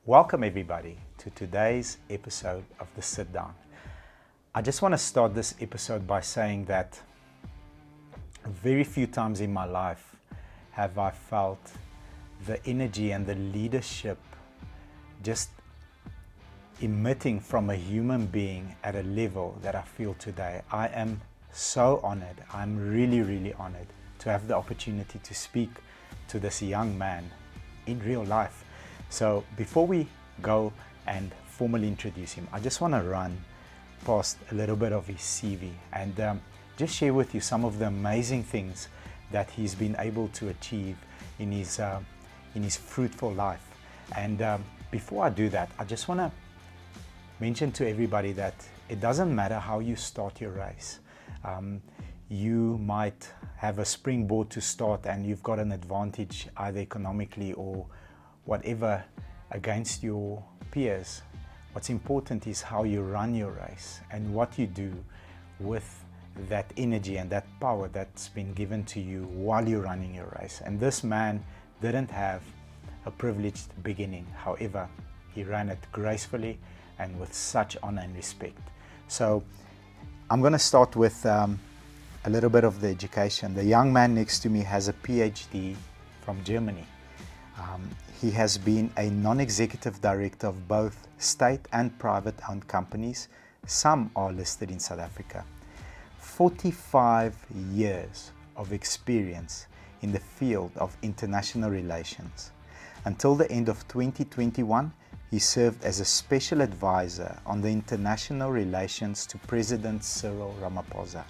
Welcome everybody to today's episode of The Sit Down. I just want to start this episode by saying that very few times in my life have I felt the energy and the leadership just emitting from a human being at a level that I feel today. I am so honored. I'm really honored to have the opportunity to speak to this young man in real life. So before we go and formally introduce him, I just want to run past a little bit of his CV and just share with you some of the amazing things that he's been able to achieve in his fruitful life. And before I do that, I just want to mention to everybody that it doesn't matter how you start your race. You might have a springboard to start and you've got an advantage either economically or whatever against your peers. What's important is how you run your race and what you do with that energy and that power that's been given to you while you're running your race. And this man didn't have a privileged beginning. However, he ran it gracefully and with such honor and respect. So I'm going to start with a little bit of the education. The young man next to me has a PhD from Germany. He has been a non-executive director of both state and private-owned companies. Some are listed in South Africa. 45 years of experience in the field of international relations. Until the end of 2021, he served as a special advisor on the international relations to President Cyril Ramaphosa,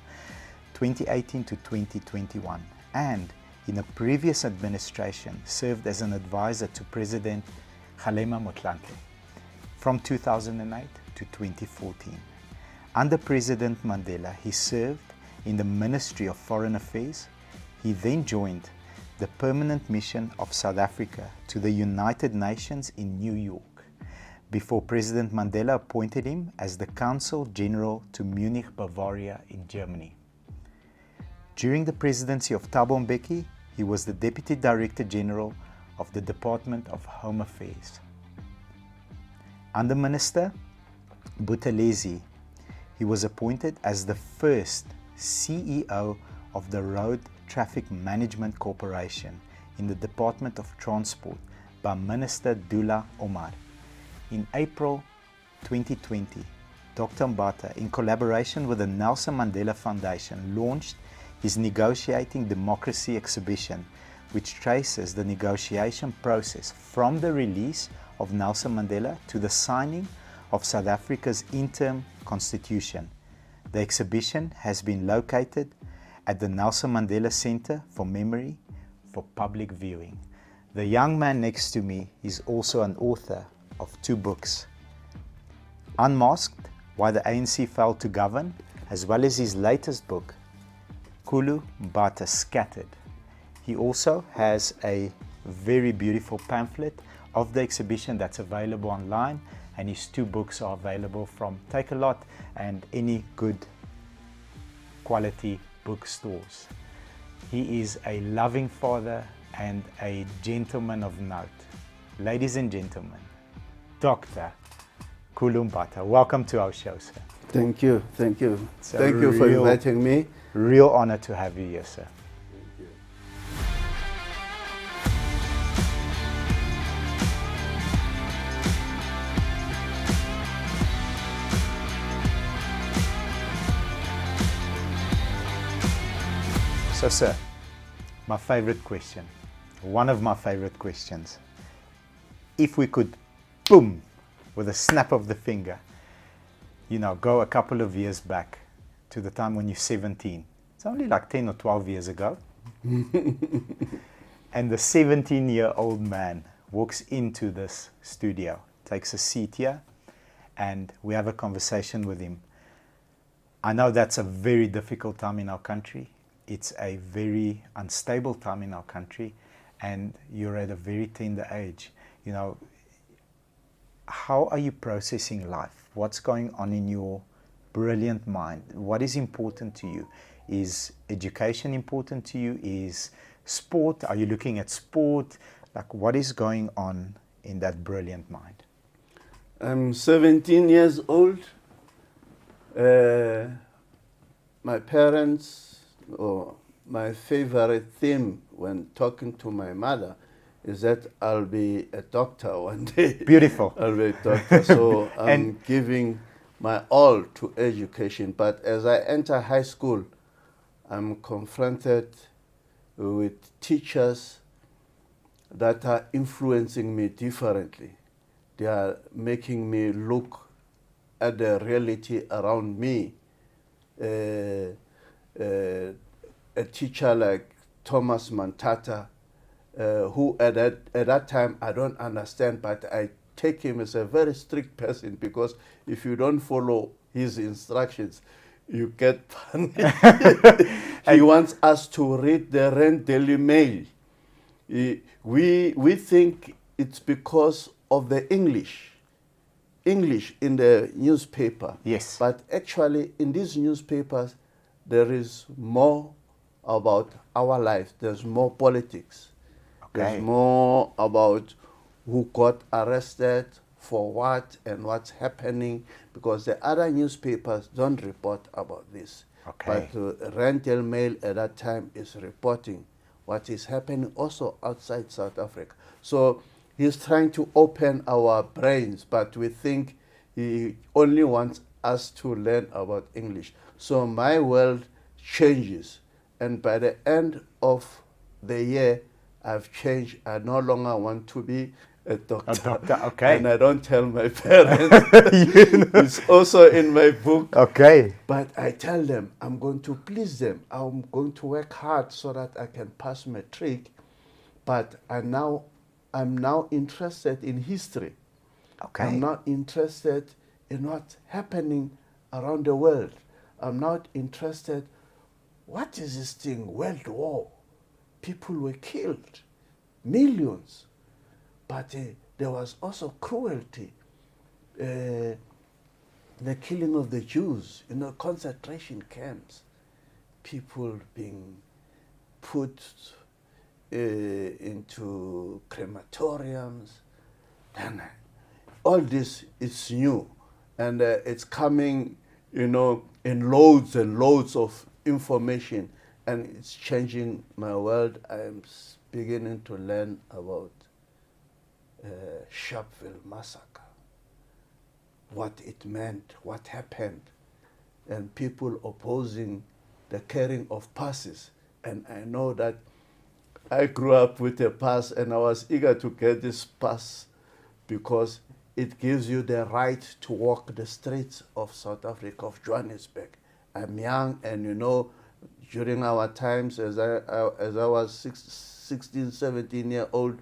2018 to 2021, and in a previous administration served as an advisor to President Kgalema Motlanthe from 2008 to 2014. Under President Mandela, he served in the Ministry of Foreign Affairs. He then joined the Permanent Mission of South Africa to the United Nations in New York, before President Mandela appointed him as the Consul General to Munich, Bavaria in Germany. During the presidency of Thabo Mbeki, he was the Deputy Director General of the Department of Home Affairs. Under Minister Buthelezi, he was appointed as the first CEO of the Road Traffic Management Corporation in the Department of Transport by Minister Dula Omar. In April 2020, Dr Mbatha, in collaboration with the Nelson Mandela Foundation, launched his Negotiating Democracy exhibition, which traces the negotiation process from the release of Nelson Mandela to the signing of South Africa's interim constitution. The exhibition has been located at the Nelson Mandela Center for Memory for public viewing. The young man next to me is also an author of 2 books, Unmasked, Why the ANC Failed to Govern, as well as his latest book, Khulu Mbatha, Scattered. He also has a very beautiful pamphlet of the exhibition that's available online, and his 2 books are available from Takealot and any good quality bookstores. He is a loving father and a gentleman of note. Ladies and gentlemen, Dr. Khulu Mbatha, welcome to our show, sir. Thank you. Thank you for inviting me. Real honor to have you here, sir. Thank you. So, sir, my favorite question, one of my favorite questions. If we could, boom, with a snap of the finger, go a couple of years back to the time when you're 17. It's only like 10 or 12 years ago. And the 17-year-old man walks into this studio, takes a seat here, and we have a conversation with him. I know that's a very difficult time in our country. It's a very unstable time in our country, and you're at a very tender age. How are you processing life? What's going on in your brilliant mind? What is important to you? Is education important to you? Is sport? Are you looking at sport? Like, what is going on in that brilliant mind? I'm 17 years old. My parents, or my favorite theme when talking to my mother is that I'll be a doctor one day. Beautiful. I'll be a doctor. So I'm giving my all to education. But as I enter high school, I'm confronted with teachers that are influencing me differently. They are making me look at the reality around me. A teacher like Thomas Mantata, who at that time I don't understand, but I take him as a very strict person, because if you don't follow his instructions, you get punished. He wants us to read the Rand Daily Mail. We think it's because of the English in the newspaper. Yes. But actually, in these newspapers, there is more about our life. There's more politics. Okay. There's more about who got arrested, for what, and what's happening, because the other newspapers don't report about this. Okay. But Rand Daily Mail at that time is reporting what is happening also outside South Africa. So he's trying to open our brains, but we think he only wants us to learn about English. So my world changes, and by the end of the year, I've changed. I no longer want to be a doctor. A doctor, okay. And I don't tell my parents. It's also in my book. Okay. But I tell them I'm going to please them. I'm going to work hard so that I can pass matric. But I'm now interested in history. Okay. I'm not interested in what's happening around the world. I'm not interested, what is this thing, World War? People were killed, millions. But there was also cruelty. The killing of the Jews, concentration camps, people being put into crematoriums. And all this is new, and it's coming, in loads and loads of information, and it's changing my world. I'm beginning to learn about Sharpeville massacre, what it meant, what happened, and people opposing the carrying of passes. And I know that I grew up with a pass, and I was eager to get this pass because it gives you the right to walk the streets of South Africa, of Johannesburg. I'm young, and during our times, as I was 16, 17 year old,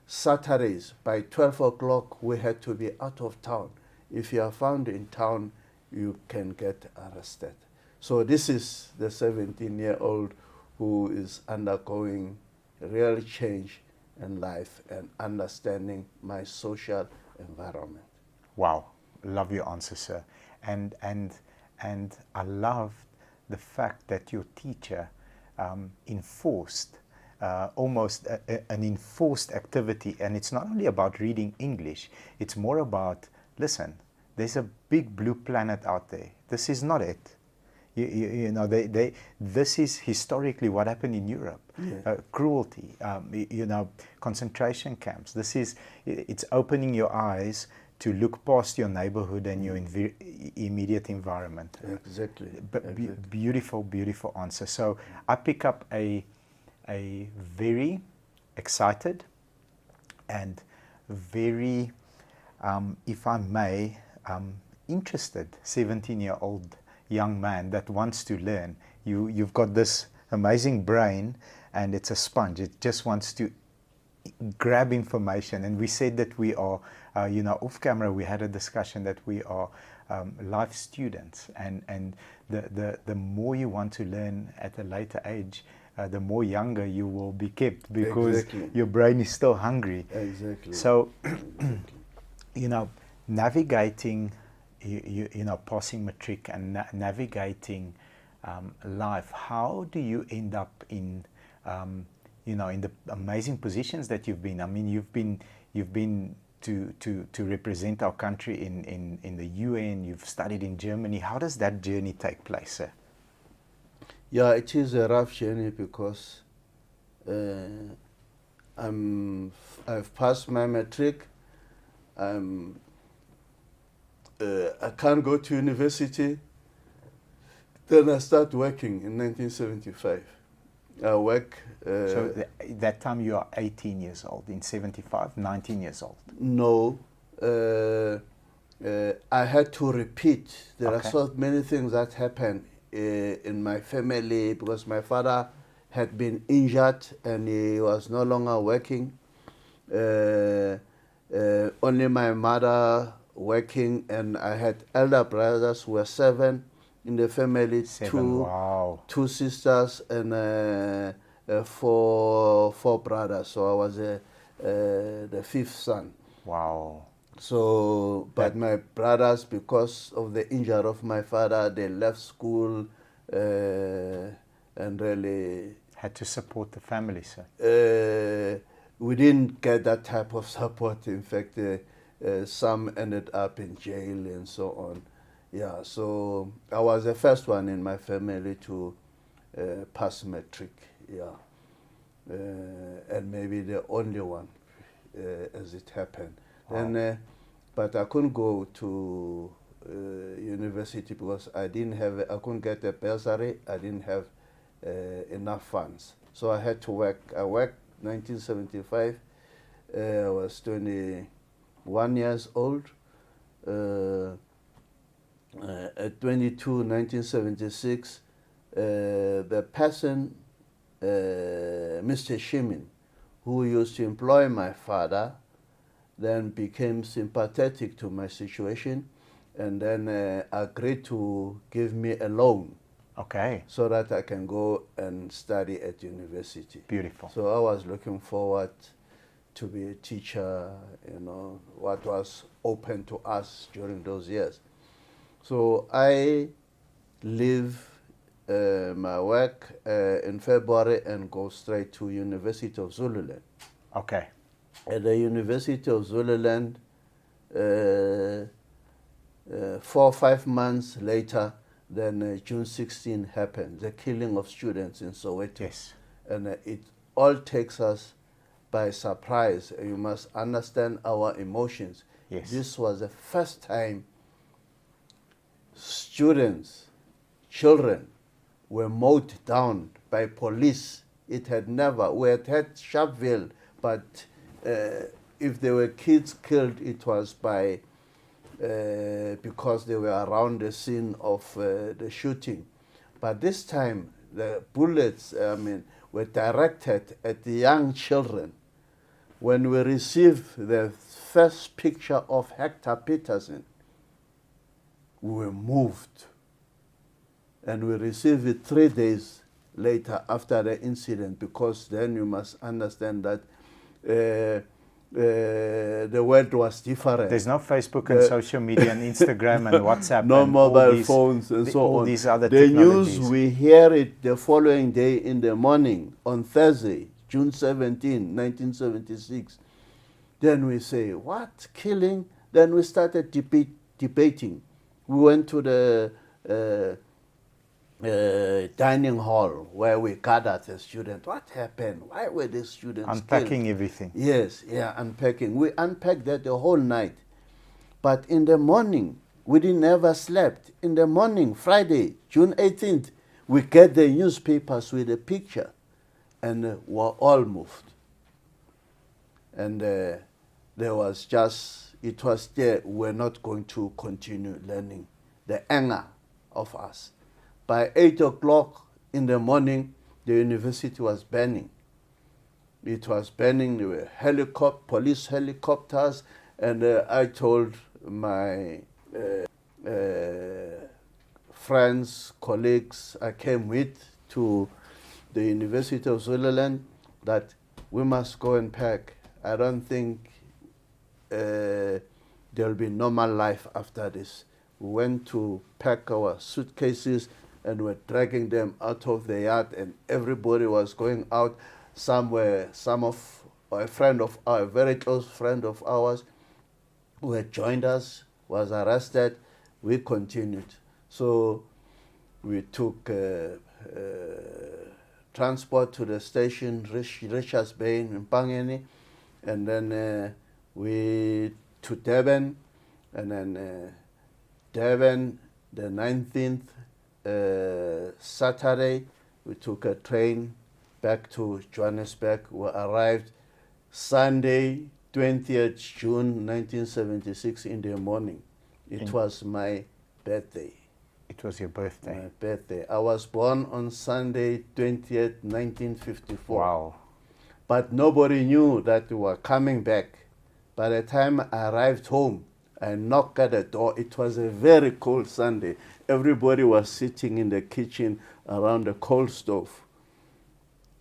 Saturdays by 12 o'clock we had to be out of town. If you are found in town, you can get arrested. So this is the 17-year-old who is undergoing real change in life and understanding my social environment. Wow, love your answer, sir. And I love the fact that your teacher enforced almost an enforced activity. And it's not only about reading English, it's more about, listen, there's a big blue planet out there. This is not it. This is historically what happened in Europe. Yeah. Cruelty, concentration camps. It's opening your eyes to look past your neighborhood and your immediate environment. Exactly. Beautiful, beautiful answer. So I pick up a very excited and very, if I may, interested 17-year-old young man that wants to learn. You've got this amazing brain, and it's a sponge. It just wants to grab information. And we said that we are, off camera, we had a discussion that we are life students. And the more you want to learn at a later age, the more younger you will be kept, because your brain is still hungry. Exactly. So, navigating, passing matric and navigating life, how do you end up in, in the amazing positions that you've been? I mean, you've been to represent our country in the UN. You've studied in Germany. How does that journey take place, sir? Yeah, it is a rough journey because I've passed my matric. I can't go to university. Then I start working in 1975. I work... so that time you are 18 years old. In 75, 19 years old. No. I had to repeat. There are so many things that happened in my family because my father had been injured and he was no longer working. Only my mother working, and I had elder brothers who were 7 in the family. 7, wow. 2 sisters and 4 brothers. So I was the 5th son. Wow. So, but my brothers, because of the injury of my father, they left school and really... Had to support the family, sir. We didn't get that type of support. In fact, some ended up in jail and so on. Yeah, so I was the first one in my family to pass matric, yeah. And maybe the only one as it happened. Wow. And, but I couldn't go to university because I couldn't get a bursary, I didn't have enough funds. So I had to work. I worked 1975, I was 21 years old. At 22, 1976, the person, Mr. Shimin, who used to employ my father, then became sympathetic to my situation and then agreed to give me a loan. Okay. So that I can go and study at university. Beautiful. So I was looking forward to be a teacher, you know, what was open to us during those years. So I leave my work in February and go straight to University of Zululand. Okay. At the University of Zululand, 4 or 5 months later, then June 16 happened, the killing of students in Soweto. Yes. And it all takes us by surprise. You must understand our emotions. Yes. This was the first time students, children, were mowed down by police. It had never, we had Sharpeville, but if there were kids killed, it was by because they were around the scene of the shooting. But this time, the bullets, were directed at the young children. When we received the first picture of Hector Peterson, we were moved. And we received it 3 days later after the incident, because then you must understand that the world was different. There's no Facebook and social media and Instagram and WhatsApp. No and mobile phones and so on. All these other the technologies. news, we hear it the following day in the morning, on Thursday, June 17, 1976. Then we say, what, killing? Then we started debating. We went to the dining hall where we gathered the students. What happened? Why were the students unpacking killed? Everything. Yes, yeah, unpacking. We unpacked that the whole night. But in the morning, we never slept. In the morning, Friday, June 18th, we get the newspapers with a picture, and we're all moved. And there was just, it was there, we're not going to continue learning. The anger of us. By 8 o'clock in the morning, the university was burning. It was burning. There were police helicopters, and I told my friends, colleagues I came with to the University of Zululand that we must go and pack. I don't think there will be normal life after this. We went to pack our suitcases and were dragging them out of the yard, and everybody was going out. A very close friend of ours who had joined us was arrested. We continued. So we took transport to the station, Richards Bay in Mpangeni, and then we to Durban, and then Durban, the 19th Saturday, we took a train back to Johannesburg. We arrived Sunday, 20th June 1976 in the morning. It was my birthday. It was your birthday. My birthday. I was born on Sunday, 20th, 1954. Wow. But nobody knew that we were coming back. By the time I arrived home, I knocked at the door. It was a very cold Sunday. Everybody was sitting in the kitchen around the coal stove.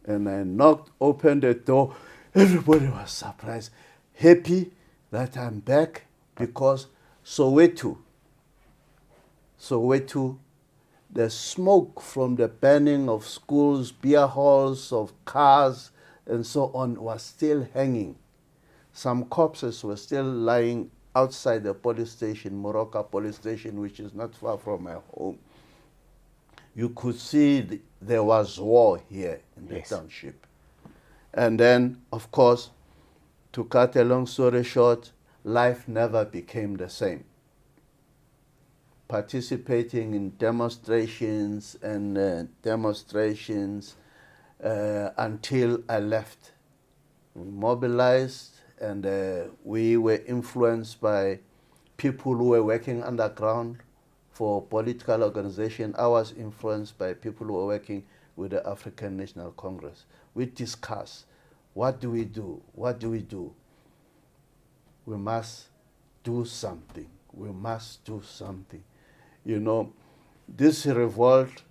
And I knocked, opened the door. Everybody was surprised, happy that I'm back, because Soweto, the smoke from the burning of schools, beer halls, of cars, and so on was still hanging. Some corpses were still lying outside the police station, Moroka police station, which is not far from my home. You could see there was war here in the township. And then, of course, to cut a long story short, life never became the same. Participating in demonstrations and demonstrations until I left. We mobilized, and we were influenced by people who were working underground for political organization. I was influenced by people who were working with the African National Congress. We discussed, what do we do? What do we do? We must do something. We must do something. You know, this revolt,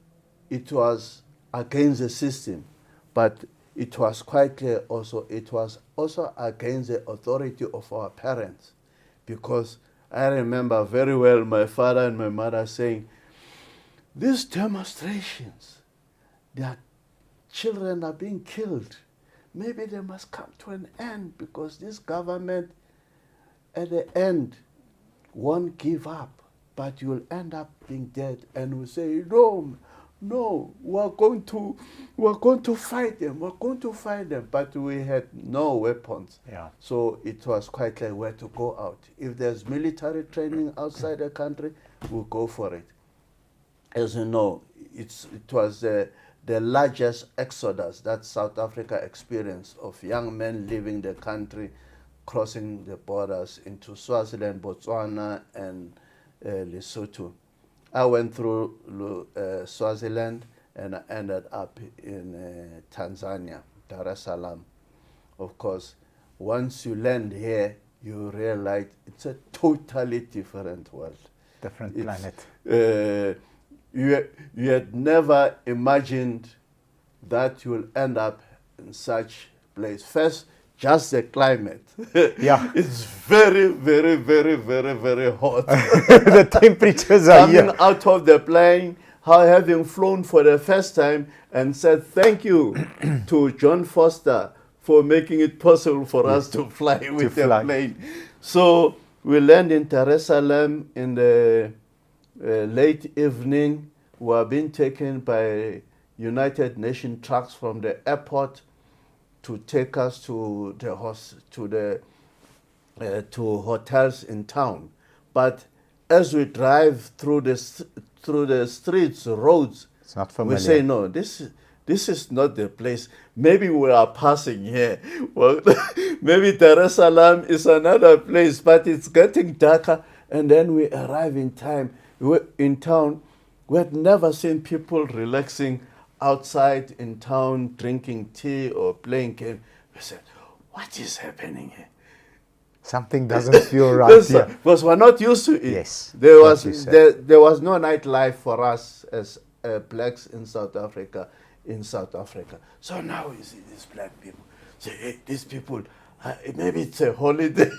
it was against the system, but it was quite clear also, it was also against the authority of our parents, because I remember very well my father and my mother saying, these demonstrations, their children are being killed. Maybe they must come to an end, because this government at the end won't give up, but you'll end up being dead. And we say, no, we're going to fight them. We're going to fight them. But we had no weapons. Yeah. So it was quite clear where to go out. If there's military training outside the country, we'll go for it. As you know, it was the largest exodus that South Africa experienced, of young men leaving the country, crossing the borders into Swaziland, Botswana, and Lesotho. I went through Swaziland, and I ended up in Tanzania, Dar es Salaam. Of course, once you land here, you realize it's a totally different world. Different planet. You had never imagined that you will end up in such place. First, just the climate. Yeah. It's very, very, very, very, very hot. The temperatures are Coming out of the plane, having flown for the first time, and said thank you to John Foster for making it possible for us to fly with the plane. So we land in Dar es Salaam in the late evening. We are being taken by United Nations trucks from the airport to take us to hotels in town. But as we drive through the streets, roads, it's not familiar. We say, no, this is not the place. Maybe we are passing here. Well, maybe Dar es Salaam is another place, but it's getting darker. And then we arrive in town. We had never seen people relaxing outside in town, drinking tea or playing game. We said, what is happening here? Something doesn't feel right here. Because we're not used to it. Yes. There was no nightlife for us as blacks in South Africa. So now we see these black people. Say, hey, these people, maybe it's a holiday.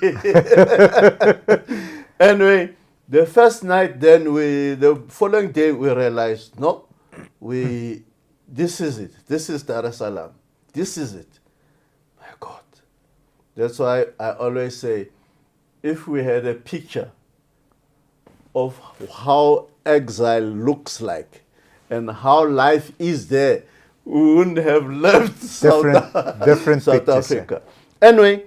Anyway, the first night, then the following day we realized, no, this is it. This is Dar es Salaam. This is it. My God. That's why I always say, if we had a picture of how exile looks like and how life is there, we wouldn't have left different South pictures, Africa. Anyway,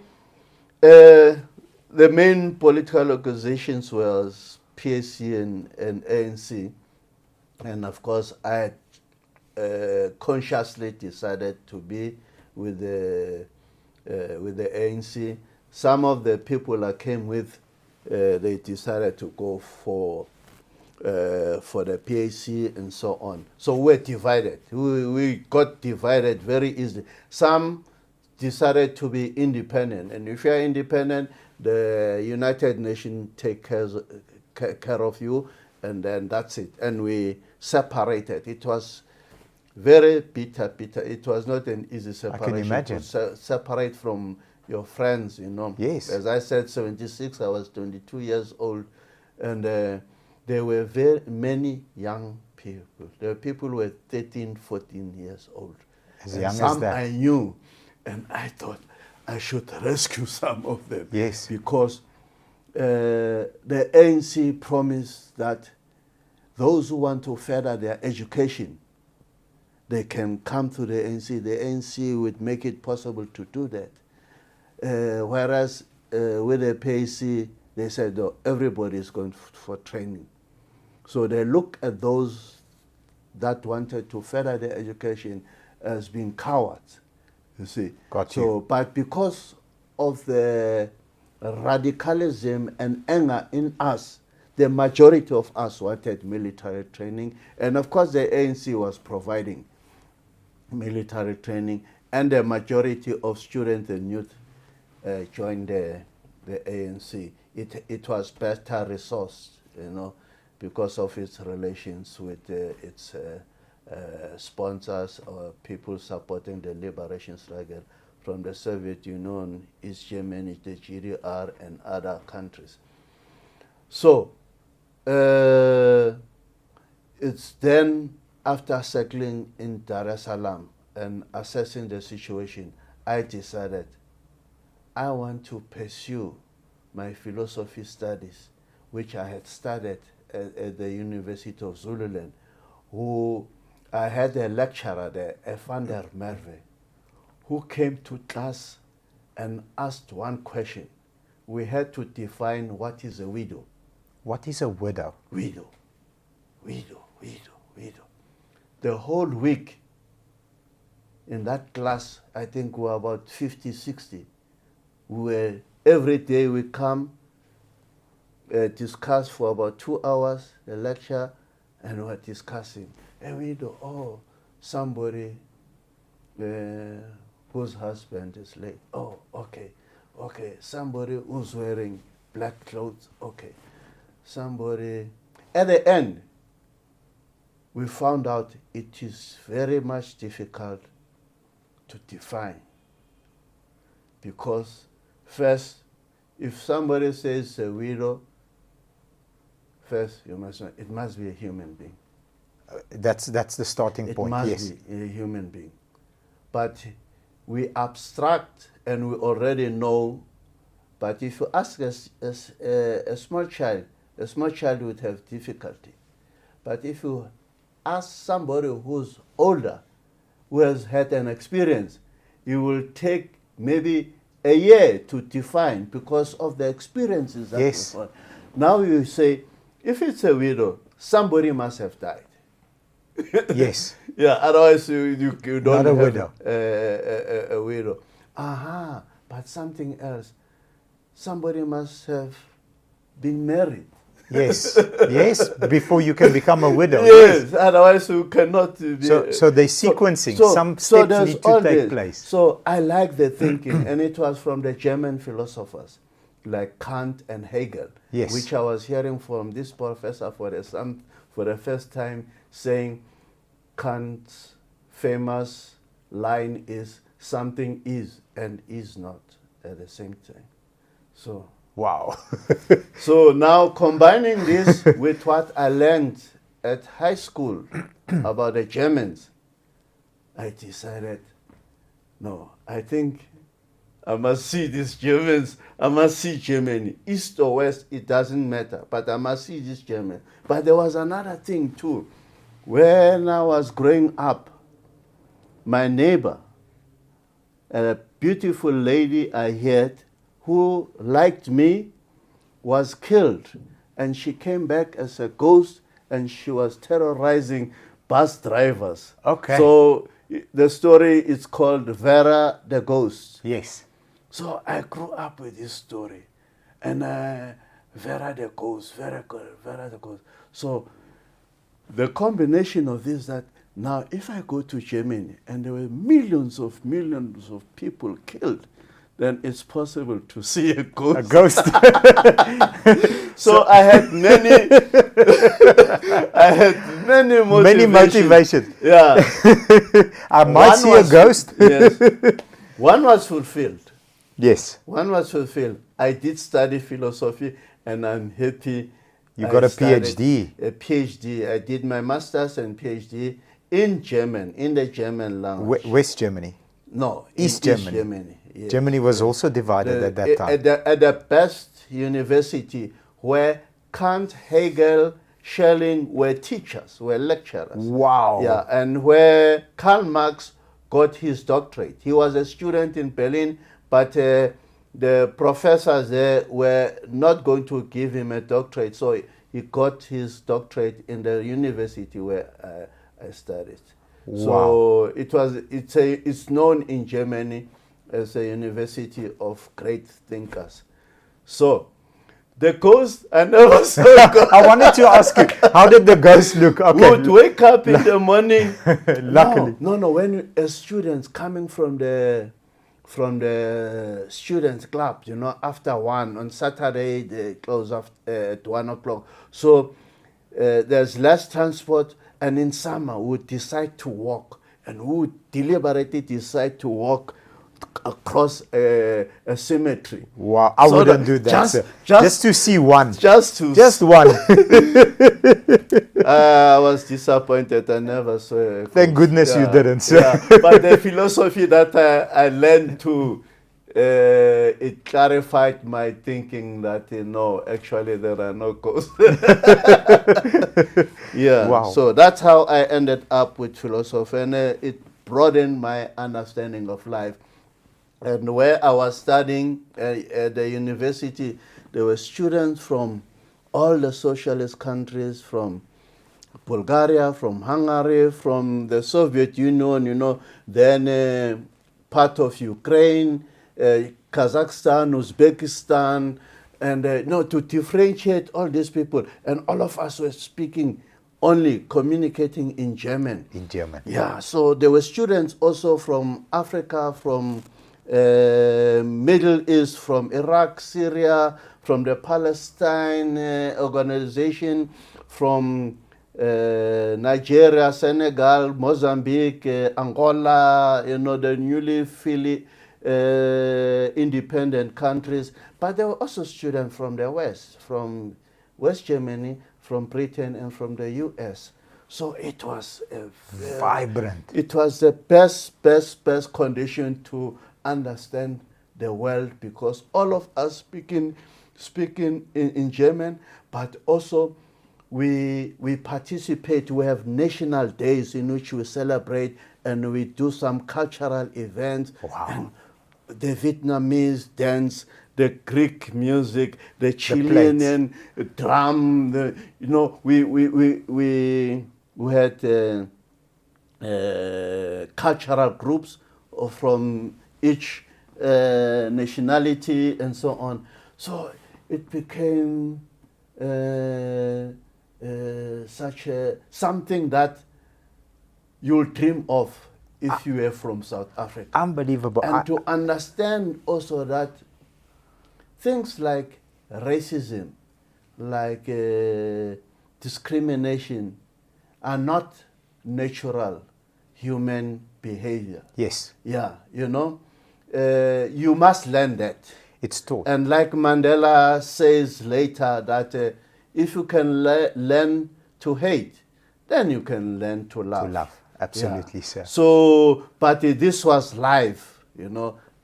the main political organizations was PAC and ANC. And of course, I consciously decided to be with the ANC. Some of the people I came with, they decided to go for the PAC and so on. So we're divided. We got divided very easily. Some decided to be independent, and if you're independent, the United Nations take care of you, and then that's it. And we separated. It was very bitter. It was not an easy separation. I can imagine. To separate from your friends, you know. Yes. As I said, 76, I was 22 years old, and there were very many young people. There were people who were 13, 14 years old. As and young some as that. I knew, and I thought I should rescue some of them. Yes. Because the ANC promised that those who want to further their education, they can come to the ANC. The ANC would make it possible to do that. Whereas with the PAC, they said, no, everybody is going for training. So they look at those that wanted to further their education as being cowards, you see. Got you. So, but because of the radicalism and anger in us, the majority of us wanted military training. And of course, the ANC was providing military training, and the majority of students and youth joined the ANC. It was better resourced, you know, because of its relations with its sponsors or people supporting the liberation struggle from the Soviet Union, East Germany, the GDR, and other countries. So it's then, after settling in Dar es Salaam and assessing the situation, I decided I want to pursue my philosophy studies, which I had studied at the University of Zululand, who I had a lecturer there, Evander Merve, who came to class and asked one question. We had to define what is a widow. What is a widow? Widow. The whole week in that class, I think we were about 50, 60. Every day we come, discuss for about 2 hours, the lecture, and we're discussing. A widow, oh, somebody whose husband is late. Oh, okay. Somebody who's wearing black clothes. Okay. Somebody. At the end, we found out it is very much difficult to define, because first, if somebody says a widow, first you must know it must be a human being. That's the starting point. It must yes. be a human being. But we abstract and we already know. But if you ask a small child would have difficulty. But if you ask somebody who's older, who has had an experience, it will take maybe a year to define because of the experiences that yes. we've had. Now you say, if it's a widow, somebody must have died. Yes. Yeah, otherwise you don't Not a have widow. A widow. But something else. Somebody must have been married. Yes, yes, before you can become a widow. Yes, otherwise you cannot be. So they're sequencing. Some steps need to take place. So I like the thinking, and it was from the German philosophers like Kant and Hegel, yes. which I was hearing from this professor for the first time, saying Kant's famous line is, something is and is not at the same time. So wow. So now combining this with what I learned at high school about the Germans, I decided, no, I think I must see these Germans. I must see Germany. East or west, it doesn't matter. But I must see this German. But there was another thing too. When I was growing up, my neighbor, a beautiful lady I had who liked me, was killed. And she came back as a ghost, and she was terrorizing bus drivers. Okay. So the story is called Vera the Ghost. Yes. So I grew up with this story. And Vera the Ghost, Vera the Ghost. So the combination of this, that now if I go to Germany and there were millions of people killed, then it's possible to see a ghost. A ghost. So I had many, motivations. Many motivations. Yeah. I might see a ghost. Yes. One was fulfilled. Yes. One was fulfilled. I did study philosophy, and I'm happy. You got a studied PhD. A PhD. I did my master's and PhD in German, in the German language. West Germany. No, East in Germany. East Germany. Yes. Germany was also divided at that time. At the best university where Kant, Hegel, Schelling were teachers, were lecturers. Wow. Yeah, and where Karl Marx got his doctorate. He was a student in Berlin, but the professors there were not going to give him a doctorate, so he got his doctorate in the university where I studied. Wow. So it's known in Germany as a university of great thinkers. So the ghost, I never saw a ghost. I wanted to ask you, how did the ghost look? Okay. Would wake up in the morning. Luckily. No. When students coming from the students' club, after 1 on Saturday they close at 1 o'clock. So there's less transport, and in summer we would decide to walk, and we would deliberately decide to walk across a cemetery. Wow, I wouldn't do that. Just to see one. Just one. I was disappointed. I never saw a ghost. Thank goodness you didn't. Sir. Yeah. But the philosophy that I learned to, it clarified my thinking that, no, actually there are no ghosts. Yeah. Wow. So that's how I ended up with philosophy, and it broadened my understanding of life. And where I was studying at the university, there were students from all the socialist countries, from Bulgaria, from Hungary, from the Soviet Union, then part of Ukraine, Kazakhstan, Uzbekistan, and to differentiate all these people. And all of us were communicating in German. In German. Yeah, so there were students also from Africa, from Middle East, from Iraq, Syria, from the Palestine organization, from Nigeria, Senegal, Mozambique, Angola, the newly independent countries. But there were also students from the West, from West Germany, from Britain, and from the US. So it was vibrant. It was the best condition to understand the world, because all of us speaking in German, but also we participate. We have national days in which we celebrate, and we do some cultural events. Wow. And the Vietnamese dance, the Greek music, the Chilean drum. We had cultural groups from each nationality and so on. So it became something that you'll dream of if you were from South Africa. Unbelievable. And to understand also that things like racism, like discrimination, are not natural human behavior. Yes. Yeah, you must learn that. It's taught. And like Mandela says later, that if you can learn to hate, then you can learn to love. To love, absolutely, Yeah. sir. So, but this was live,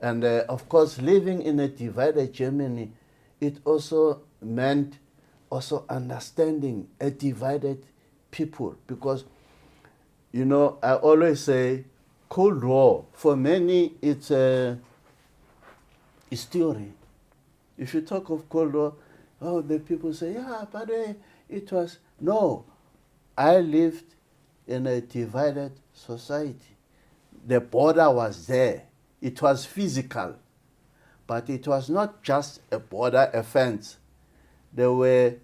And of course, living in a divided Germany, it also meant also understanding a divided people. Because, you know, I always say Cold War, for many, it's a theory. If you talk of Cold War, oh, the people say, yeah, but it was, no. I lived in a divided society. The border was there. It was physical. But it was not just a border offense. There were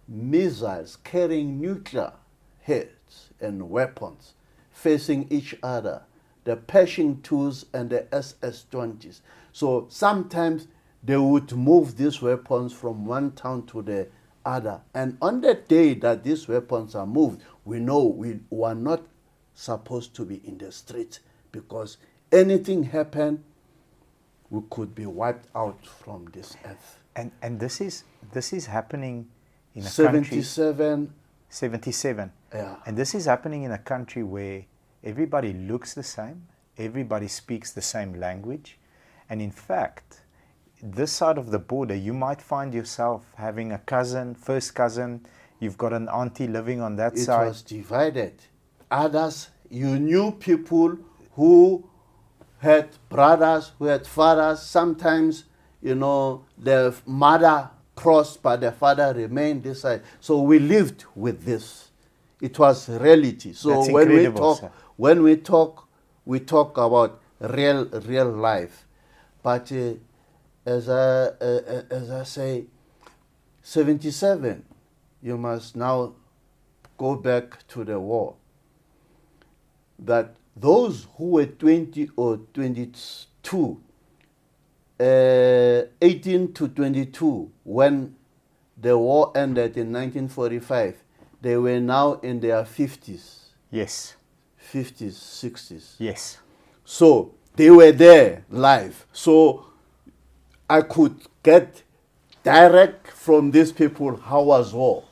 missiles carrying nuclear heads and weapons facing each other, the Pershing 2s and the SS-20s. So sometimes they would move these weapons from one town to the other. And on the day that these weapons are moved, we know we were not supposed to be in the streets, because anything happened, we could be wiped out from this earth. And this is happening in a 77. 77. Yeah. And this is happening in a country where everybody looks the same, everybody speaks the same language, and in fact, this side of the border, you might find yourself having a cousin, first cousin, you've got an auntie living on that side. It was divided. Others, you knew people who had brothers, who had fathers. Sometimes, you know, the mother crossed, but the father remained this side. So we lived with this. It was reality. So That's when we incredible, talk, we talk about real life. But as I say, 77, you must now go back to the war. That those who were 20 or 22, 18 to 22, when the war ended in 1945, they were now in their 50s. Yes. 50s, 60s. Yes. So they were there live. So I could get direct from these people how was war.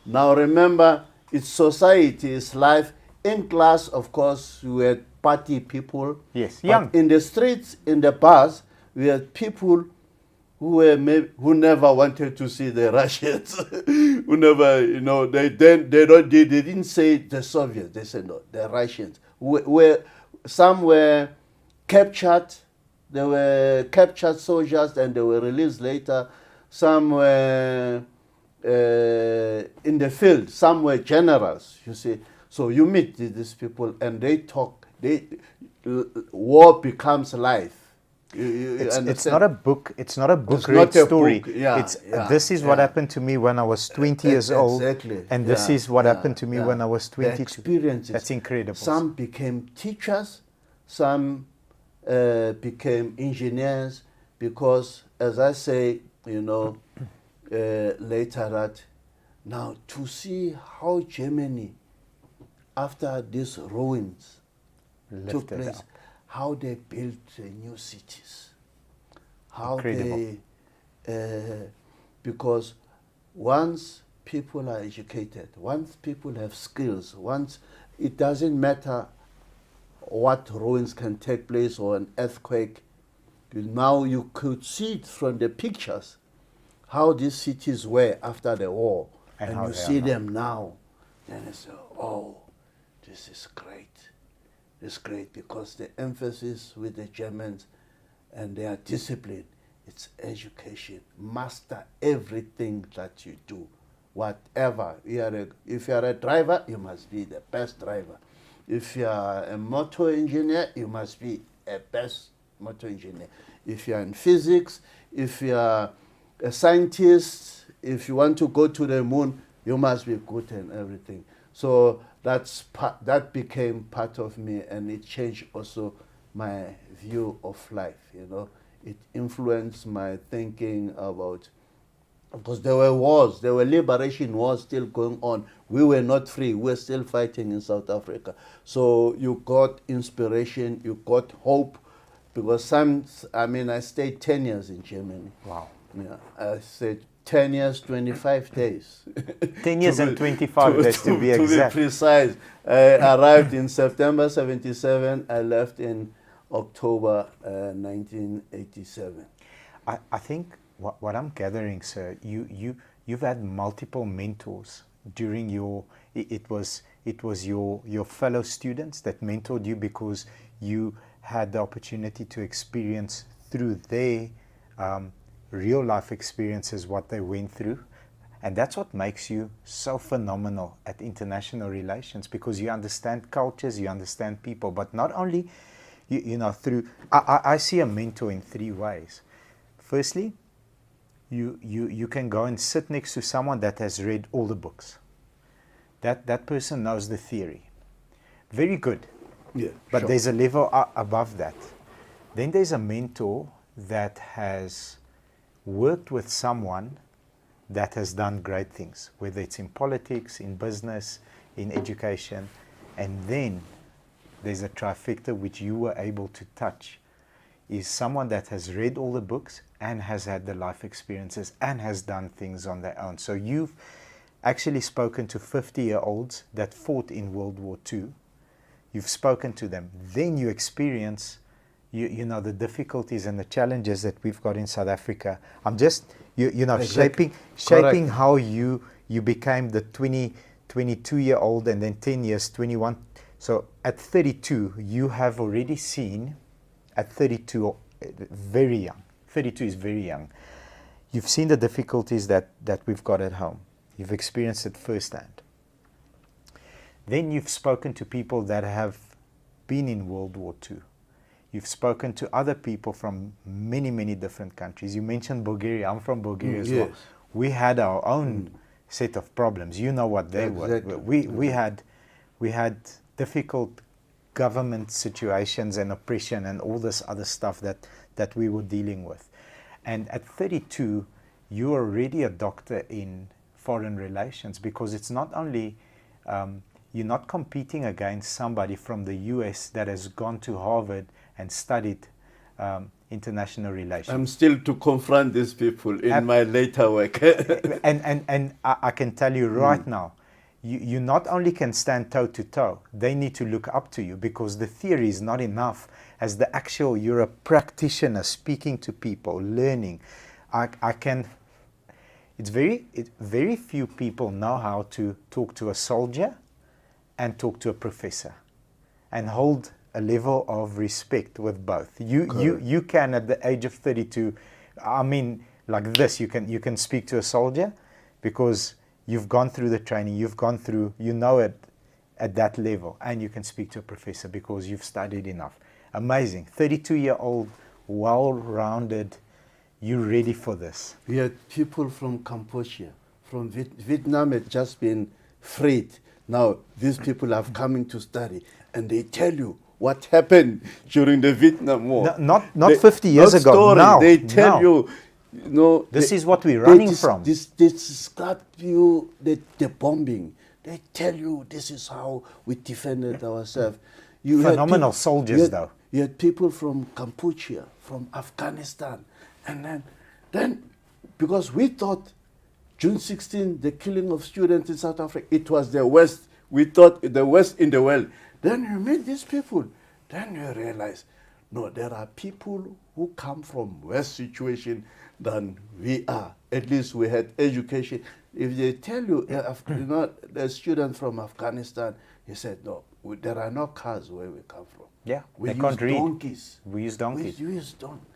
Now remember, it's society, it's life. In class, of course, we had party people. Yes, but young. in the streets, in the bars, we had people who never wanted to see the Russians, who never, you know, they didn't say the Soviets, they said no, the Russians. Some were captured, they were captured soldiers and they were released later. Some were in the field, some were generals, you see. So you meet these people and they talk, war becomes life. It's not a book. It's not a book read story. This is what happened to me when I was 20 years old, and this is what happened to me when I was 22. The experiences. That's incredible. Some became teachers, some became engineers, because, as I say, you know, later that now to see how Germany, after these ruins took place, how they built new cities, how incredible. Because once people are educated, once people have skills, once it doesn't matter what ruins can take place or an earthquake, now you could see it from the pictures how these cities were after the war, and you see them now, and it's oh, this is great. It's great, because the emphasis with the Germans and their discipline, it's education. Master everything that you do, whatever. If you are a driver, you must be the best driver. If you are a motor engineer, you must be a best motor engineer. If you are in physics, if you are a scientist, if you want to go to the moon, you must be good in everything. So that became part of me, and it changed also my view of life, you know. It influenced my thinking about, because there were wars, there were liberation wars still going on. We were not free, we were still fighting in South Africa. So you got inspiration, you got hope, because I stayed 10 years in Germany. Wow. Yeah, I stayed 10 years, 25 days. 10 years and 25 days to be exact. To be precise. I arrived in September 77. I left in October 1987. I think what I'm gathering, sir, you've had multiple mentors during your. It was your fellow students that mentored you because you had the opportunity to experience through their real life experiences what they went through. And that's what makes you so phenomenal at international relations, because you understand cultures, you understand people, but not only, you know, through, I see a mentor in three ways. Firstly, you can go and sit next to someone that has read all the books. That person knows the theory. Very good. Yeah, But sure. there's a level above that. Then there's a mentor that has worked with someone that has done great things, whether it's in politics, in business, in education. And then there's a trifecta which you were able to touch, is someone that has read all the books and has had the life experiences and has done things on their own. So you've actually spoken to 50-year-olds that fought in World War II. You've spoken to them. Then you experience, you know, the difficulties and the challenges that we've got in South Africa. I'm just, you know, Exactly. shaping how you became the 22-year-old, and then 10 years, 21. So at 32, you have already seen, at 32, very young. 32 is very young. You've seen the difficulties that we've got at home. You've experienced it firsthand. Then you've spoken to people that have been in World War II. You've spoken to other people from many, many different countries. You mentioned Bulgaria. I'm from Bulgaria as well. Yes. We had our own set of problems. You know what they Exactly. were. We had difficult government situations and oppression and all this other stuff that we were dealing with. And at 32, you're already a doctor in foreign relations, because it's not only, you're not competing against somebody from the US that has gone to Harvard and studied international relations. I'm still to confront these people in my later work. and I can tell you right now, you not only can stand toe to toe, they need to look up to you, because the theory is not enough. As the actual, you're a practitioner speaking to people, learning. It's very few people know how to talk to a soldier and talk to a professor and hold a level of respect with both. You can, at the age of 32, I mean, like this, you can speak to a soldier because you've gone through the training, you've gone through, you know it at that level, and you can speak to a professor because you've studied enough. Amazing. 32-year-old, well-rounded, you ready for this? We had people from Cambodia, from Vietnam had just been freed. Now these people have coming to study, and they tell you what happened during the Vietnam War. Not 50 years ago. Story. Now They tell you, this is what we're running from. They describe you the bombing. They tell you this is how we defended ourselves. Phenomenal soldiers, though. You had people from Cambodia, from Afghanistan, and then because we thought June 16, the killing of students in South Africa, it was the West. We thought the West in the world. Then you meet these people. Then you realize, no, there are people who come from worse situation than we are. At least we had education. If they tell you, the student from Afghanistan, he said, no, there are no cars where we come from. Yeah, we they use can't read. donkeys. We use donkeys. We use donkeys.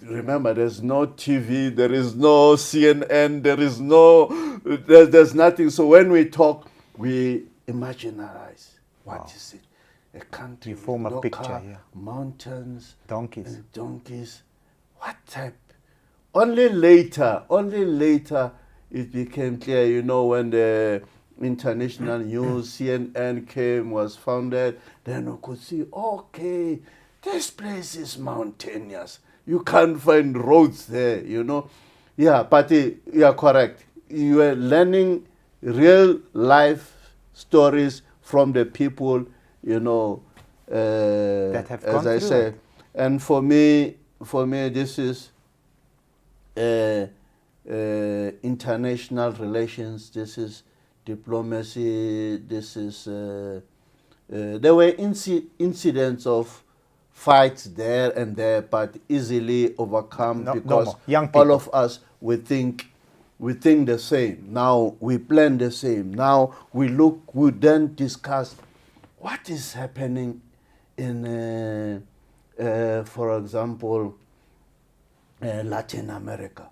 Remember, there's no TV, there is no CNN, there's nothing. So when we talk, we imaginarize. What is it? A country, you form a picture, car, yeah. mountains, Donkeys. Donkeys. What type? Only later it became clear, when the international news, CNN came, was founded, then we could see, okay, this place is mountainous. You can't find roads there, Yeah, but you are correct. You are learning real life stories from the people, that have gone as I through said. it. And for me, this is international relations. This is diplomacy. This is there were incidents of fights there and there, but easily overcome No, because normal. Young all people. of us, we think the same. Now we plan the same. Now we then discuss what is happening in, for example, Latin America.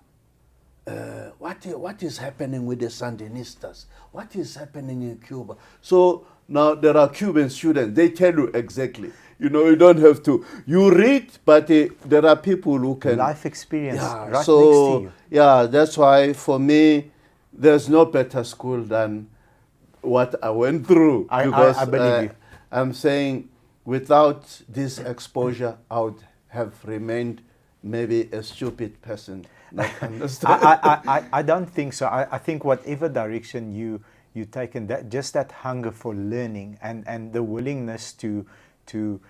What is happening with the Sandinistas? What is happening in Cuba? So now there are Cuban students. They tell you exactly. You don't have to. You read, but there are people who can. Life experience Yeah, right so, next to you. Yeah, that's why for me, there's no better school than what I went through. I believe you. I'm saying without this exposure, I would have remained maybe a stupid person. Not understand. I don't think so. I think whatever direction you taken, that just that hunger for learning and the willingness to to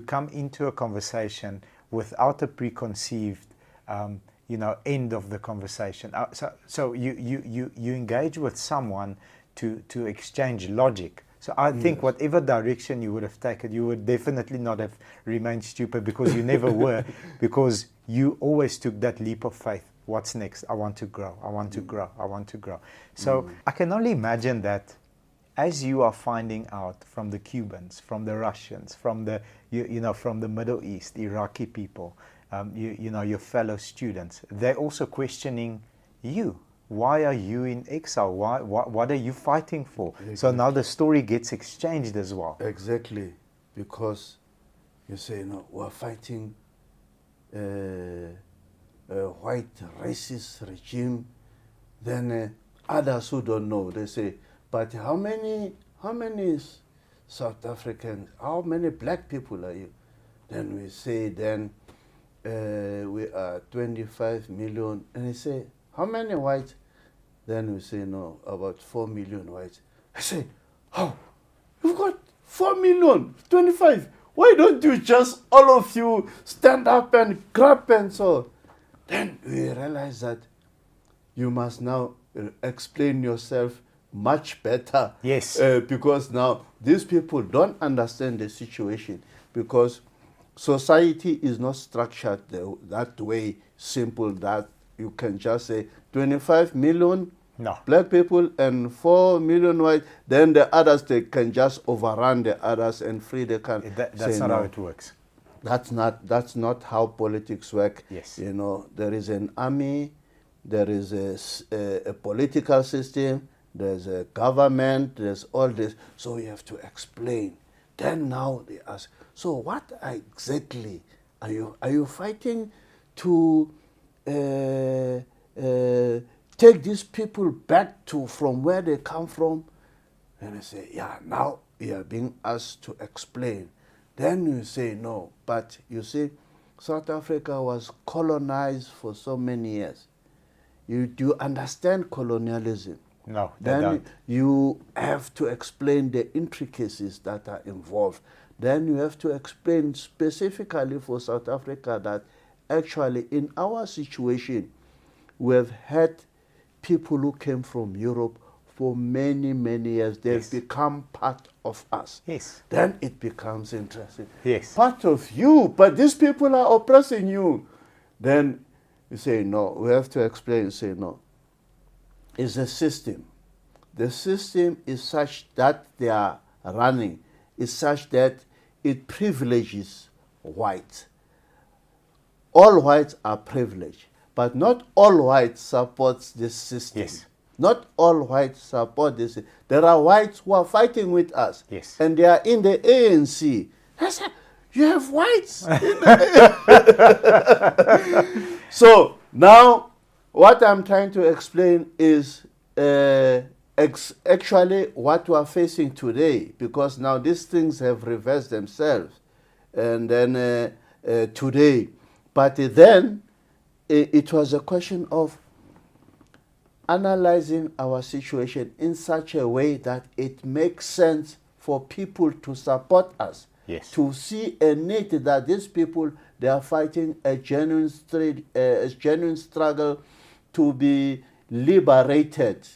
come into a conversation without a preconceived end of the conversation. So you engage with someone to exchange logic. So I think whatever direction you would have taken, you would definitely not have remained stupid, because you never were, because you always took that leap of faith. What's next? I want to grow. I want to grow. I want to grow. So I can only imagine that as you are finding out from the Cubans, from the Russians, from the from the Middle East, Iraqi people, your fellow students, they're also questioning you. Why are you in exile? What are you fighting for? Exactly. So now the story gets exchanged as well. Exactly, because you say, we're fighting a white racist regime. Then others who don't know, they say, but how many South Africans, how many black people are you? Then we say, we are 25 million. And they say, how many whites? Then we say, no, about 4 million whites. I say, how? You've got 4 million, 25. Why don't you just, all of you, stand up and grab and so? Then we realize that you must now explain yourself much better. Yes. Because now these people don't understand the situation, because society is not structured that way, simple, that you can just say 25 million black people and 4 million white, then the others, they can just overrun the others and free the country. That's not how it works. That's not how politics work. Yes. There is an army, there is a political system, there's a government, there's all this. So you have to explain. Then now they ask, so what exactly are you fighting to take these people back from where they come from? And I say, yeah, now you are being asked to explain. Then you say, no, but you see, South Africa was colonized for so many years. Do you understand colonialism? No, then you have to explain the intricacies that are involved. Then you have to explain specifically for South Africa that actually in our situation, we have had people who came from Europe for many, many years. They've become part of us. Yes. Then it becomes interesting. Yes. Part of you, but these people are oppressing you. Then you say, no, we have to explain. You say, no. It's a system. The system is such that they are running, is such that it privileges whites. All whites are privileged, but not all whites support this system. Yes. Not all whites support this. There are whites who are fighting with us. Yes. And they are in the ANC. I said, you have whites in the So now what I'm trying to explain is actually what we are facing today, because now these things have reversed themselves. And then today. But then it was a question of analyzing our situation in such a way that it makes sense for people to support us. Yes. To see a need that these people, they are fighting a genuine struggle to be liberated,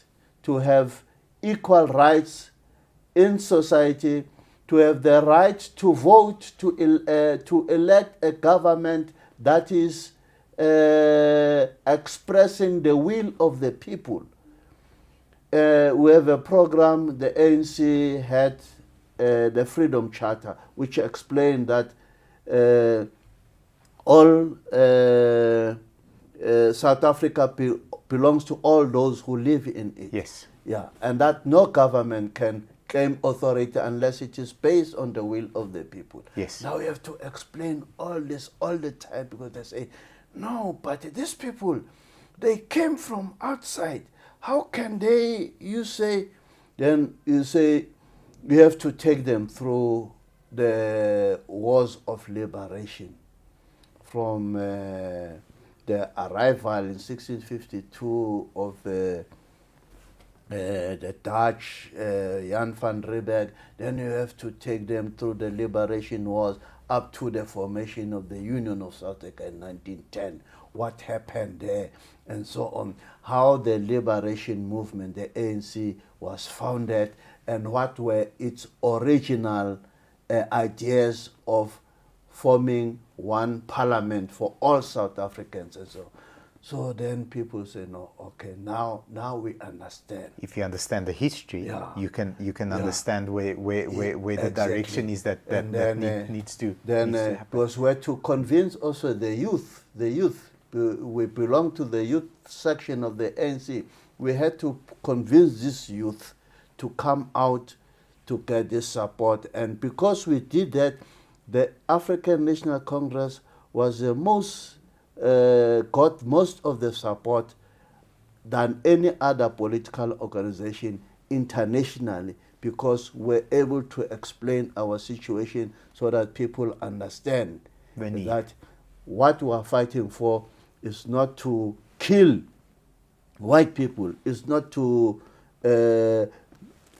to have equal rights in society, to have the right to vote, to elect a government that is expressing the will of the people. We have a program, the ANC had the Freedom Charter, which explained that all South Africa belongs to all those who live in it. Yes. Yeah, and that no government can claim authority unless it is based on the will of the people. Yes. Now we have to explain all this all the time, because they say, no, but these people, they came from outside. How can they, you say, then you say, we have to take them through the wars of liberation. From the arrival in 1652 of the Dutch, Jan van Riebeeck, then you have to take them through the liberation wars up to the formation of the Union of South Africa in 1910. What happened there, and so on. How the liberation movement, the ANC, was founded, and what were its original ideas of forming one parliament for all South Africans and so on. So then people say, no, okay, now we understand. If you understand the history, Yeah. you can Yeah. understand where the direction is that needs to happen. Because we had to convince also the youth. We belong to the youth section of the ANC. We had to convince this youth to come out to get this support. And because we did that, the African National Congress was the most, got most of the support than any other political organization internationally, because we're able to explain our situation so that people understand that what we are fighting for is not to kill white people, it's not to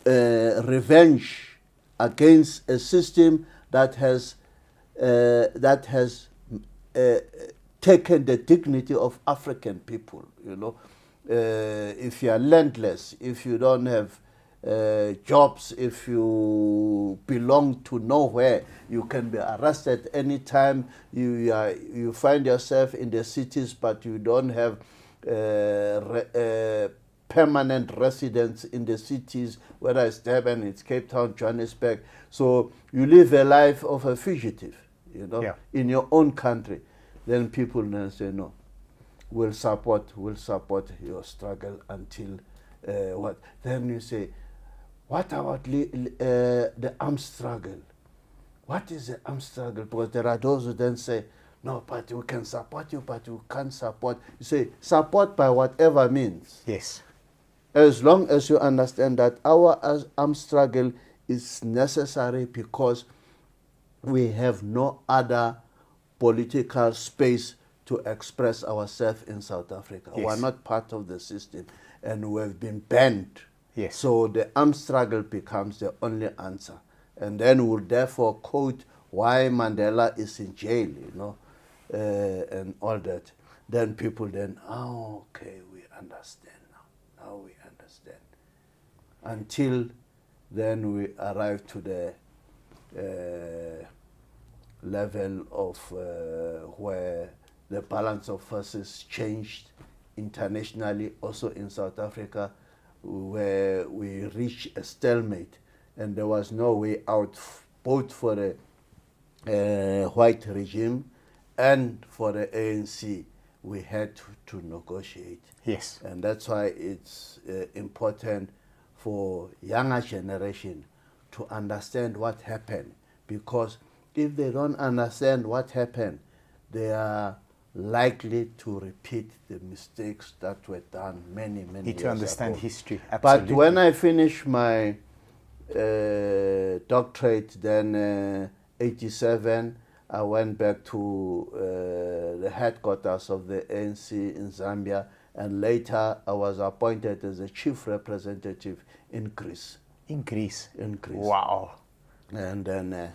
revenge against a system that has taken the dignity of African people. You know, if you are landless, if you don't have jobs, if you belong to nowhere, you can be arrested anytime. You find yourself in the cities, but you don't have permanent residence in the cities, whether it's Durban, it's Cape Town, Johannesburg. So you live a life of a fugitive, you know, in your own country. Then people then say, no, we'll support your struggle until what? Then you say, what about the armed struggle? What is the armed struggle? Because there are those who then say, no, but we can support you, but we can't support. You say, support by whatever means. Yes. As long as you understand that our armed struggle is necessary because we have no other political space to express ourselves in South Africa. Yes. We are not part of the system, and we have been banned. Yes. So the armed struggle becomes the only answer. And then we'll therefore quote why Mandela is in jail, you know, and all that. Then people then, oh, okay, we understand now. Now we understand. Until then we arrive to the level of where the balance of forces changed internationally, also in South Africa, where we reached a stalemate, and there was no way out, both for the white regime and for the ANC. We had to negotiate. Yes. And that's why it's important for younger generation to understand what happened, because if they don't understand what happened, they are likely to repeat the mistakes that were done many years ago. Need to understand history, absolutely. But when I finished my doctorate, then 87, I went back to the headquarters of the ANC in Zambia, and later I was appointed as a chief representative in Greece. In Greece? In Greece. Wow. And then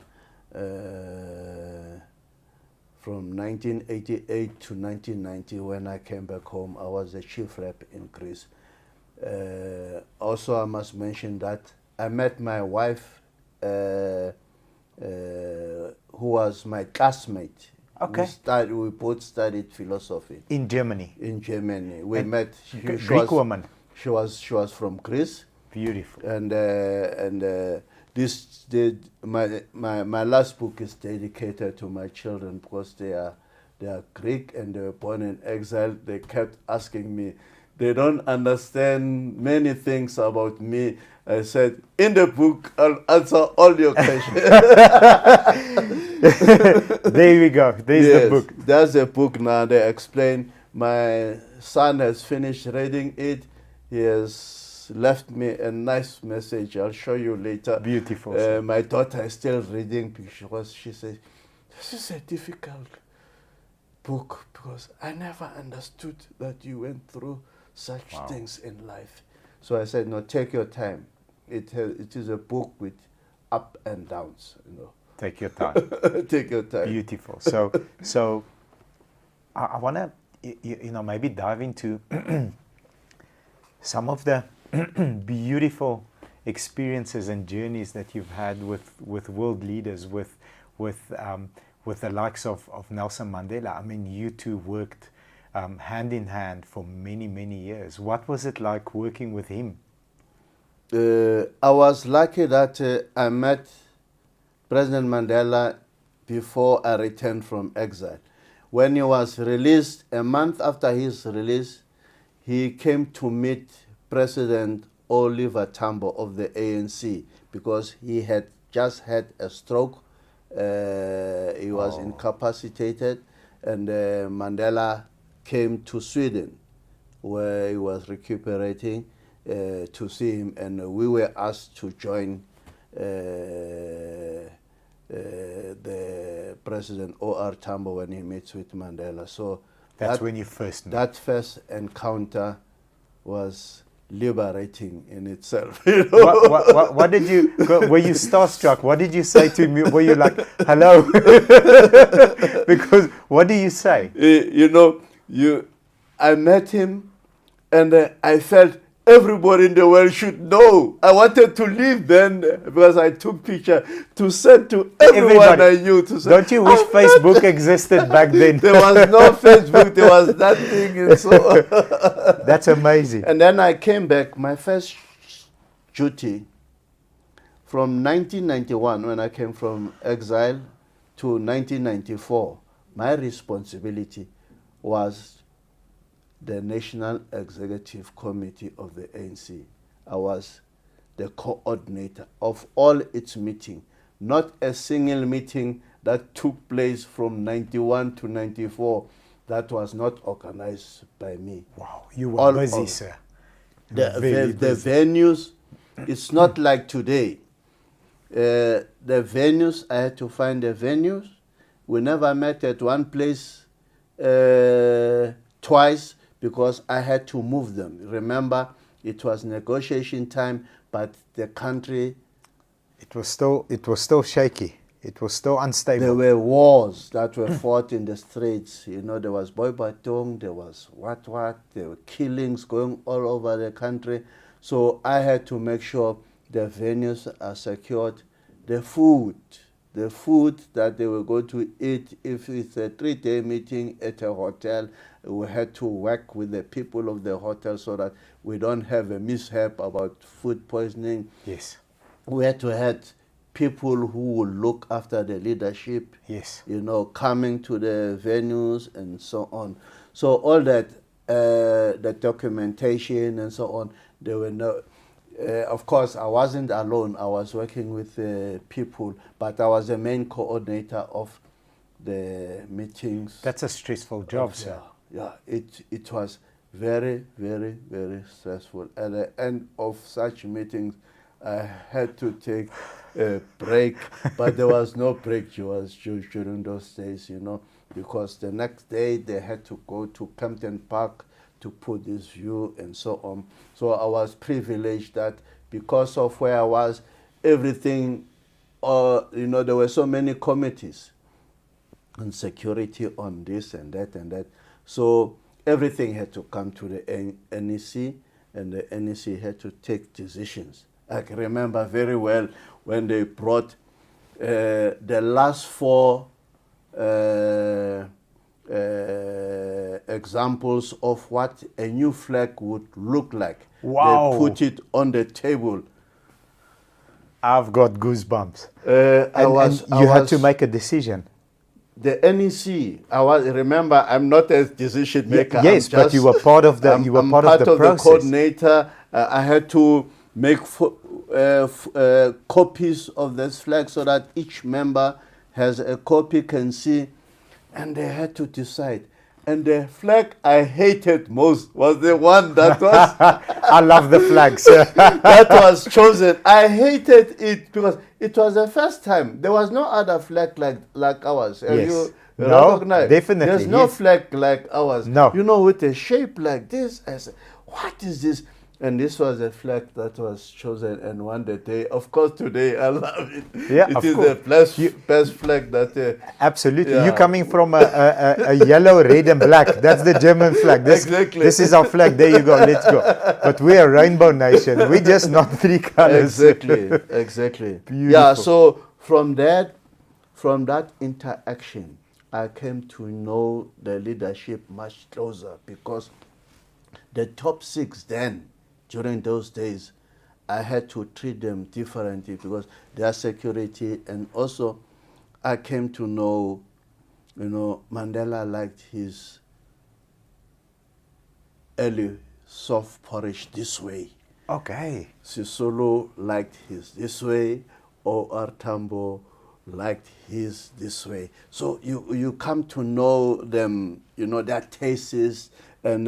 from 1988 to 1990, when I came back home, I was the chief rep in Greece. Also, I must mention that I met my wife who was my classmate. Okay. We both studied philosophy. In Germany? In Germany. We met. Greek woman? She was from Greece. Beautiful. And my last book is dedicated to my children because they are Greek and they were born in exile. They kept asking me. They don't understand many things about me. I said, in the book, I'll answer all your questions. There we go. There's the book. There's a book now. They explain. My son has finished reading it. He has left me a nice message. I'll show you later. Beautiful. My daughter is still reading because she says, this is a difficult book because I never understood that you went through such things in life. So I said, no, take your time. It is a book with up and downs, you know. Take your time. Take your time. Beautiful. So I want to, maybe dive into some of the beautiful experiences and journeys that you've had with world leaders, with the likes of Nelson Mandela. I mean, you two worked hand in hand for many, many years. What was it like working with him? I was lucky that I met President Mandela before I returned from exile. When he was released, a month after his release, he came to meet President Oliver Tambo of the ANC because he had just had a stroke. He was incapacitated, and Mandela came to Sweden where he was recuperating to see him, and we were asked to join the President O.R. Tambo when he meets with Mandela. So that's when you first met. That first encounter was liberating in itself. You know? What did you, were you starstruck? What did you say to me? Were you like, hello? Because what do you say? I met him and I felt everybody in the world should know. I wanted to leave then because I took picture to send to everyone I knew. To say, don't you wish Facebook existed back then? There was no Facebook. There was nothing. And so that's amazing. And then I came back. My first duty from 1991, when I came from exile, to 1994, my responsibility was the National Executive Committee of the ANC. I was the coordinator of all its meetings. Not a single meeting that took place from 91 to 94 that was not organized by me. Wow, you were busy, sir. The venues, it's not like today. The venues, I had to find the venues. We never met at one place twice, because I had to move them. Remember, it was negotiation time, but the country... It was still shaky. It was still unstable. There were wars that were fought in the streets. You know, there was Boibatong, there was what, there were killings going all over the country. So I had to make sure the venues are secured. The food that they were going to eat, if it's a 3-day meeting at a hotel, we had to work with the people of the hotel so that we don't have a mishap about food poisoning. Yes. We had to have people who would look after the leadership. Yes. You know, coming to the venues and so on. So all that, the documentation and so on, there were no... of course, I wasn't alone. I was working with people, but I was the main coordinator of the meetings. That's a stressful job, sir. Yeah, it was very, very, very stressful. At the end of such meetings, I had to take a break, but there was no break during those days, you know, because the next day they had to go to Kempton Park to put this view and so on. So I was privileged that because of where I was, everything, you know, there were so many committees on security, on this and that and that. So everything had to come to the NEC, and the NEC had to take decisions. I can remember very well when they brought the last 4 examples of what a new flag would look like. Wow. They put it on the table. I've got goosebumps. I You had was to make a decision. the NEC. Remember, I'm not a decision maker. Yes, but you were part of the. I'm part of the process. coordinator. I had to make copies of this flag so that each member has a copy, can see, and they had to decide. And the flag I hated most was the one that was I love the flags. that was chosen. I hated it because it was the first time. There was no other flag like ours. Have Yes. you No, recognized? definitely, There's no yes. flag like ours. No. You know, with a shape like this. I said, what is this? And this was a flag that was chosen and won the day. Of course, today I love it. Yeah, it of is course. the best flag that. Absolutely. Yeah. You're coming from a yellow, red, and black. That's the German flag. Exactly. This is our flag. There you go. Let's go. But we're a rainbow nation. We're just not 3 colors. Exactly. Beautiful. Yeah. So from that interaction, I came to know the leadership much closer because the top 6 then, during those days, I had to treat them differently because their security, and also I came to know, Mandela liked his early soft porridge this way. Okay. Sisulu liked his this way, or Tambo liked his this way. So you come to know them, their tastes, and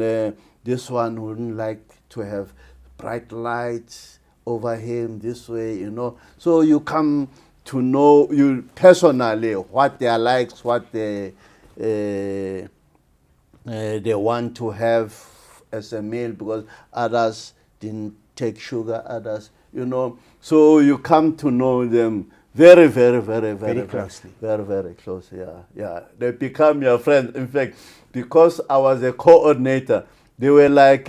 this one wouldn't like to have bright lights over him this way, So you come to know you personally what their likes, what they want to have as a meal, because others didn't take sugar, others, So you come to know them very, very, very, Very closely. Very, very close, yeah. They become your friends. In fact, because I was a coordinator, they were like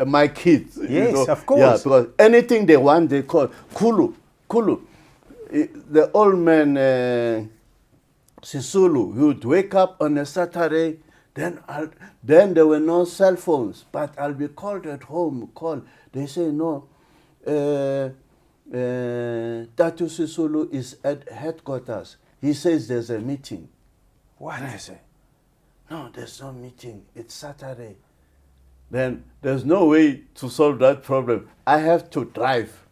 my kids. Yes, of course. Yeah, because anything they want, they call Khulu. The old man, Sisulu, he would wake up on a Saturday, then there were no cell phones, but I'll be called at home, They say, no, Tatu Sisulu is at headquarters. He says there's a meeting. What? And I say, no, there's no meeting. It's Saturday. Then there's no way to solve that problem. I have to drive.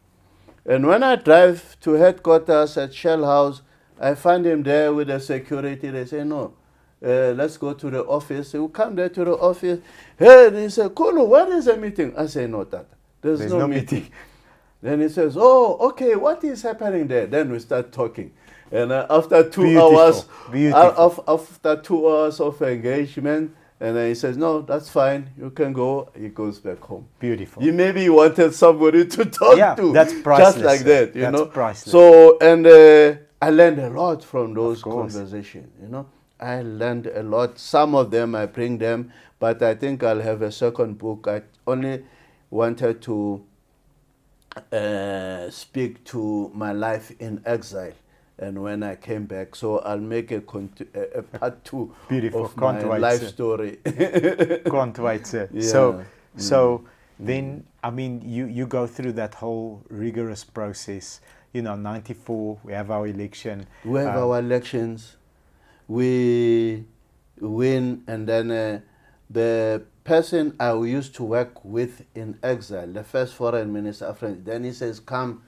And when I drive to headquarters at Shell House, I find him there with the security. They say, no, let's go to the office. We come there to the office. Hey, they say, Khulu, what is the meeting? I say, no, Tata. There's no meeting. Then he says, oh, okay, what is happening there? Then we start talking. And after 2 hours, after 2 hours of engagement, and then he says, no, that's fine, you can go. He goes back home. Beautiful. He maybe wanted somebody to talk to. That's priceless. Just like that, you know. That's priceless. So, and I learned a lot from those conversations, I learned a lot. Some of them, I bring them, but I think I'll have a second book. I only wanted to speak to my life in exile and when I came back. So I'll make a part 2 of my life story. Can't wait, sir. Yeah. So then, I mean, you go through that whole rigorous process. 94, we have our election. We have our elections. We win, and then the person I used to work with in exile, the first foreign minister, then he says, come,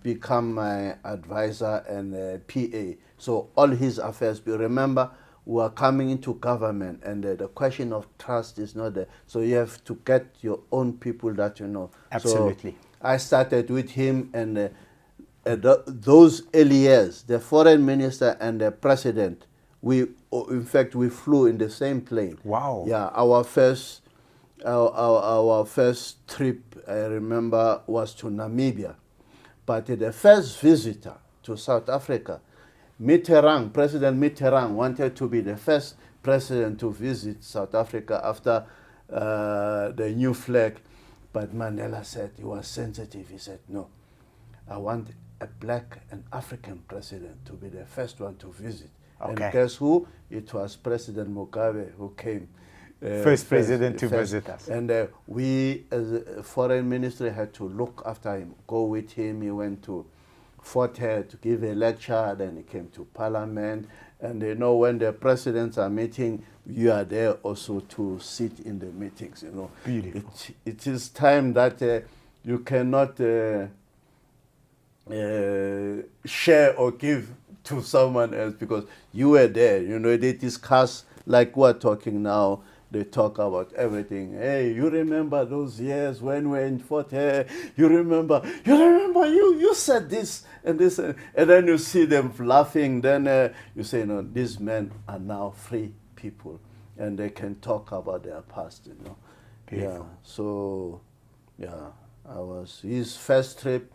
become my advisor and PA. So all his affairs, remember, we are coming into government, and the question of trust is not there. So you have to get your own people that you know. Absolutely. So I started with him, and those early years, the foreign minister and the president, in fact, we flew in the same plane. Wow. Yeah, our first trip, I remember, was to Namibia. But the first visitor to South Africa, President Mitterrand wanted to be the first president to visit South Africa after the new flag. But Mandela said, he was sensitive. He said, no, I want a black and African president to be the first one to visit. Okay. And guess who? It was President Mugabe who came. First president to visit us. And we, as a foreign ministry, had to look after him, go with him. He went to Fort Hare to give a lecture, then he came to Parliament. And you know, when the presidents are meeting, you are there also to sit in the meetings, you know. Beautiful. It is time that you cannot share or give to someone else because you were there. You know, they discuss like we're talking now. They talk about everything. Hey, you remember those years when we were in Fort Hare? You remember, you said this and this. And then you see them laughing. Then you say, no, these men are now free people. And they can talk about their past, you know. Beautiful. Yeah, so, yeah, I was his first trip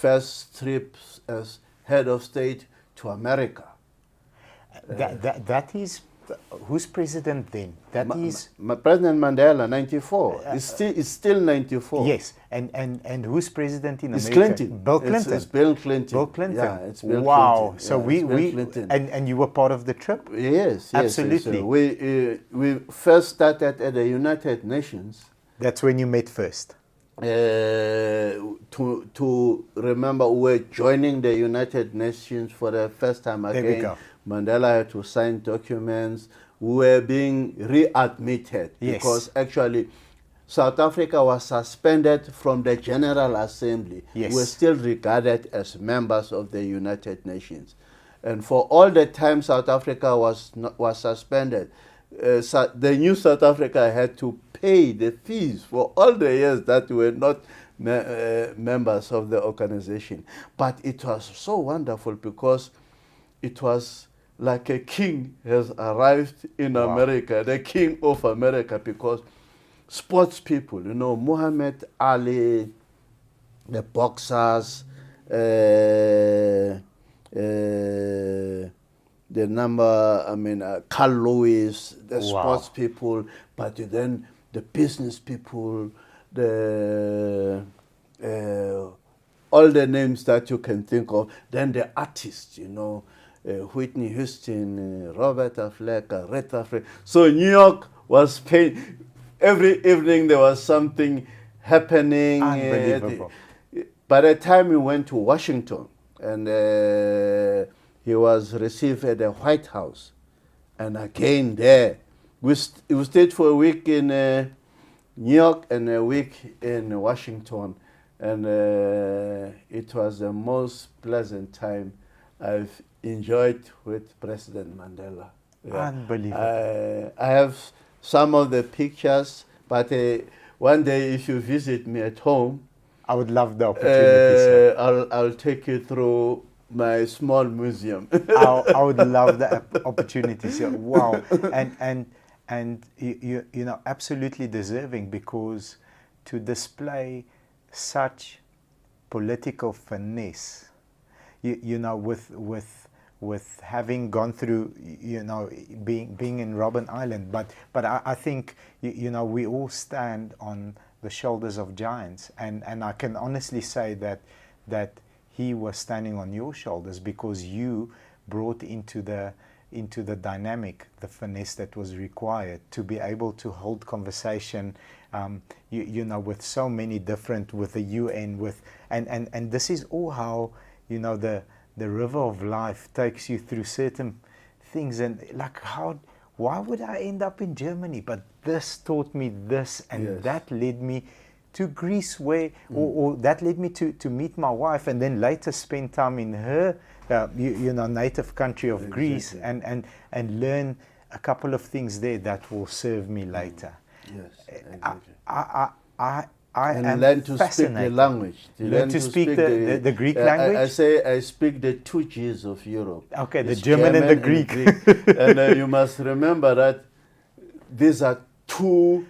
as head of state to America. That is, who's president then? That is President Mandela, 94. It's still 94. Yes, and who's president in It's America? Clinton. Bill Clinton. It's Bill Clinton. Bill Clinton. Yeah, it's Bill wow. Clinton. So Yeah, we it's Bill Clinton. and you were part of the trip? Yes, Absolutely. Yes. We first started at the United Nations. That's when you met first. To remember, we were joining the United Nations for the first time again. There we go. Mandela had to sign documents. We were being readmitted Yes. because actually South Africa was suspended from the General Assembly. Yes. We were still regarded as members of the United Nations. And for all the time South Africa was suspended, the new South Africa had to pay the fees for all the years that we were not members of the organization. But it was so wonderful because it was like a king has arrived in Wow. America, the king of America, because sports people, you know, Muhammad Ali, the boxers, the number, Carl Lewis, the Wow. sports people, but then the business people, the all the names that you can think of, then the artists, you know, Whitney Houston, Roberta Fleck, Aretha Franklin. So New York was paying, every evening there was something happening. Unbelievable. By the time we went to Washington, and he was received at the White House, and again there, we stayed for a week in New York and a week in Washington, and it was the most pleasant time I've enjoyed with President Mandela. Yeah. Unbelievable. I have some of the pictures, but one day if you visit me at home, I would love the opportunity, sir. I'll take you through my small museum. I would love the opportunity, sir. Wow. And you know, absolutely deserving, because to display such political finesse, you know, with having gone through, you know, being in Robben Island, but I think you know, we all stand on the shoulders of giants, and I can honestly say that he was standing on your shoulders, because you brought into the dynamic the finesse that was required to be able to hold conversation, you know, with so many different, with the UN, and this is all how, you know, the river of life takes you through certain things, and like why would I end up in Germany? But this taught me this, and Yes. that led me to Greece, where, or that led me to meet my wife, and then later spend time in her, you know, native country of Greece, and learn a couple of things there that will serve me later. Yes, exactly. I And am learn to speak the fascinated. language. Learn to speak the Greek language? I say I speak the two G's of Europe. Okay, the It's German and the Greek. And you must remember that these are two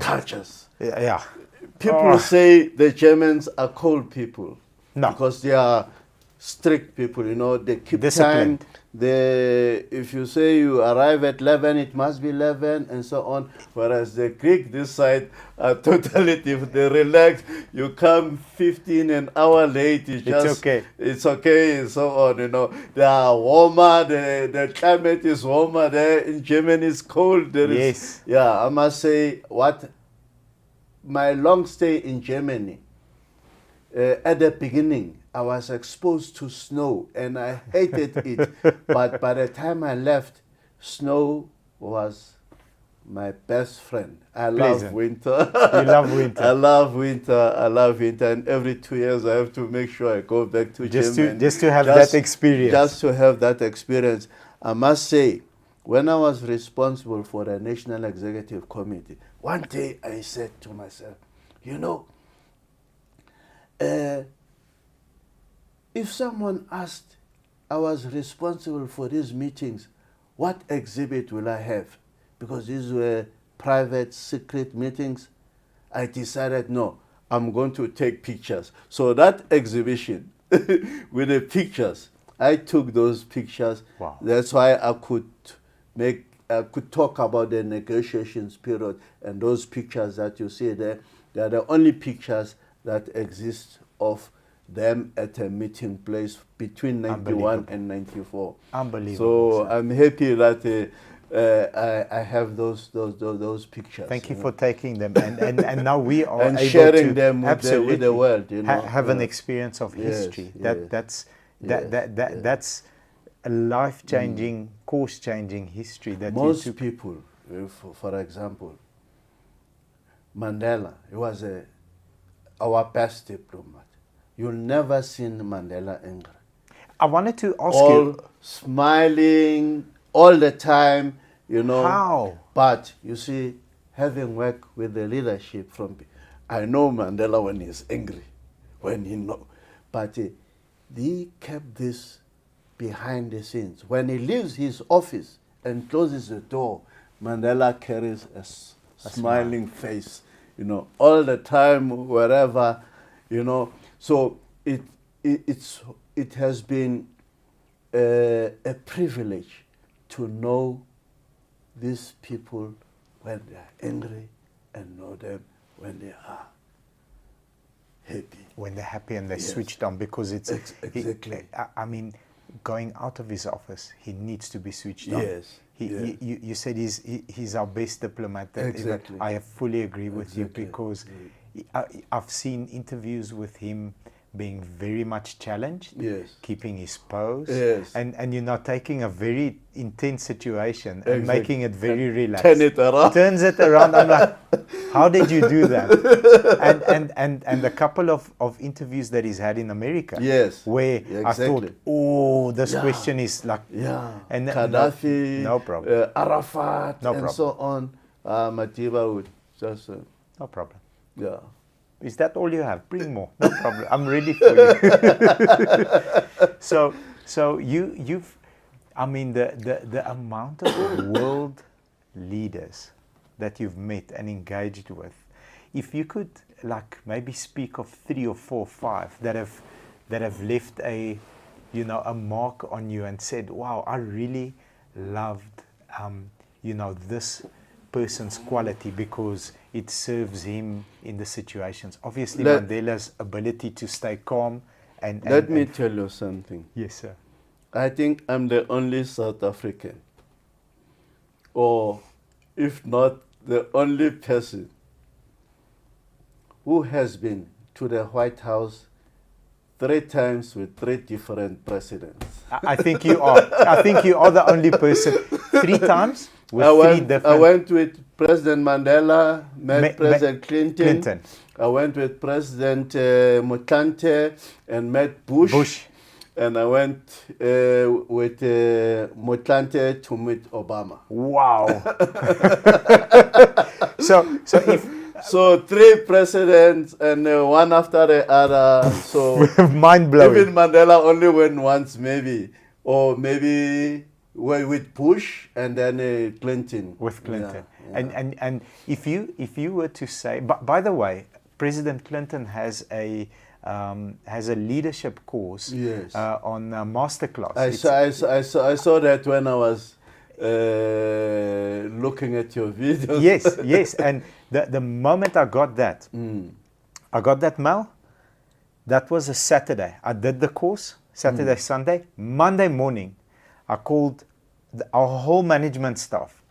cultures. Yeah. People say the Germans are cold people. No. Because they are strict people, you know, they keep Disciplined. time. If you say you arrive at 11, it must be 11, and so on. Whereas the Greek, this side, are totally different. They relax. You come 15 an hour late. It's okay. It's okay, and so on. You know, they are warmer. The climate is warmer there. In Germany, it's cold. Yes. Yeah, I must say, my long stay in Germany. At the beginning, I was exposed to snow and I hated it. But by the time I left, snow was my best friend. I love winter. You love winter. I love winter. I love winter. And every 2 years, I have to make sure I go back to Germany. Just to have that experience. Just to have that experience. I must say, when I was responsible for the National Executive Committee, one day I said to myself, you know, if someone asked, I was responsible for these meetings, what exhibit will I have? Because these were private, secret meetings. I decided, no, I'm going to take pictures. So that exhibition with the pictures, I took those pictures. Wow. That's why I could talk about the negotiations period, and those pictures that you see there, they are the only pictures that exist of them at a meeting place between 91 and 94. Unbelievable. So I'm happy that I have those pictures. Thank you for taking them, and now we are and able sharing to them with the world. You know, have an experience of history. That's a life-changing, course-changing history. That most people, for example, Mandela, he was our best diplomat. You'll never seen Mandela angry. I wanted to ask you. Smiling all the time, you know. How? But you see, having worked with the leadership I know Mandela when he's angry, when he know, but he kept this behind the scenes. When he leaves his office and closes the door, Mandela carries a smiling face, you know, all the time, wherever, you know. So it has been a privilege to know these people when they are angry and know them when they are happy. When they're happy and they switched on, because it's exactly. I mean, going out of his office, he needs to be switched on. Yes. You said he's our best diplomat. Exactly. I fully agree with you, because I've seen interviews with him being very much challenged, keeping his pose, and you know, taking a very intense situation and making it very relaxed. Turns it around. I'm like, how did you do that? And a couple of interviews that he's had in America, where I thought, oh, this question is like, and Gaddafi, no problem, Arafat, no and problem. so on. Matiba would just no problem. Yeah. Is that all you have? Bring more. No problem. I'm ready for you. So you've, I mean, the amount of world leaders that you've met and engaged with, if you could like maybe speak of 3 or 4 or 5 that have left a mark on you and said, wow, I really loved this person's quality because it serves him in the situations. Obviously, Mandela's ability to stay calm and let me tell you something. Yes, sir. I think I'm the only South African, or if not the only person, who has been to the White House 3 times with 3 different presidents. I think you are. I think you are the only person. 3 times with 3 different. I went with President Mandela, met President Clinton. I went with President Motlanthe and met Bush. And I went with Motlanthe to meet Obama. Wow. So 3 presidents and one after the other. So mind blowing. Even Mandela only went once, maybe, or maybe with Bush and then Clinton. With Clinton, and if you were to say, by the way, President Clinton has a has a leadership course Yes. on masterclass. I saw that when I was looking at your videos. Yes, yes. And the moment I got that, I got that mail. That was a Saturday. I did the course, Saturday, Sunday. Monday morning, I called our whole management staff.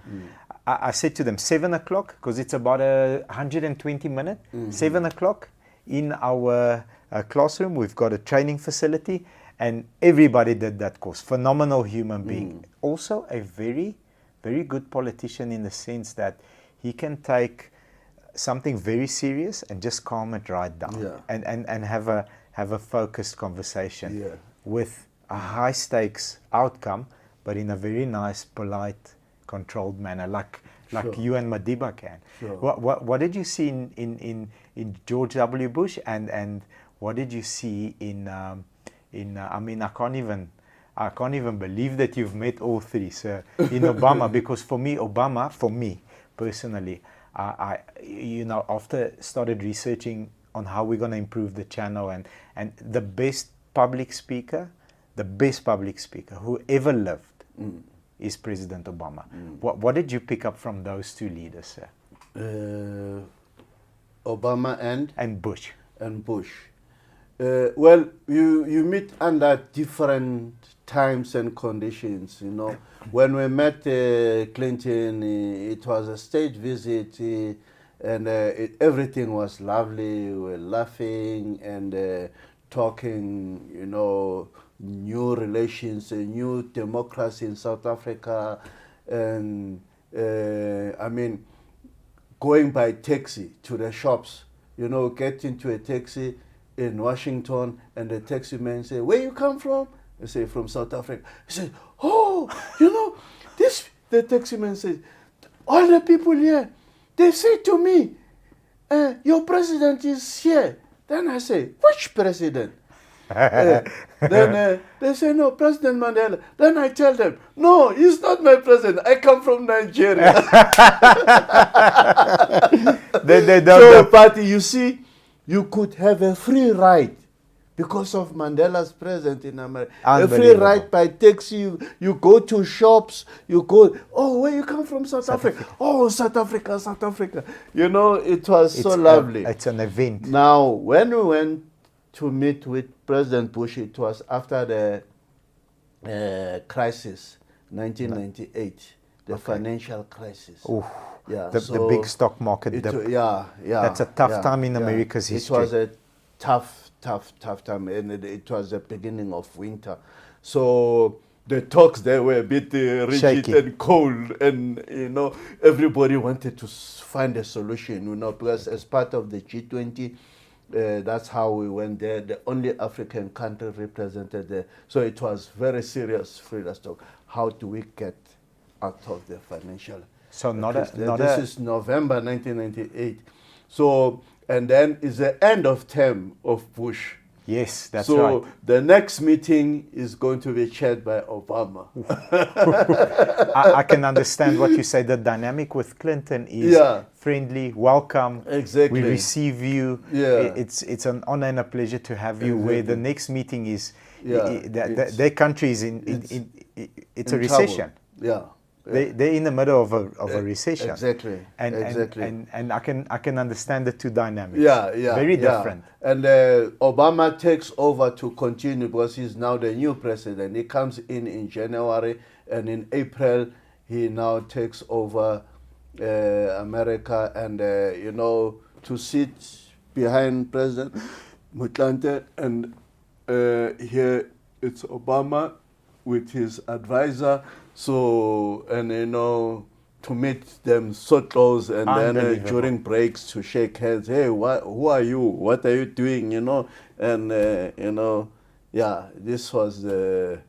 I said to them, 7 o'clock, because it's about 120 minutes, 7 o'clock in our classroom. We've got a training facility, and everybody did that course. Phenomenal human being. Also a very, very good politician in the sense that he can take something very serious and just calm it right down, and have a focused conversation with a high stakes outcome, but in a very nice, polite, controlled manner, like you and Madiba can. What did you see in George W. Bush, and what did you see in I mean, I can't even believe that you've met all three, sir, in Obama, because for me personally, I after started researching on how we're going to improve the channel, and the best public speaker who ever lived is President Obama. What did you pick up from those two leaders, sir? Obama and Bush. Well, you meet under different times and conditions, you know. When we met Clinton, it was a state visit, and everything was lovely. We were laughing and talking, you know, new relations, a new democracy in South Africa, and I mean, going by taxi to the shops, you know, get into a taxi in Washington, and the taxi man say, "Where you come from?" I say, "From South Africa." He said, "Oh, you know, this." The taxi man says, "All the people here, they say to me, your president is here." Then I say, "Which president?" Then they say, "No, President Mandela." Then I tell them, "No, he's not my president. I come from Nigeria." But you see, you could have a free ride because of Mandela's presence in America. A free ride by taxi. You go to shops. You go. "Oh, where you come from?" South Africa. "Oh, South Africa. You know, it was so lovely. It's an event. Now, when we went to meet with President Bush, it was after the crisis, 1998, the financial crisis. Oof. Yeah, the big stock market dip. That's a tough time in America's history. It was a tough time, and it was the beginning of winter. So the talks there were a bit rigid shaky and cold, and you know, everybody wanted to find a solution, you know, because as part of the G20, that's how we went there. The only African country represented there. So it was very serious freedom talk. How do we get out of the financial? So this is November 1998. So, and then is the end of term of Bush. Yes, that's right. So the next meeting is going to be chaired by Obama. I can understand what you say. The dynamic with Clinton is friendly, welcome. Exactly. We receive you. Yeah. It's an honor and a pleasure to have you. Where the next meeting is, their country is it's a recession. Trouble. They're in the middle of a recession. Exactly. And I can understand the two dynamics. Very different. And Obama takes over to continue because he's now the new president. He comes in January, and in April he now takes over America, and you know, to sit behind President Motlanthe, and here it's Obama with his advisor. So, and you know, to meet them so close, and then during breaks to shake hands. "Hey, who are you? What are you doing?" You know, and you know, this was a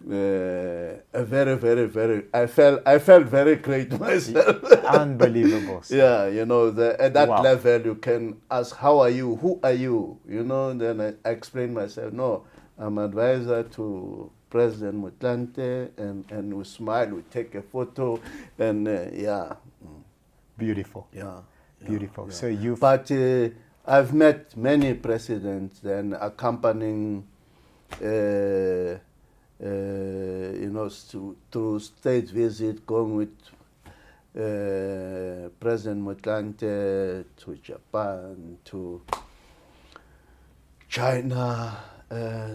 very, very, very. I felt very great myself. Unbelievable. You know, at that level, you can ask, "How are you? Who are you?" You know, then I explain myself. "No, I'm advisor to President Motlanthe," and we smile, we take a photo, and Beautiful. Beautiful. So But I've met many presidents and accompanying, you know, through state visit, going with President Motlanthe to Japan, to China,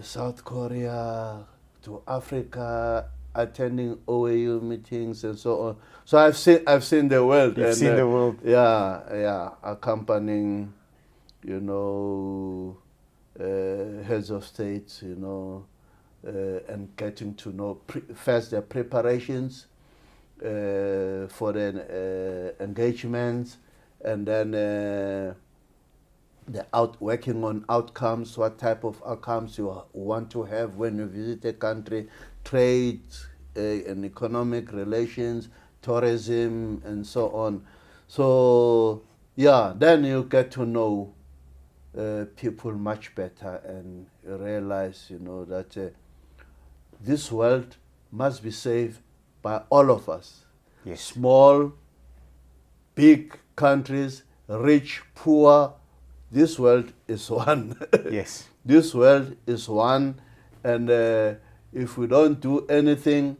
South Korea, to Africa, attending OAU meetings and so on. So I've seen the world. You've seen the world. Yeah, accompanying, you know, heads of states, you know, and getting to know first their preparations for the engagements, and then working on outcomes, what type of outcomes you want to have when you visit a country, trade and economic relations, tourism, and so on. So yeah, then you get to know people much better, and you realize, you know, that this world must be saved by all of us. Yes. Small, big countries, rich, poor. This world is one. Yes. This world is one, and if we don't do anything,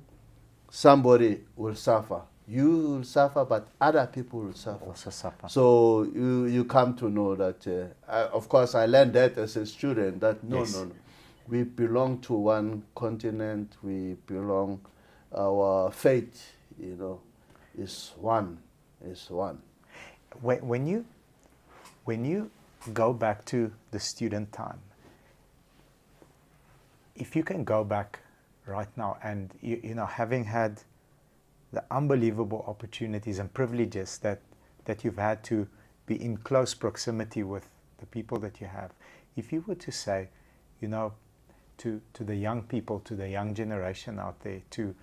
somebody will suffer. You will suffer, but other people will suffer. Also suffer. So you come to know that, of course, I learned that as a student, that no, we belong to one continent, we belong, our faith, you know, is one. When you go back to the student time, if you can go back right now and, you know, having had the unbelievable opportunities and privileges that you've had to be in close proximity with the people that you have, if you were to say, you know, to the young people, to the young generation out there, to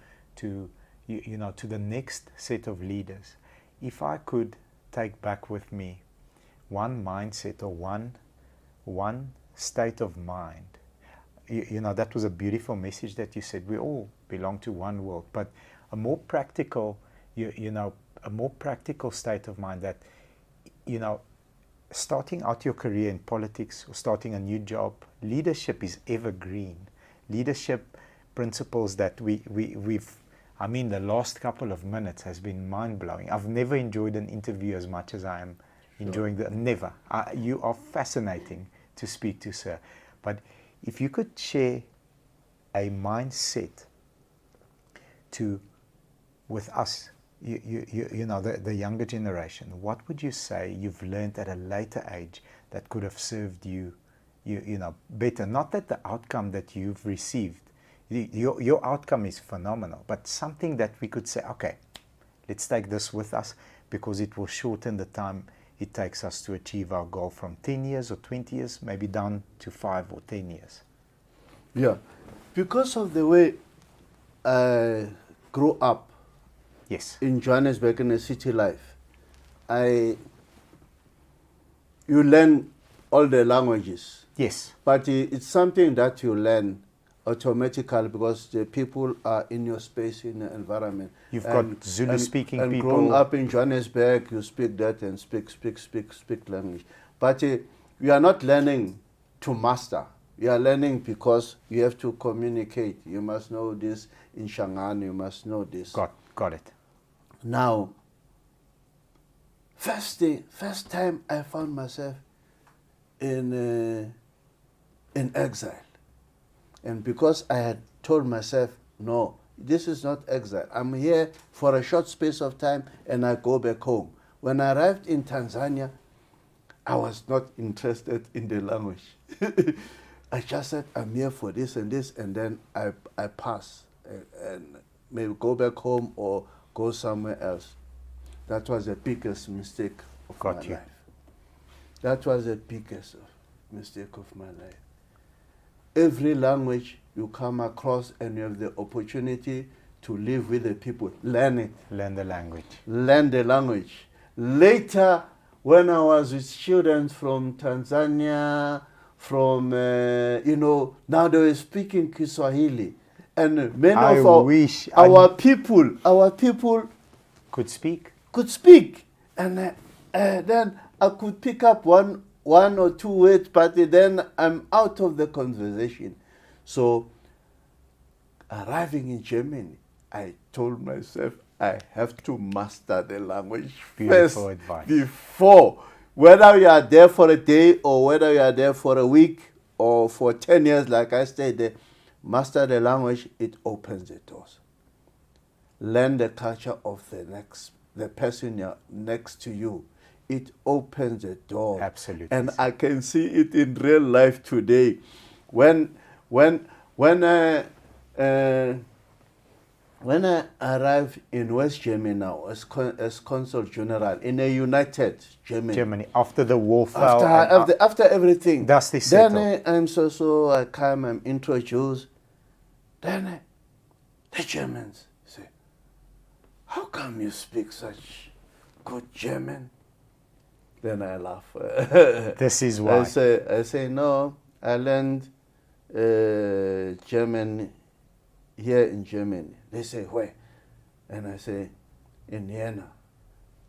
you know, to the next set of leaders, if I could take back with me one mindset or one state of mind, you know, that was a beautiful message that you said. We all belong to one world, but a more practical, you know, a more practical state of mind that, you know, starting out your career in politics or starting a new job, leadership is evergreen. Leadership principles that we've, I mean, the last couple of minutes has been mind-blowing. I've never enjoyed an interview as much as I am enjoying never. You are fascinating to speak to, sir. But if you could share a mindset with us, you know, the younger generation, what would you say you've learned at a later age that could have served you know, better? Not that the outcome that you've received, your outcome is phenomenal, but something that we could say, okay, let's take this with us, because it will shorten the time it takes us to achieve our goal from 10 years or 20 years, maybe down to 5 or 10 years. Yeah, because of the way I grew up, yes, in Johannesburg, in the city life, you learn all the languages. Yes. But it's something that you learn automatically because the people are in your space, in the environment. You've got Zulu-speaking people. And growing up in Johannesburg, you speak that and speak language. But you are not learning to master. You are learning because you have to communicate. You must know this in Shangaan, you must know this. Got it. Now, first time I found myself in exile. And because I had told myself, no, this is not exile. I'm here for a short space of time and I go back home. When I arrived in Tanzania, I was not interested in the language. I just said, I'm here for this, and then I pass and maybe go back home or go somewhere else. That was the biggest mistake of my life. That was the biggest mistake of my life. Every language you come across and you have the opportunity to live with the people, learn it. Learn the language. Learn the language. Later, when I was with students from Tanzania, from, you know, now they were speaking Kiswahili. And many of our people could speak. And then I could pick up one one or two words, but then I'm out of the conversation. So, arriving in Germany, I told myself I have to master the language Beautiful first advice. before. Whether you are there for a day or whether you are there for a week or for 10 years, like I stayed there, master the language, it opens the doors. Learn the culture of the person next to you. It opens the door. Absolutely. And I can see it in real life today. When I arrived in West Germany now as Consul General in a united Germany. After the war fell. After everything. Dusty settled. Then I come, I'm introduced. Then the Germans say, how come you speak such good German? Then I laugh. This is why. I say no, I learned German here in Germany. They say, where? And I say, in Vienna.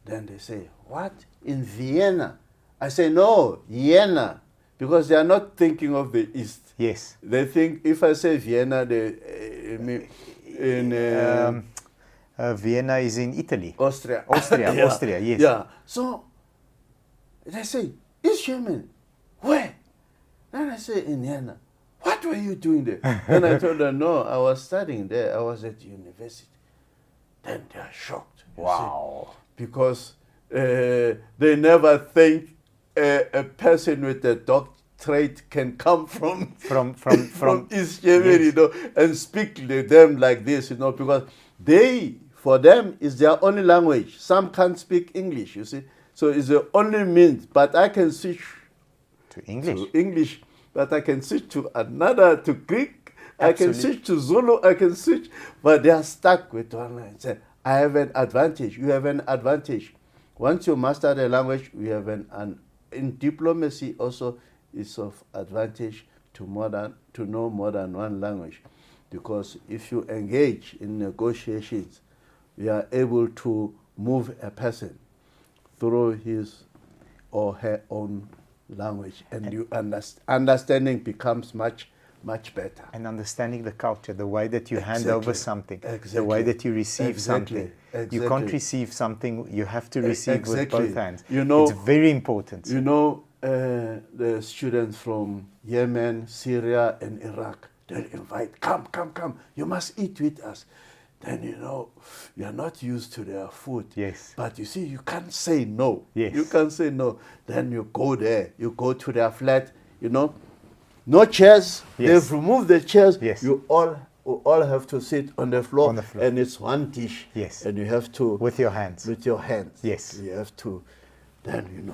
Then they say, what? In Vienna? I say, no, Vienna. Because they are not thinking of the East. Yes. They think, if I say Vienna, Vienna is in Italy. Austria. Yeah. Austria, yes. Yeah. So, they say, it's German. Where? Then I say, in Vienna. What were you doing there? Then I told them, no, I was studying there. I was at university. Then they are shocked. Wow. See, because they never think a person with a doctorate can come from East Germany, yes. And speak to them like this, because for them, it's their only language. Some can't speak English, you see. So it's the only means. But I can switch to English. But I can switch to Greek, Absolutely. I can switch to Zulu, but they are stuck with one line. Say, I have an advantage, you have an advantage. Once you master the language, we have in diplomacy also it's of advantage to know more than one language. Because if you engage in negotiations, you are able to move a person through his or her own language, and you understanding becomes much better. And understanding the culture, the way that you hand over something, the way that you receive something. You can't receive something, you have to receive with both hands. It's very important. The students from Yemen, Syria, and Iraq, they'll invite, come, you must eat with us. Then you are not used to their food. Yes. But you see, you can't say no. Yes. You can't say no. Then you go there. You go to their flat. No chairs. Yes. They've removed the chairs. Yes. You all have to sit on the floor. And it's one dish. Yes. And you have to with your hands. Yes. You have to. Then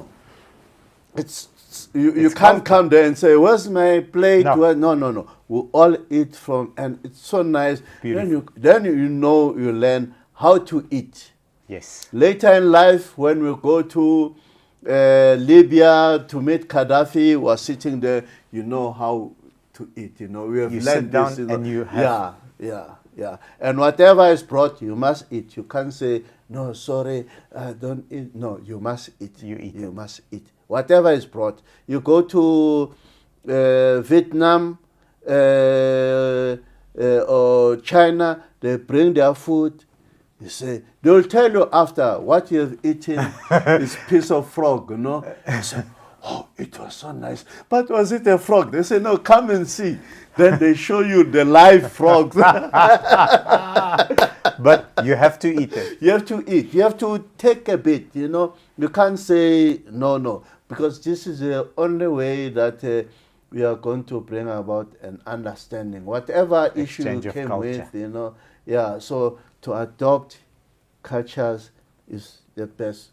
you can't come there and say, where's my plate? No. We all eat from, and it's so nice. Beautiful. Then you learn how to eat. Yes. Later in life, when we go to Libya to meet Gaddafi, we're sitting there, you know how to eat. We have you learned sit down this. and you have. Yeah. And whatever is brought, you must eat. You can't say, no, sorry, I don't eat. No, you must eat. You must eat. Whatever is brought. You go to Vietnam or China, they bring their food. You say, they'll tell you after what you have eaten is piece of frog, You say, oh, it was so nice. But was it a frog? They say, no, come and see. Then they show you the live frogs. But you have to eat it. You have to eat. You have to take a bit, You can't say no. Because this is the only way that we are going to bring about an understanding. Whatever issue you came with, So to adopt cultures is the best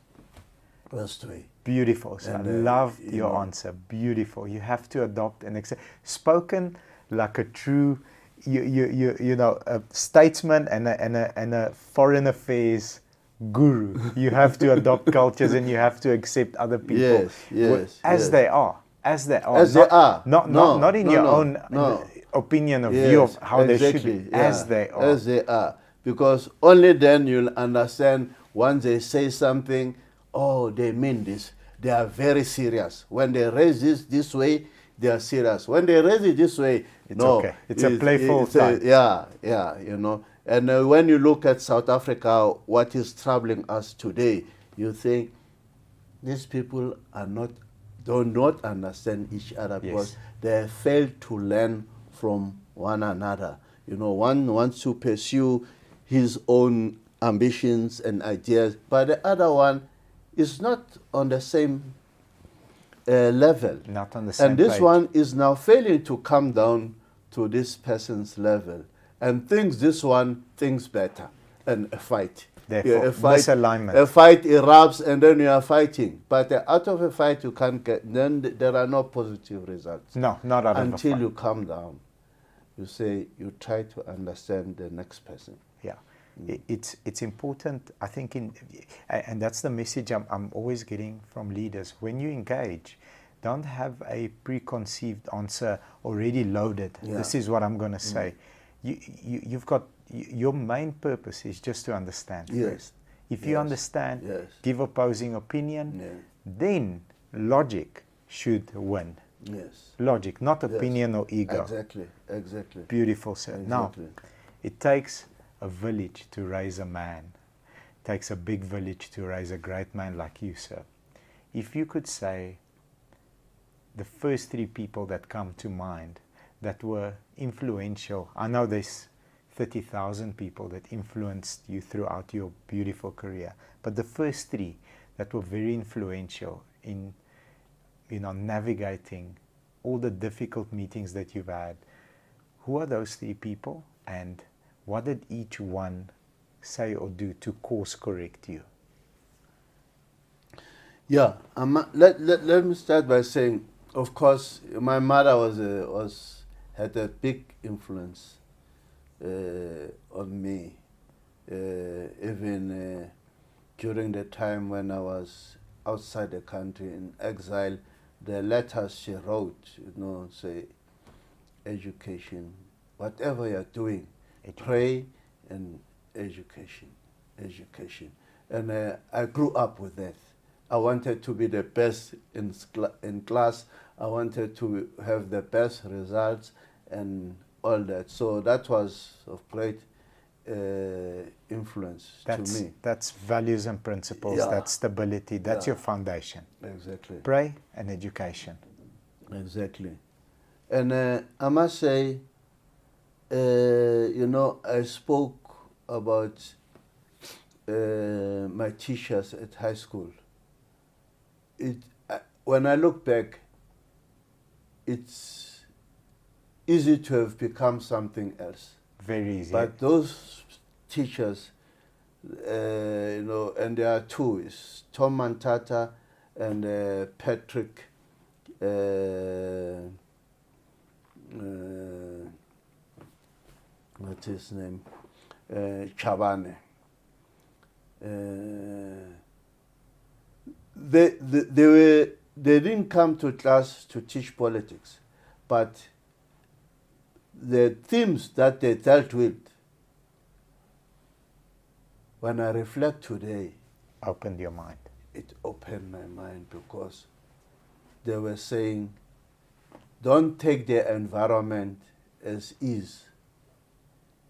way. Beautiful. So I love your answer. Beautiful. You have to adopt and accept. Spoken like a true, a statesman and a foreign affairs guru. You have to adopt cultures and you have to accept other people as they are. Not in your own opinion or view of how they should be. As they are. As they are. Because only then you'll understand once they say something, oh, they mean this. they are very serious. When they raise this way, they are serious. When they raise it this way, it's okay. It's a playful time. Yeah, you know. And when you look at South Africa, what is troubling us today, you think these people do not understand each other because they fail to learn from one another. You know, one wants to pursue his own ambitions and ideas, but the other one is not on the same level. Not on the same And this page. one is now failing to come down to this person's level and thinks this one thinks better, and a fight. Therefore, a fight, misalignment. A fight erupts and then you are fighting. But out of a fight you can't get, then there are no positive results. No, not out of a until fight. you calm down. You say, you try to understand the next person. Yeah, it's important, I think, and that's the message I'm always getting from leaders. When you engage, don't have a preconceived answer already loaded. Yeah. This is what I'm going to say. You've got, your main purpose is just to understand first. If you understand, give opposing opinion, then logic should win. Yes. Logic, not opinion or ego. Exactly. Beautiful, sir. Now, it takes a village to raise a man. It takes a big village to raise a great man like you, sir. If you could say the first 3 people that come to mind that were influential, I know there's 30,000 people that influenced you throughout your beautiful career, but the first 3 that were very influential in, you know, navigating all the difficult meetings that you've had, who are those 3 people, and what did each one say or do to course correct you? Yeah, let me start by saying, of course, my mother had a big influence on me, even during the time when I was outside the country in exile. The letters she wrote, you know, say, education, whatever you're doing, pray and education. And I grew up with that. I wanted to be the best in class. I wanted to have the best results and all that. So that was of great influence to me. That's values and principles, that's stability, that's your foundation. Exactly. Pray and education. Exactly. And I must say, you know, I spoke about my teachers at high school. When I look back, it's easy to have become something else. Very easy. But those teachers, you know, and there are 2, it's Tom Mantata and Patrick, what's his name? Chabane. They didn't come to class to teach politics, but the themes that they dealt with, when I reflect today, opened your mind. It opened my mind because they were saying, don't take the environment as is.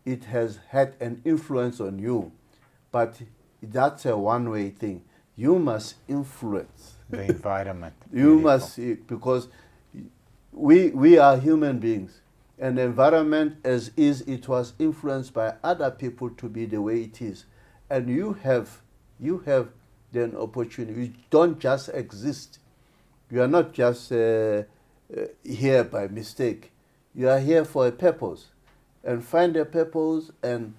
It has had an influence on you, but that's a one-way thing. You must influence the environment. You must, because we are human beings, and the environment as is, it was influenced by other people to be the way it is, and you have the opportunity. You don't just exist. You are not just here by mistake. You are here for a purpose, and find a purpose. And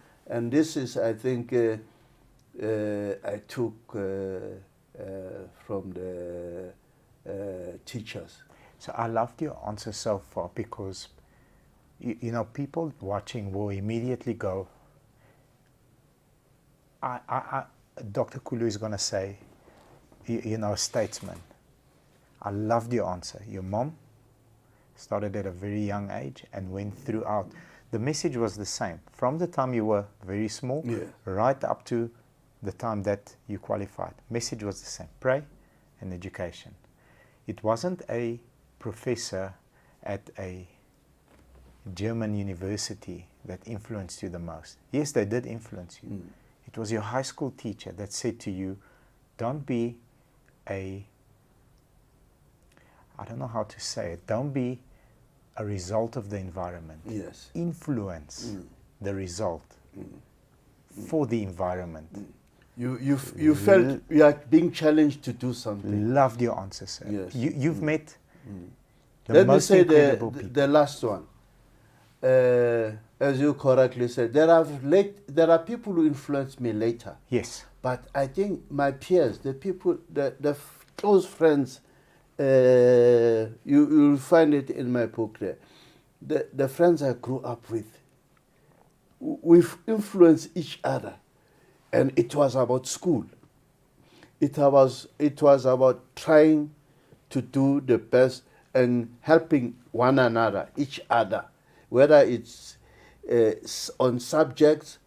this is, I think, I took from the teachers. So I loved your answer so far because, you know, people watching will immediately go, Dr. Khulu is going to say, you know, statesman. I loved your answer. Your mom started at a very young age and went throughout. The message was the same. From the time you were very small, right up to the time that you qualified. Message was the same. Pray and education. It wasn't a professor at a German university that influenced you the most. Yes, they did influence you. It was your high school teacher that said to you, don't be I don't know how to say it, don't be a result of the environment. Yes. Influence the result for the environment. You felt you are being challenged to do something. Loved your answer, sir. Yes. You've met the Let me most say incredible people. the last one. As you correctly said, there are people who influenced me later. Yes. But I think my peers, the people, the close friends, you'll find it in my book there. The friends I grew up with, we've influenced each other. And it was about school. It was about trying to do the best and helping one another, each other, whether it's on subjects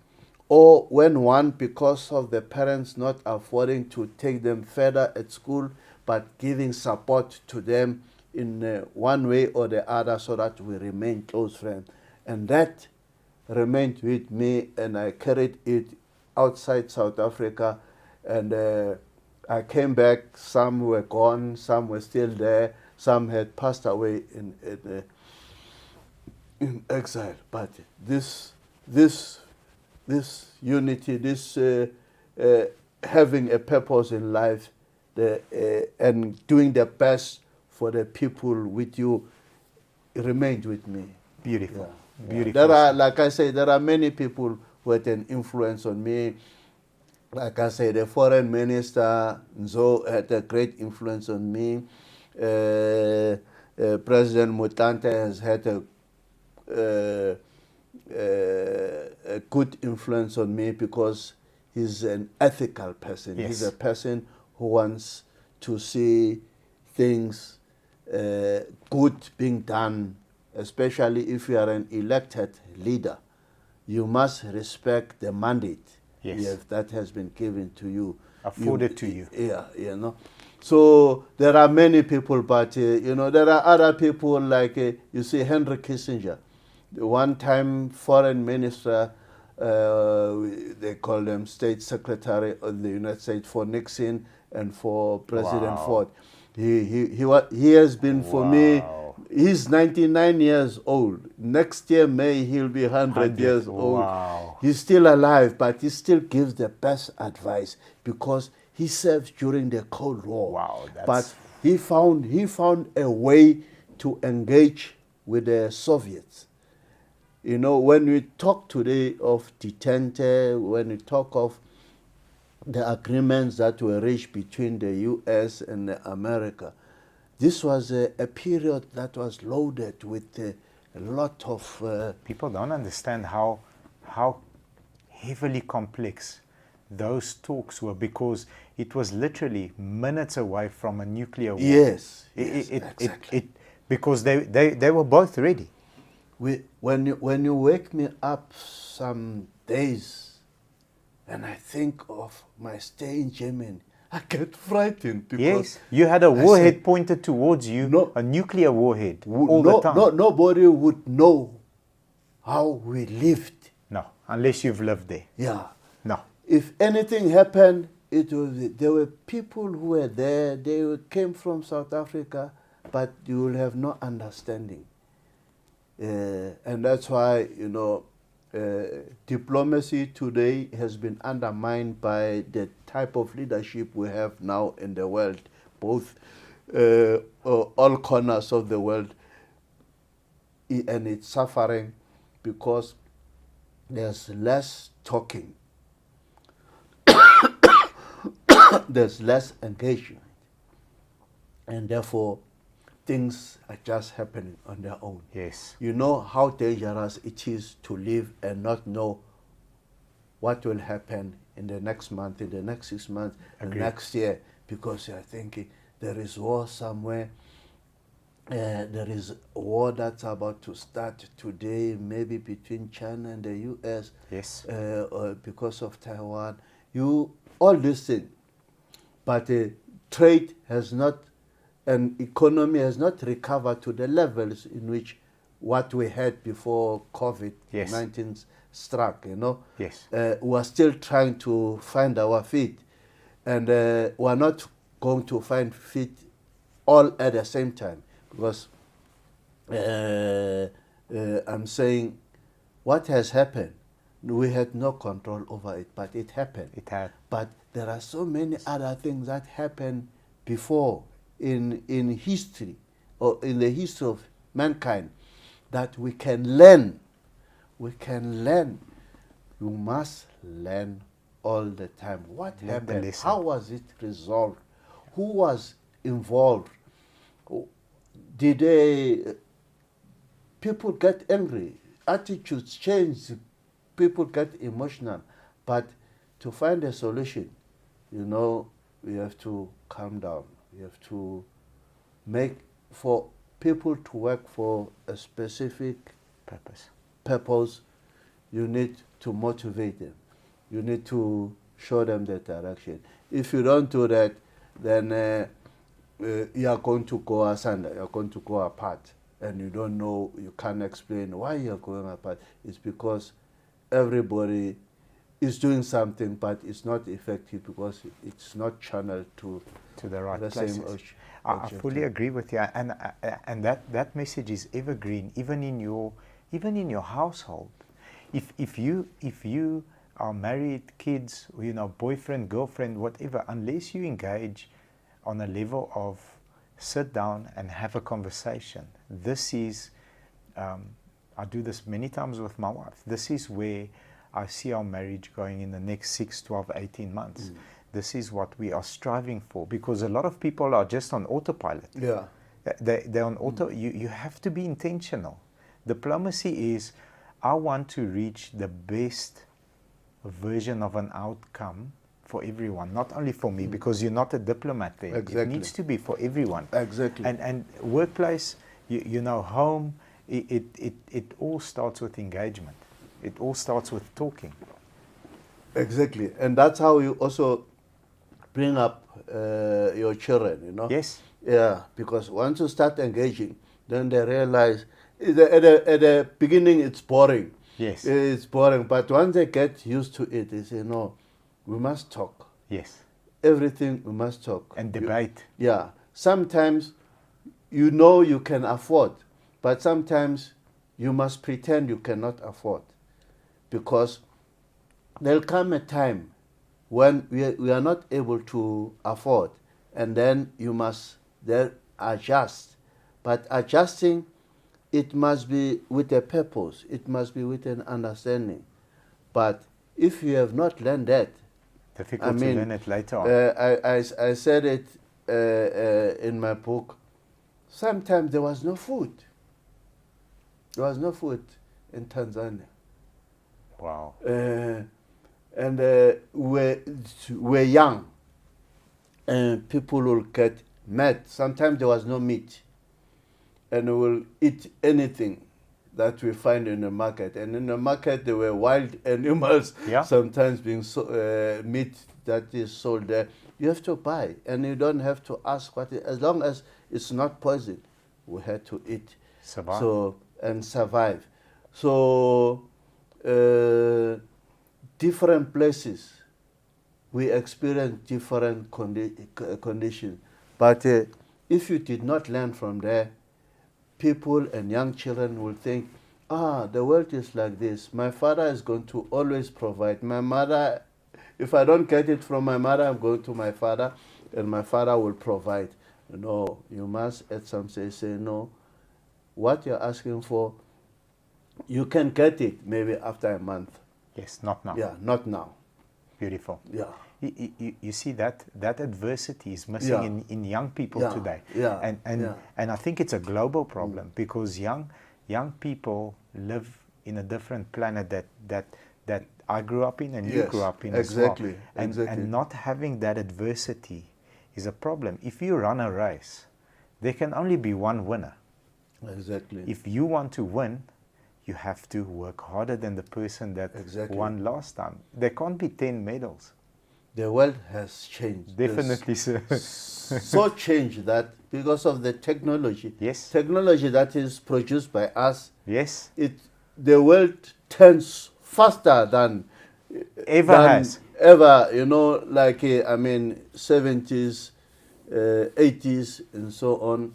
or when one, because of the parents not affording to take them further at school, but giving support to them in one way or the other so that we remain close friends. And that remained with me, and I carried it outside South Africa, and I came back. Some were gone, some were still there, some had passed away in exile. But this unity, this having a purpose in life, and doing the best for the people with you, remained with me. Beautiful. Yeah. Beautiful. There are, like I say, there are many people who had an influence on me. Like I say, the foreign minister Nzo had a great influence on me. President Motlanthe has had a good influence on me because he's an ethical person. Yes. He's a person who wants to see things good being done, especially if you are an elected leader. You must respect the mandate that has been given to you. Afforded to you. Yeah, you know. So there are many people, but there are other people like you see Henry Kissinger, the one-time foreign minister. They call them state secretary of the United States for Nixon and for President Ford. He has been for me. He's 99 years old. Next year, May, he'll be 100 years old. Wow. He's still alive, but he still gives the best advice because he served during the Cold War. Wow, but he found a way to engage with the Soviets. You know, when we talk today of detente, when we talk of the agreements that were reached between the U.S. and America, this was a period that was loaded with a lot of... People don't understand how heavily complex those talks were, because it was literally minutes away from a nuclear war. Yes, exactly. Because they were both ready. When you wake me up some days and I think of my stay in Germany, I get frightened because... Yes, you had a warhead pointed towards you, a nuclear warhead, all the time. Nobody would know how we lived. No, unless you've lived there. Yeah. No. If anything happened, there were people who were there, they came from South Africa, but you will have no understanding. And that's why, diplomacy today has been undermined by the type of leadership we have now in the world, both all corners of the world, and it's suffering because there's less talking, there's less engagement, and therefore things are just happening on their own. Yes. You know how dangerous it is to live and not know what will happen in the next month, in the next 6 months, and next year, because you are thinking there is war somewhere. There is a war that's about to start today, maybe between China and the U.S. Yes. Or because of Taiwan. All these things. But trade has not, and economy has not recovered to the levels in which what we had before COVID-19 struck, you know. Yes. We are still trying to find our feet, and we are not going to find feet all at the same time, because I'm saying what has happened, we had no control over it, but it happened. It had. But there are so many other things that happened before in history, or in the history of mankind, that we can learn. We can learn. You must learn all the time. What happened? How was it resolved? Who was involved? Did people get angry? Attitudes change. People get emotional. But to find a solution, you know, we have to calm down. We have to make for people to work for a specific purpose. You need to motivate them. You need to show them the direction. If you don't do that, then you are going to go asunder. You are going to go apart, and you don't know. You can't explain why you are going apart. It's because everybody is doing something, but it's not effective because it's not channeled to the right the places. same I fully agree with you, and that message is evergreen, even in your household. If you are married, kids, you know, boyfriend, girlfriend, whatever, unless you engage on a level of sit down and have a conversation, this is, I do this many times with my wife. This is where I see our marriage going in the next 6, 12, 18 months. This is what we are striving for, because a lot of people are just on autopilot. Yeah. They're on auto. You have to be intentional. Diplomacy is, I want to reach the best version of an outcome for everyone, not only for me, because you're not a diplomat there. Exactly. It needs to be for everyone. Exactly. And workplace, you know, home, it all starts with engagement. It all starts with talking. Exactly. And that's how you also bring up your children, you know. Yes. Yeah, because once you start engaging, then they realize at the beginning it's boring. Yes. It's boring, but once they get used to it, they say, no, we must talk. Yes. Everything we must talk. And debate. Yeah. Sometimes you know you can afford, but sometimes you must pretend you cannot afford, because there'll come a time when we are not able to afford, and then you must then adjust. But adjusting, it must be with a purpose. It must be with an understanding. But if you have not learned that, Difficult to learn it later on. I said it in my book. Sometimes there was no food. There was no food in Tanzania. Wow. And we're young, and people will get mad. Sometimes there was no meat, and we will eat anything that we find in the market. And in the market, there were wild animals, sometimes being meat that is sold there. You have to buy, and you don't have to ask what it, as long as it's not poison. We had to eat, survive. Survive. So different places, we experience different conditions. But if you did not learn from there, people and young children will think, the world is like this. My father is going to always provide. My mother, if I don't get it from my mother, I'm going to my father, and my father will provide. No, you must at some stage say, no, what you're asking for, you can get it maybe after a month. Yes, not now. Yeah, not now. Beautiful. Yeah. You see that adversity is missing in young people today. Yeah. And I think it's a global problem, because young people live in a different planet that I grew up in and you grew up in as well. And not having that adversity is a problem. If you run a race, there can only be one winner. Exactly. If you want to win, you have to work harder than the person that won last time. There can't be 10 medals. the world has changed. Definitely, sir. So changed that because of the technology, Yes. technology that is produced by us, Yes. the world turns faster than Ever you know, like I mean 70s, 80s and so on.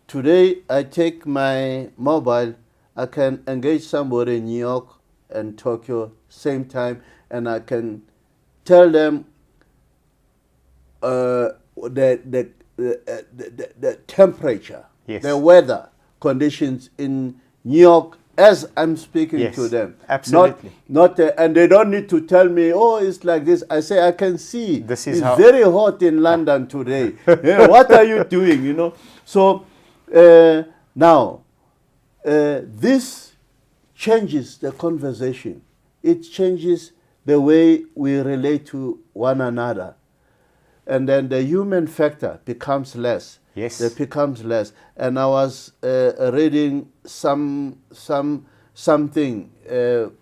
Today I take my mobile, I can engage somebody in New York and Tokyo same time, and I can tell them the temperature, Yes. the weather conditions in New York as I'm speaking Yes, to them. absolutely. And they don't need to tell me, oh, it's like this. I say, I can see. This is it's how- very hot in London today. What are you doing, you know? So now, this changes the conversation. It changes the way we relate to one another. And then the human factor becomes less. Yes. It becomes less. And I was reading something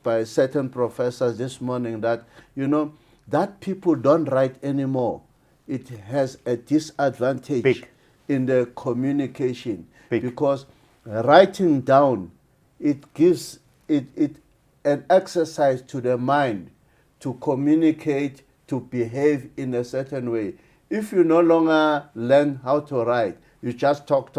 by certain professors this morning that, you know, that people don't write anymore. It has a disadvantage Big. in the communication. Big. Because writing down, it gives it an exercise to the mind to communicate, to behave in a certain way. If you no longer learn how to write, you just talk.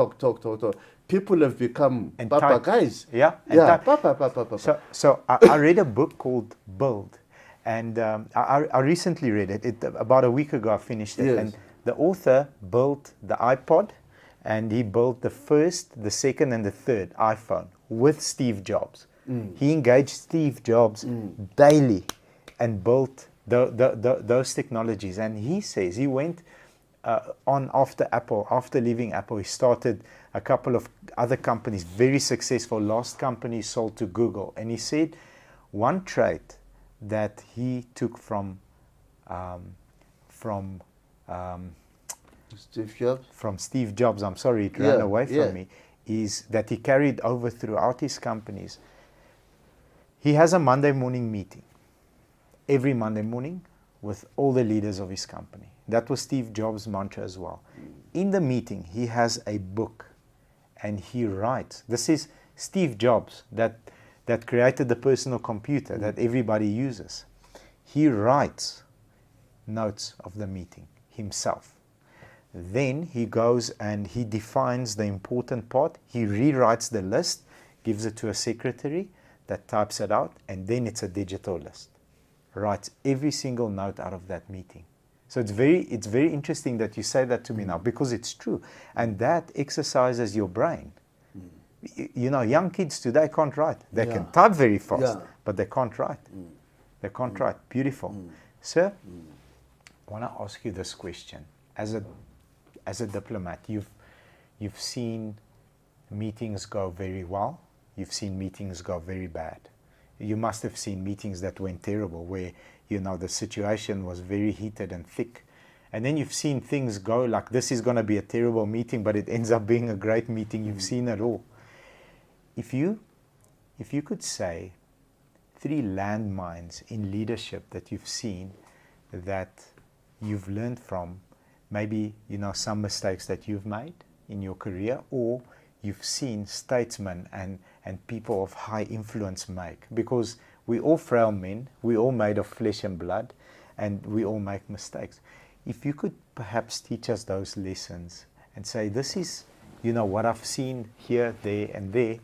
People have become And papagayos. Yeah. And Yeah, type. papa. So I read a book called Build, and I recently read it. About a week ago I finished it. Yes. And the author built the iPod, and he built the first, the second, and the third iPhone with Steve Jobs. He engaged Steve Jobs daily and built those technologies. And he says he went on after leaving Apple, he started a couple of other companies, very successful. Last company sold to Google. And he said one trait that he took from Steve Jobs, I'm sorry, it ran away from me, is that he carried over throughout his companies. He has a Monday morning meeting, every Monday morning, with all the leaders of his company. That was Steve Jobs' mantra as well. In the meeting, he has a book, and he writes. This is Steve Jobs that created the personal computer that everybody uses. He writes notes of the meeting himself. Then he goes and he defines the important part. He rewrites the list, gives it to a secretary that types it out, and then it's a digital list. Writes every single note out of that meeting. So it's very interesting that you say that to me now, because it's true. And that exercises your brain. You know, young kids today can't write. They can type very fast, but they can't write. They can't write. Beautiful. Sir, I want to ask you this question. As a diplomat, you've seen meetings go very well. You've seen meetings go very bad. You must have seen meetings that went terrible, where, you know, the situation was very heated and thick. And then you've seen things go like, this is going to be a terrible meeting, but it ends up being a great meeting. You've seen it all. If you could say 3 landmines in leadership that you've seen, that you've learned from, maybe, you know, some mistakes that you've made in your career, or you've seen statesmen and people of high influence make, because we all frail men, we all made of flesh and blood, and we all make mistakes. If you could perhaps teach us those lessons and say, this is, you know, what I've seen here, there, and there.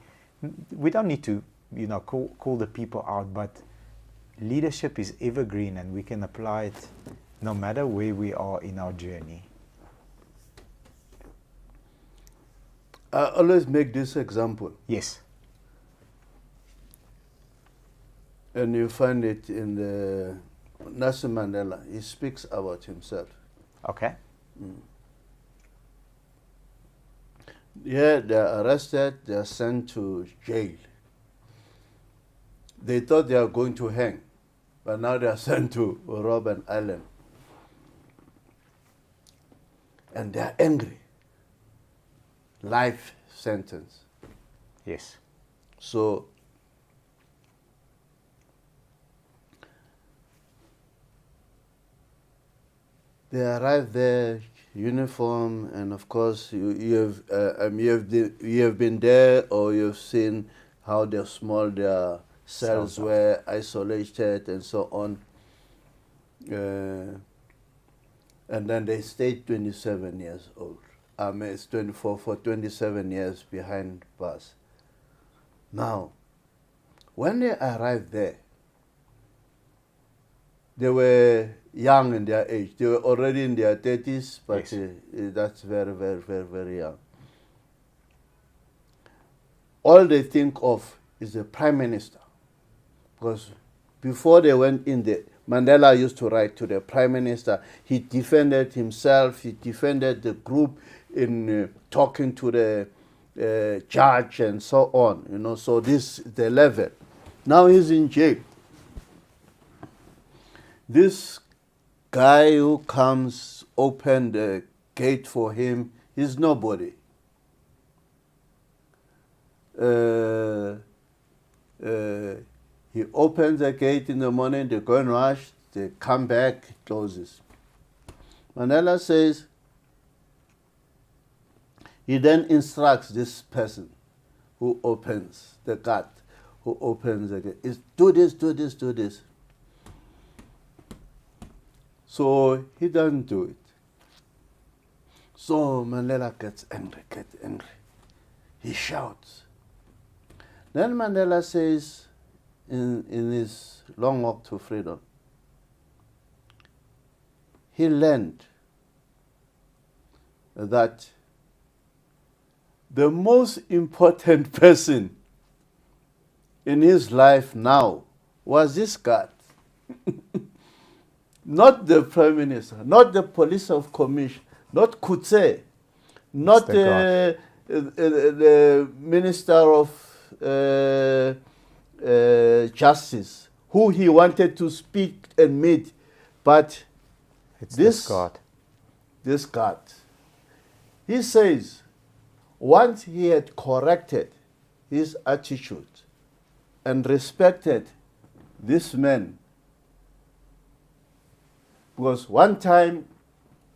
We don't need to, you know, call the people out, but leadership is evergreen, and we can apply it no matter where we are in our journey. I always make this example. Yes. And you find it in the Nelson Mandela. He speaks about himself. Okay. Yeah, they are arrested, they are sent to jail. They thought they are going to hang, but now they are sent to Robben Island. And they are angry. Life sentence. Yes. So They arrived there, uniform, and of course you have been there, or you've seen how they're small their cells were, isolated, and so on. And then they stayed 27 years old. It's 24 for 27 years behind bars. Now, when they arrived there, they were young in their age. They were already in their 30s, but yes. That's very, very, very, very young. All they think of is the prime minister. Because before they went in there, Mandela used to write to the prime minister. He defended himself. He defended the group in talking to the judge and so on. You know, so this is the level. Now he's in jail. This guy who comes, open the gate for him, he's nobody. He opens the gate in the morning, they go and wash, they come back, it closes. Mandela says, he then instructs this person who opens the guard, who opens the gate, is do this, do this, do this. So he doesn't do it. So Mandela gets angry. He shouts. Then Mandela says, in his long walk to freedom, he learned that the most important person in his life now was this guy. Not the prime minister, not the police of commission, not Kutse, not the minister of justice, who he wanted to speak and meet, but it's this God. This God. He says, once he had corrected his attitude and respected this man, because one time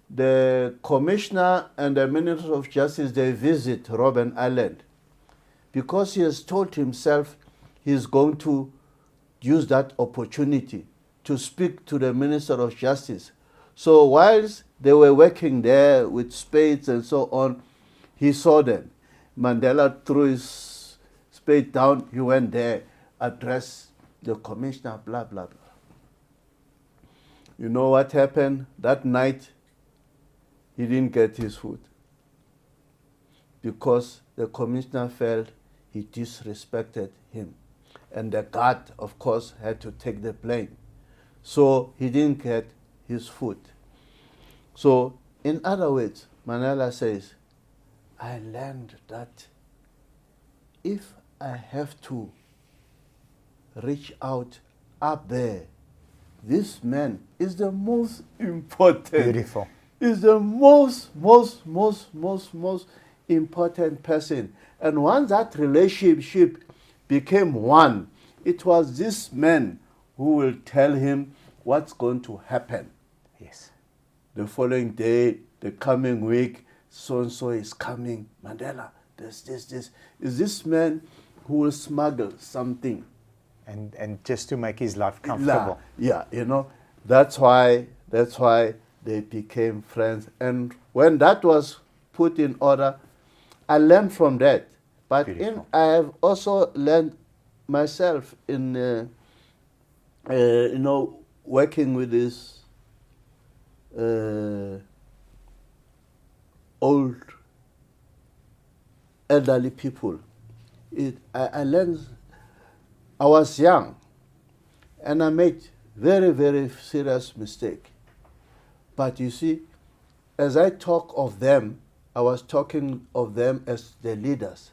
the commissioner and the minister of justice, they visit Robben Island, because he has told himself he's going to use that opportunity to speak to the minister of justice. So whilst they were working there with spades and so on, he saw them. Mandela threw his spade down, he went there, addressed the commissioner, blah, blah, blah. You know what happened? That night, he didn't get his food because the commissioner felt he disrespected him. And the guard, of course, had to take the blame. So he didn't get his food. So, in other words, Mandela says, I learned that if I have to reach out up there, this man is the most important. Beautiful. Is the most important person. And once that relationship became one, it was this man who will tell him what's going to happen. Yes. The following day, the coming week, so-and-so is coming. Mandela, this. Is this man who will smuggle something. And just to make his life comfortable. Yeah, you know, that's why they became friends. And when that was put in order, I learned from that. But I have also learned myself in, working with these old, elderly people. I learned. I was young, and I made very, very serious mistake. But you see, as I talk of them, I was talking of them as the leaders.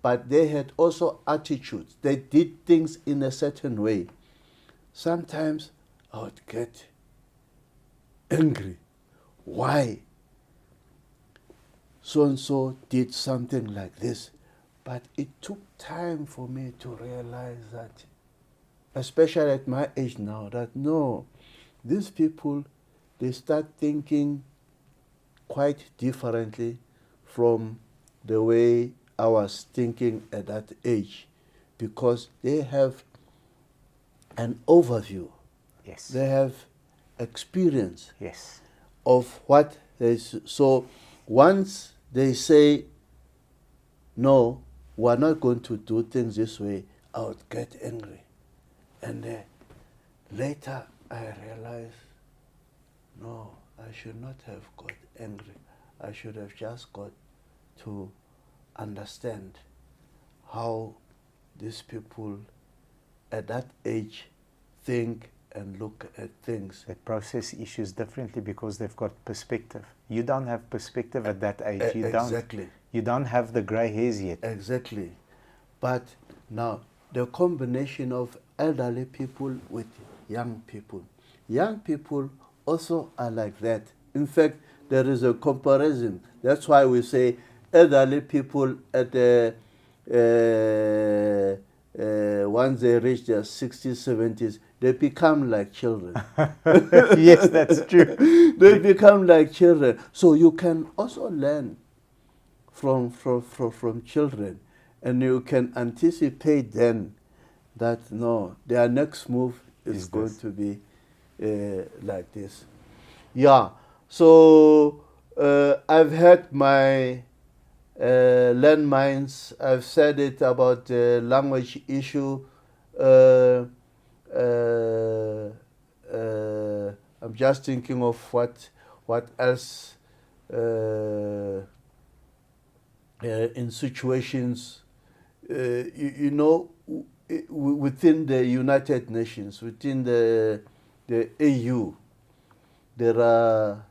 But they had also attitudes. They did things in a certain way. Sometimes I would get angry. Why? So-and-so did something like this. But it took time for me to realize that, especially at my age now, that no, these people, they start thinking quite differently from the way I was thinking at that age, because they have an overview. Yes. They have experience Yes. of what they so once they say, no, we're not going to do things this way, I would get angry. And later I realized, no, I should not have got angry. I should have just got to understand how these people at that age think and look at things. They process issues differently because they've got perspective. You don't have perspective at that age. Exactly. You don't have the grey hairs yet. Exactly. But now, the combination of elderly people with young people. Young people also are like that. In fact, there is a comparison. That's why we say elderly people at once they reach their 60s, 70s, they become like children. Yes, that's true. They become like children. So you can also learn from children, and you can anticipate then that, no, their next move is going to be like this. Yeah, so I've had my landmines. I've said it about the language issue. I'm just thinking of what else in situations, you know, within the United Nations, within the AU, there are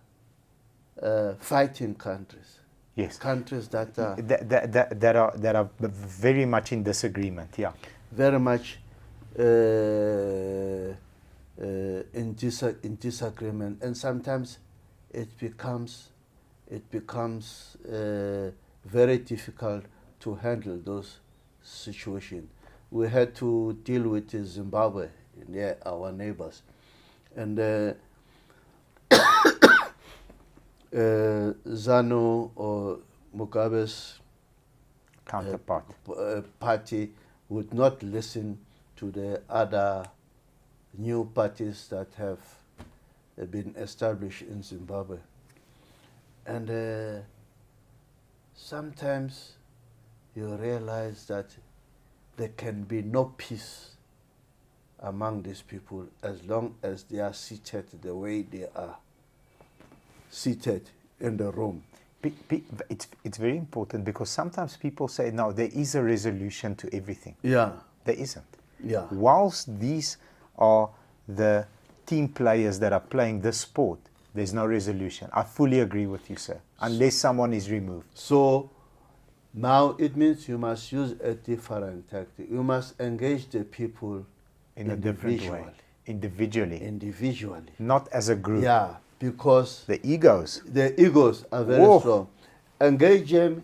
fighting countries. Yes. Countries that are that are very much in disagreement. Yeah. very much in disagreement, and sometimes it becomes very difficult to handle those situations. We had to deal with Zimbabwe, our neighbors, and ZANU, or Mugabe's Counterpart. party, would not listen to the other new parties that have been established in Zimbabwe. And sometimes you realize that there can be no peace among these people as long as they are seated the way they are seated in the room. It's very important, because sometimes people say, no, there is a resolution to everything. Yeah. There isn't. Yeah. Whilst these are the team players that are playing this sport, there's no resolution. I fully agree with you, sir, unless someone is removed. So now it means you must use a different tactic. You must engage the people In a different way. Individually. Not as a group. Yeah, because the egos are very strong. Engage them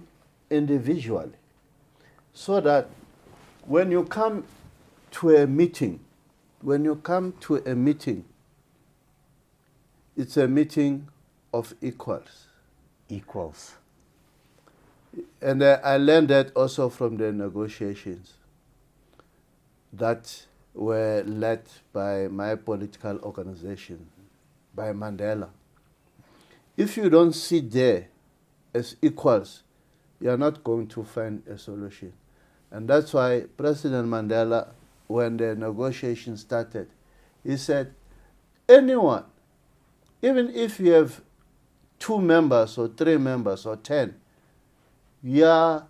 individually, so that when you come to a meeting, it's a meeting of equals. And I learned that also from the negotiations that were led by my political organization, by Mandela. If you don't sit there as equals, you are not going to find a solution. And that's why President Mandela, when the negotiations started, he said, anyone, even if you have 2 members or 3 members or 10, you are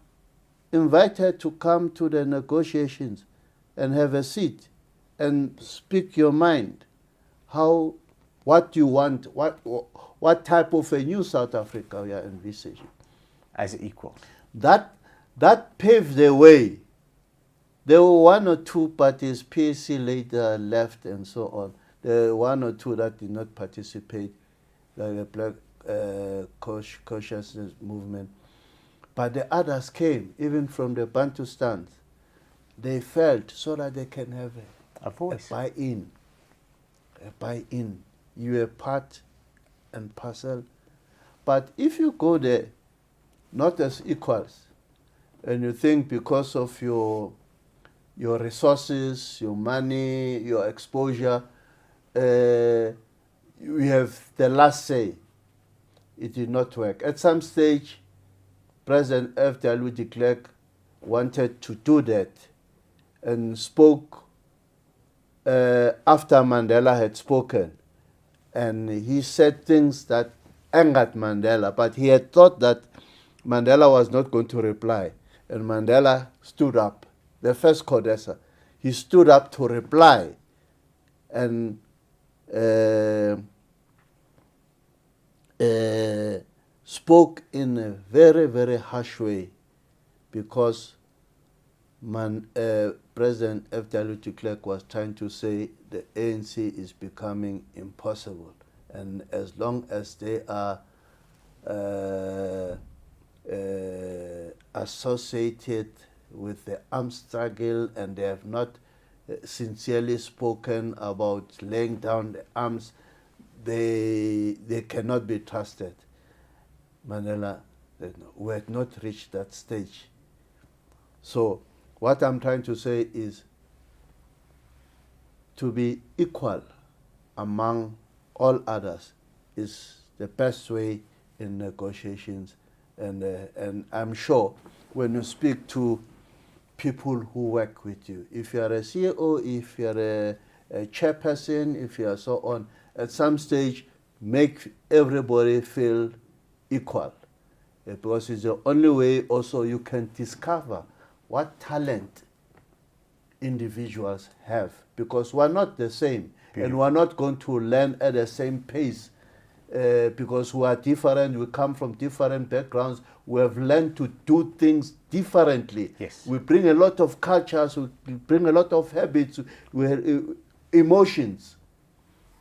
invited to come to the negotiations and have a seat and speak your mind, what you want, what type of a new South Africa you are envisaging. As equal. That paved the way. There were 1 or 2 parties, PAC later left and so on. There were 1 or 2 that did not participate, like the Black Consciousness Movement. But the others came, even from the Bantustans. They felt so that they can have a voice. A buy-in. You are part and parcel. But if you go there, not as equals, and you think because of your resources, your money, your exposure, you have the last say, it did not work. At some stage, President W. de Klerk wanted to do that and spoke after Mandela had spoken. And he said things that angered Mandela, but he had thought that Mandela was not going to reply. And Mandela stood up, the first Codesa. He stood up to reply and spoke in a very, very harsh way because President W. de Klerk was trying to say the ANC is becoming impossible. And as long as they are associated with the armed struggle and they have not sincerely spoken about laying down the arms, they cannot be trusted. Mandela said, no, we had not reached that stage. So what I'm trying to say is to be equal among all others is the best way in negotiations. And I'm sure when you speak to people who work with you, if you are a CEO, if you are a chairperson, if you are so on, at some stage, make everybody feel equal. Because it's the only way also you can discover what talent individuals have. Because we're not the same. Beautiful. And we're not going to learn at the same pace because we are different, we come from different backgrounds, we have learned to do things differently. Yes. We bring a lot of cultures, we bring a lot of habits, we have emotions.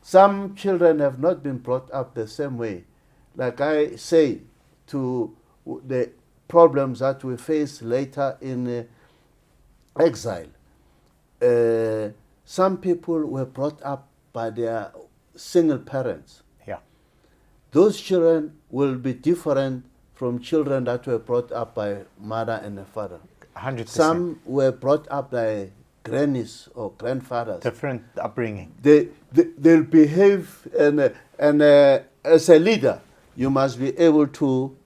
Some children have not been brought up the same way. Like I say, to the problems that we face later in exile. Some people were brought up by their single parents. Yeah. Those children will be different from children that were brought up by mother and a father. 100%. Some were brought up by grannies or grandfathers. Different upbringing. They'll behave, and as a leader, you must be able to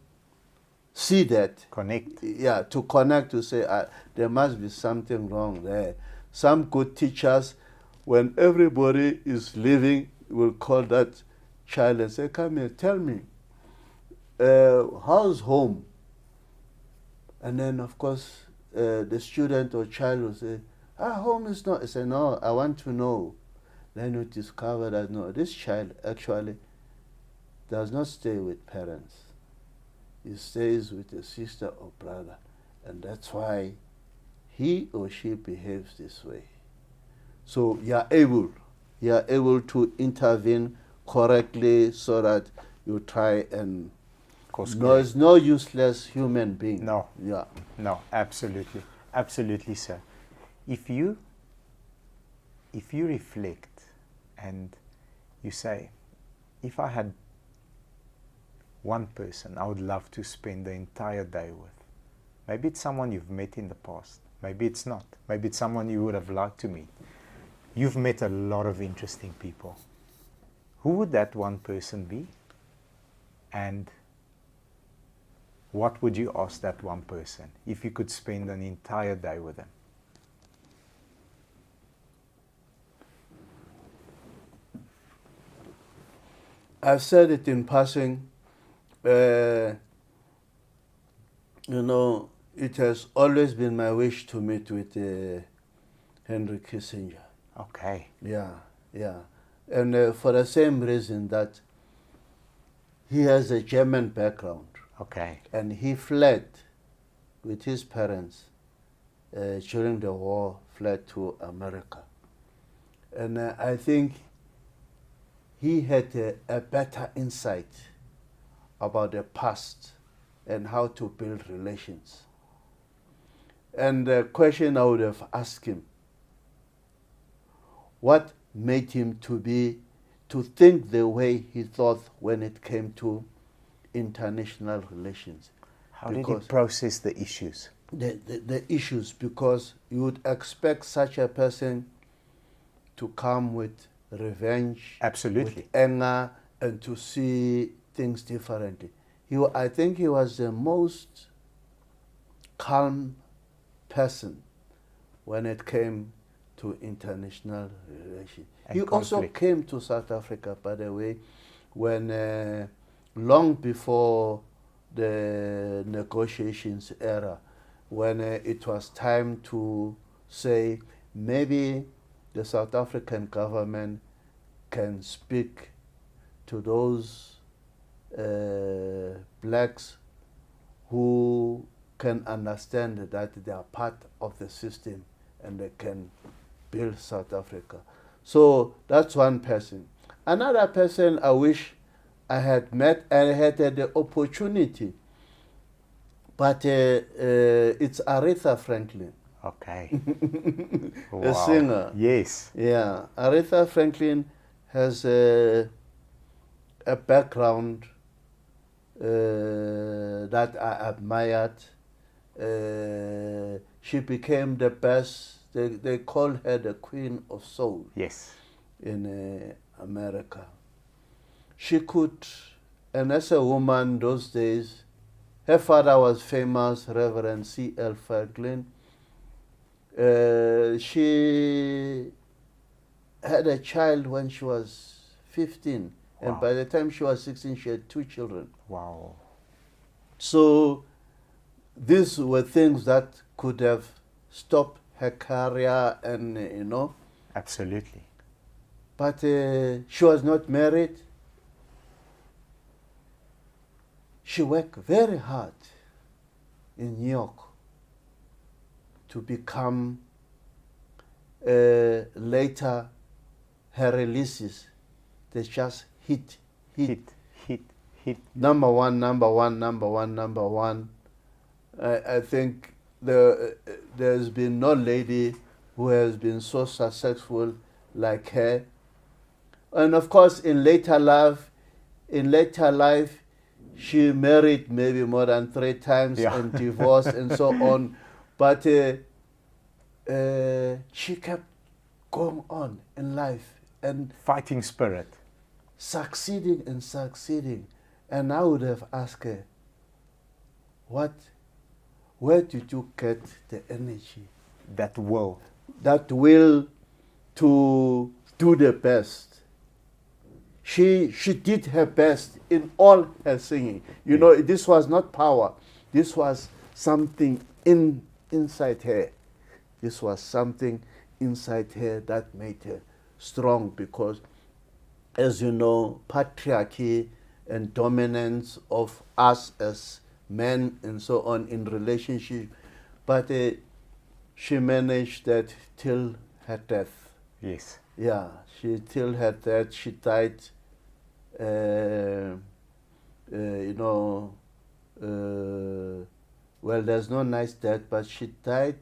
see that. Connect. Yeah, to connect, to say there must be something wrong there. Some good teachers, when everybody is leaving, will call that child and say, come here, tell me, how's home? And then, of course, the student or child will say, home is not. I say, no, I want to know. Then you discover that, no, this child actually does not stay with parents. He stays with a sister or brother. And that's why he or she behaves this way. So you are able to intervene correctly so that you try and there's no useless human being. No. Yeah. No, absolutely. Absolutely, sir. If you reflect and you say, if I had one person I would love to spend the entire day with, maybe it's someone you've met in the past, maybe it's not, maybe it's someone you would have liked to meet. You've met a lot of interesting people. Who would that one person be? And what would you ask that one person if you could spend an entire day with them? I've said it in passing. It has always been my wish to meet with Henry Kissinger. Okay. Yeah. And for the same reason that he has a German background. Okay. And he fled with his parents during the war, fled to America. And I think he had a better insight about the past and how to build relations. And the question I would have asked him, what made him to to think the way he thought when it came to international relations. How did he process the issues? The issues, because you would expect such a person to come with revenge, Absolutely. with anger, and to see things differently. I think he was the most calm person when it came to international relations. He also came to South Africa, by the way, when long before the negotiations era, when it was time to say maybe the South African government can speak to those blacks who can understand that they are part of the system and they can build South Africa. So that's one person. Another person I wish I had met and had the opportunity, but it's Aretha Franklin. Okay. A Wow. singer. Yes. Yeah, Aretha Franklin has a background that I admired. She became the best. They call her the Queen of Soul. Yes. In America. She could, and as a woman those days, her father was famous, Reverend C.L. Franklin. She had a child when she was 15, and Wow. by the time she was 16, she had 2 children. Wow. So these were things that could have stopped her career, and Absolutely. but she was not married. She worked very hard in New York to become, later, her releases, they just hit. Number one. I think there's been no lady who has been so successful like her. And of course, in later life, she married maybe more than 3 times, Yeah. and divorced and so on. But she kept going on in life and Fighting spirit. succeeding. And I would have asked her, where did you get the energy, That will. that will to do the best? She did her best in all her singing. You know, this was not power. This was something inside her. This was something inside her that made her strong, because, as you know, patriarchy and dominance of us as men and so on in relationship, but she managed that till her death. Yes. Yeah, till her death. She died, well, there's no nice death, but she died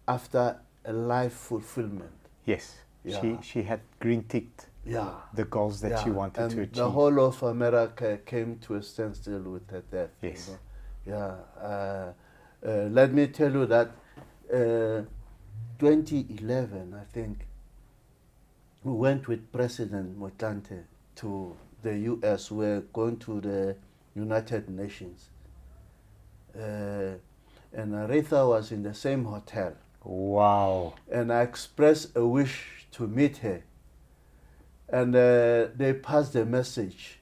after a life fulfillment. Yes. Yeah. She had green ticked the goals that she wanted and to achieve. the whole of America came to a standstill with her death. Yes. Let me tell you that 2011, I think, we went with President Motlanthe to the U.S. We're going to the United Nations. And Aretha was in the same hotel. Wow. And I expressed a wish to meet her. And they passed the message.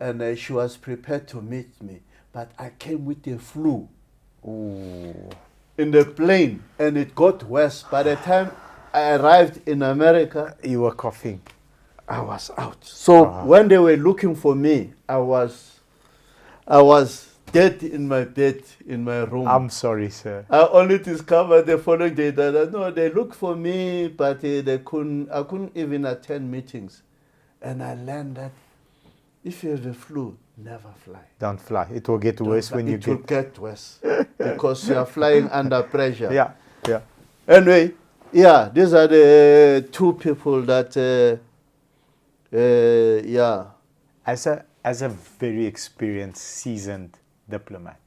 And she was prepared to meet me. But I came with the flu. Ooh. In the plane, and it got worse. By the time I arrived in America, You were coughing. I was out. So when they were looking for me, I was dead in my bed in my room. I'm sorry, sir. I only discovered the following day that no, they looked for me, but I couldn't even attend meetings. And I learned that if you have the flu, never fly. Don't fly. It will get worse when you It will get worse because you are flying under pressure. Yeah. Anyway, these are the 2 people that Yeah. As a very experienced, seasoned diplomat,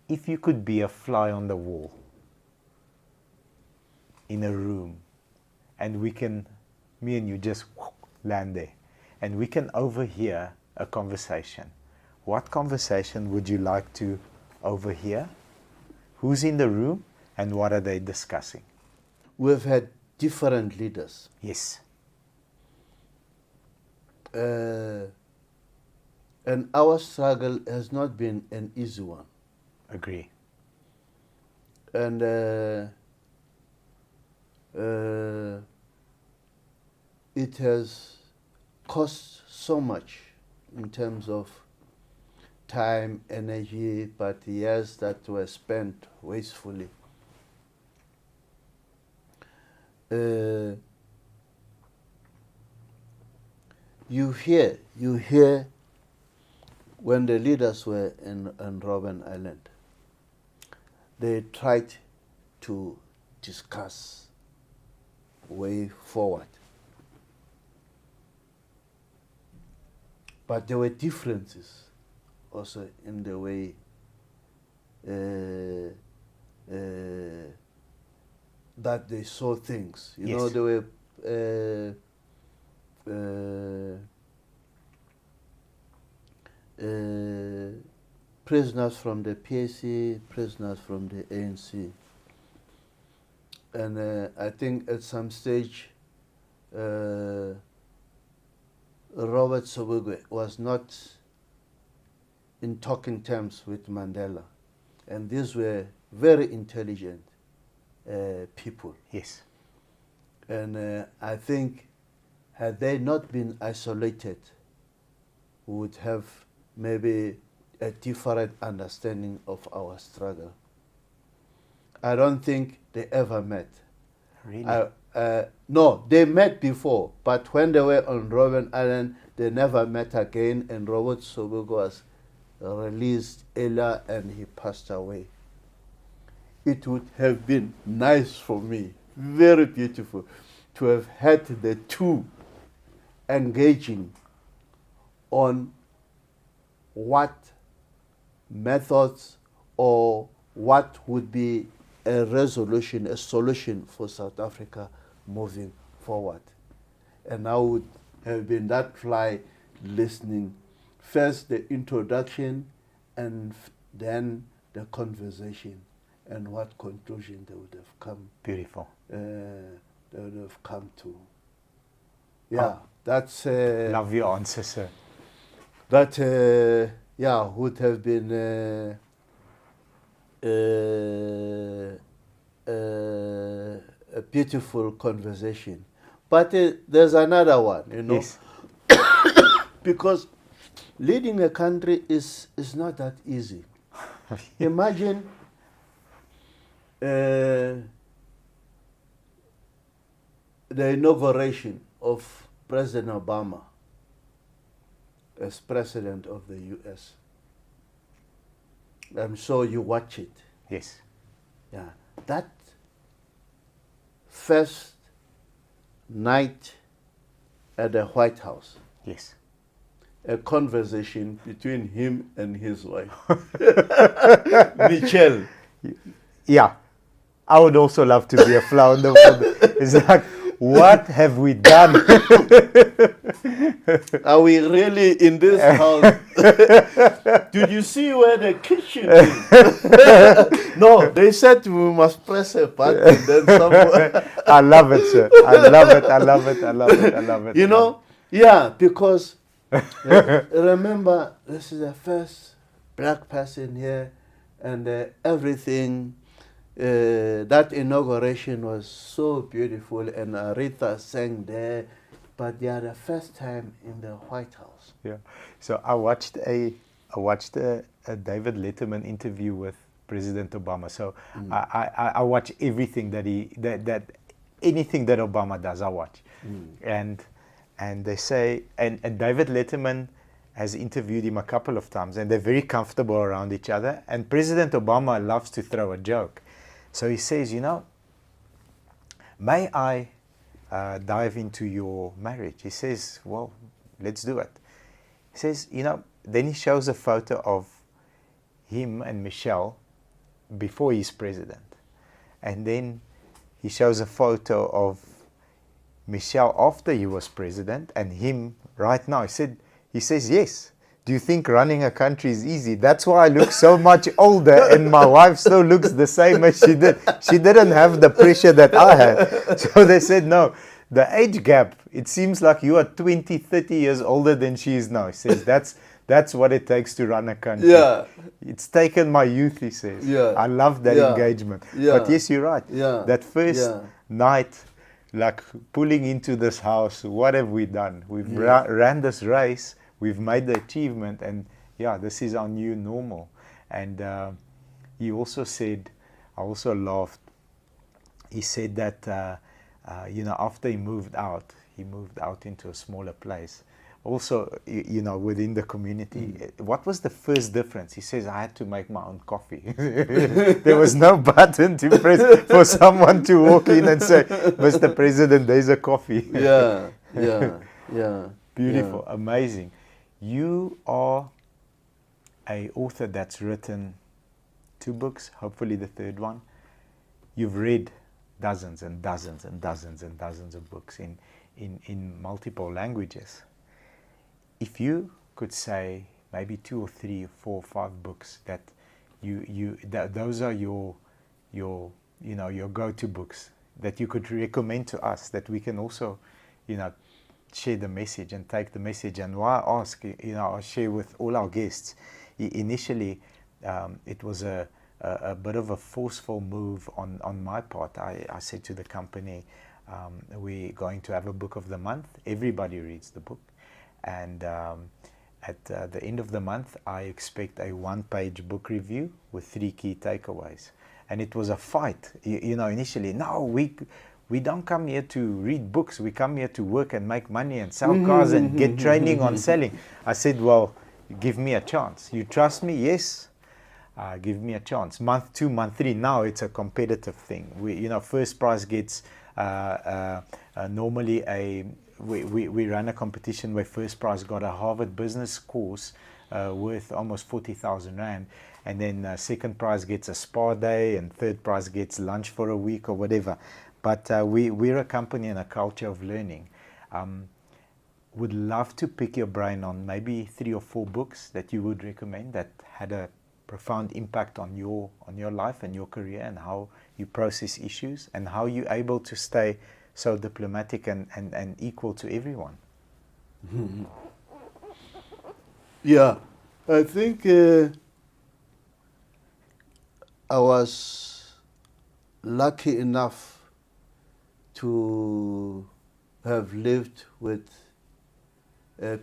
if you could be a fly on the wall in a room, and me and you just land there, and we can overhear a conversation, what conversation would you like to overhear? Who's in the room, and what are they discussing? We've had different leaders. Yes. And our struggle has not been an easy one. Agree. And it has cost so much in terms of time, energy, but years that were spent wastefully. You hear when the leaders were in Robben Island, they tried to discuss way forward. But there were differences also in the way that they saw things. You know, there were prisoners from the PAC, prisoners from the ANC. And I think at some stage, Robert Sobukwe was not in talking terms with Mandela. And these were very intelligent people. Yes. And I think had they not been isolated, we would have maybe a different understanding of our struggle. I don't think they ever met. Really? No, they met before, but when they were on Robben Island, they never met again, and Robert Sobukwe was released earlier and he passed away. It would have been nice for me, very beautiful, to have had the two engaging on what methods or what would be a resolution, a solution for South Africa moving forward. And I would have been that fly listening. First the introduction and then the conversation and what conclusion they would have come. Beautiful. They would have come to. Yeah, that's... Love your answer, sir. That, would have been a beautiful conversation. But there's another one, you know. Yes. Because leading a country is not that easy. Imagine the inauguration of President Obama as President of the US. I'm sure you watch it. Yes. Yeah, that first night at the White House, Yes. a conversation between him and his wife, Michelle. Yeah. I would also love to be a fly on the wall. It's like, what have we done? Are we really in this house? Did you see where the kitchen is? No, they said we must press a button. Then somewhere. I love it, sir. I love it. I love it. I love it. I love it. You know, yeah, because remember, this is the first black person here, and everything. That inauguration was so beautiful, and Aretha sang there, but they are the first time in the White House. Yeah. So I watched a David Letterman interview with President Obama. So I watch everything that anything that Obama does, I watch. And they say, and David Letterman has interviewed him a couple of times, and they're very comfortable around each other. And President Obama loves to throw a joke. So he says, you know, may I dive into your marriage? He says, well, let's do it. He says, then he shows a photo of him and Michelle before he's president. And then he shows a photo of Michelle after he was president and him right now. He says, yes. Do you think running a country is easy? That's why I look so much older and my wife still looks the same as she did. She didn't have the pressure that I had. So they said, no, the age gap, it seems like you are 20, 30 years older than she is now. He says, that's what it takes to run a country. Yeah. It's taken my youth, he says. Yeah. I love that engagement. Yeah. But yes, you're right. Yeah. That first night, like pulling into this house, what have we done? We've ran this race. We've made the achievement, and this is our new normal. And he also said, I also laughed, he said that, after he moved out into a smaller place. Also, within the community, what was the first difference? He says, I had to make my own coffee. There was no button to press for someone to walk in and say, Mr. President, there's a coffee. Yeah. Beautiful, amazing. You are an author that's written 2 books, hopefully the 3rd one. You've read dozens and dozens and dozens and dozens of books in multiple languages. If you could say maybe 2 or 3 or 4 or 5 books that those are your go-to books that you could recommend to us, that we can also, share the message and take the message. And why I ask, I share with all our guests. Initially, it was a bit of a forceful move on my part. I said to the company, we're going to have a book of the month. Everybody reads the book. And at the end of the month, I expect a 1-page book review with 3 key takeaways. And it was a fight, initially. No, we don't come here to read books. We come here to work and make money and sell cars and get training on selling. I said, well, give me a chance. You trust me? Yes. Give me a chance. Month 2, month 3, now it's a competitive thing. First prize gets normally we run a competition where first prize got a Harvard business course worth almost 40,000 Rand. And then second prize gets a spa day, and third prize gets lunch for a week or whatever. But we're a company and a culture of learning. Would love to pick your brain on maybe 3 or 4 books that you would recommend that had a profound impact on your life and your career, and how you process issues, and how you're able to stay so diplomatic and equal to everyone. Yeah, I think I was lucky enough to have lived with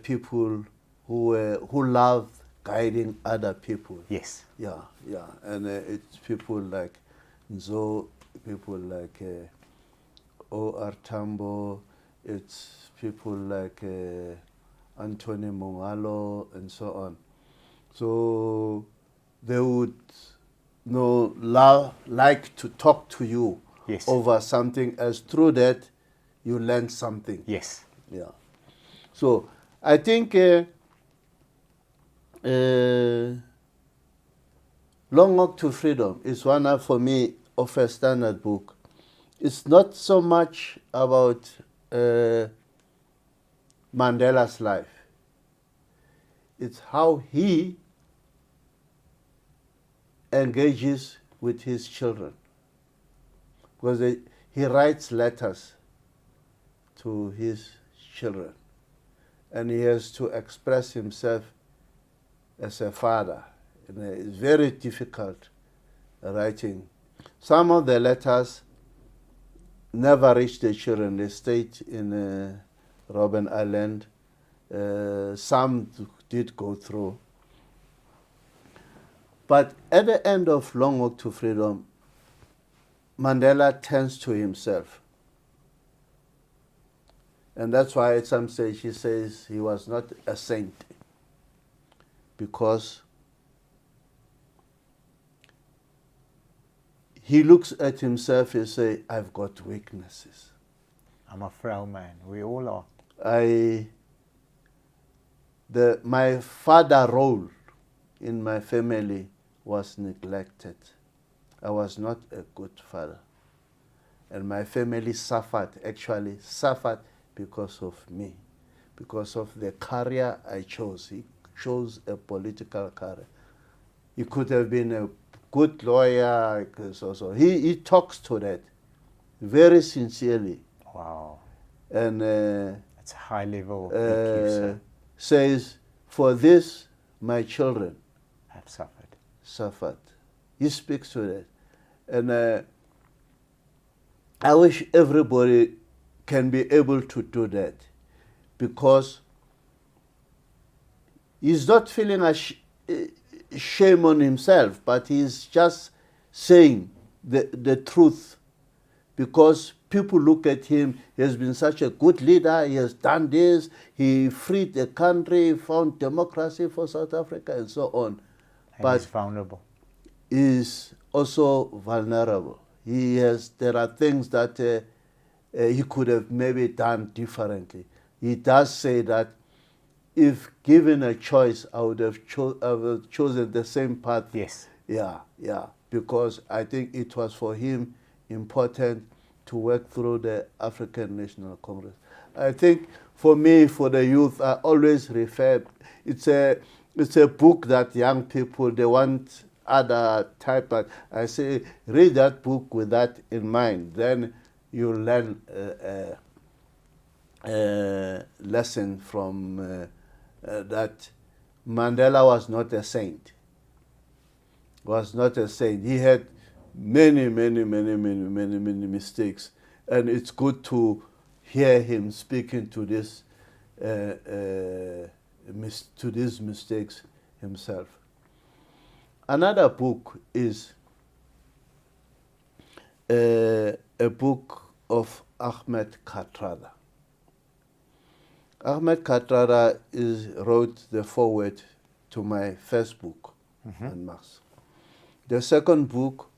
people who love guiding other people. Yes. Yeah, and it's people like Nzo, people like O.R. Tambo, it's people like Anthony Mongalo, and so on. So they would like to talk to you. Yes. Over something else. Through that, you learn something. Yes. Yeah. So I think Long Walk to Freedom is one for me of a standard book. It's not so much about Mandela's life. It's how he engages with his children. Because he writes letters to his children, and he has to express himself as a father. And it's very difficult writing. Some of the letters never reached the children. They stayed in Robben Island. Some did go through. But at the end of Long Walk to Freedom, Mandela turns to himself. And that's why at some stage he says he was not a saint, because he looks at himself and says, I've got weaknesses. I'm a frail man. We all are. My father role in my family was neglected. I was not a good father. And my family actually suffered because of me, because of the career I chose. He chose a political career. He could have been a good lawyer. He talks to that very sincerely. Wow. And it's a high level of EQ, sir. Says, for this, my children have suffered. He speaks to that. And I wish everybody can be able to do that, because he's not feeling shame on himself, but he's just saying the truth, because people look at him, he has been such a good leader, he has done this, he freed the country, found democracy for South Africa, and so on. And he's vulnerable. He's also vulnerable. There are things that he could have maybe done differently. He does say that if given a choice, I would have chosen the same path. Yes. Yeah, because I think it was for him important to work through the African National Congress. I think for me, for the youth, I always refer, it's a book that young people, they want other type, but I say read that book with that in mind, then you learn a lesson from that Mandela was not a saint. He had many mistakes, and it's good to hear him speaking to these mistakes himself. Another book is a book of Ahmed Kathrada. Ahmed Kathrada wrote the foreword to my first book, and Marx. The second book,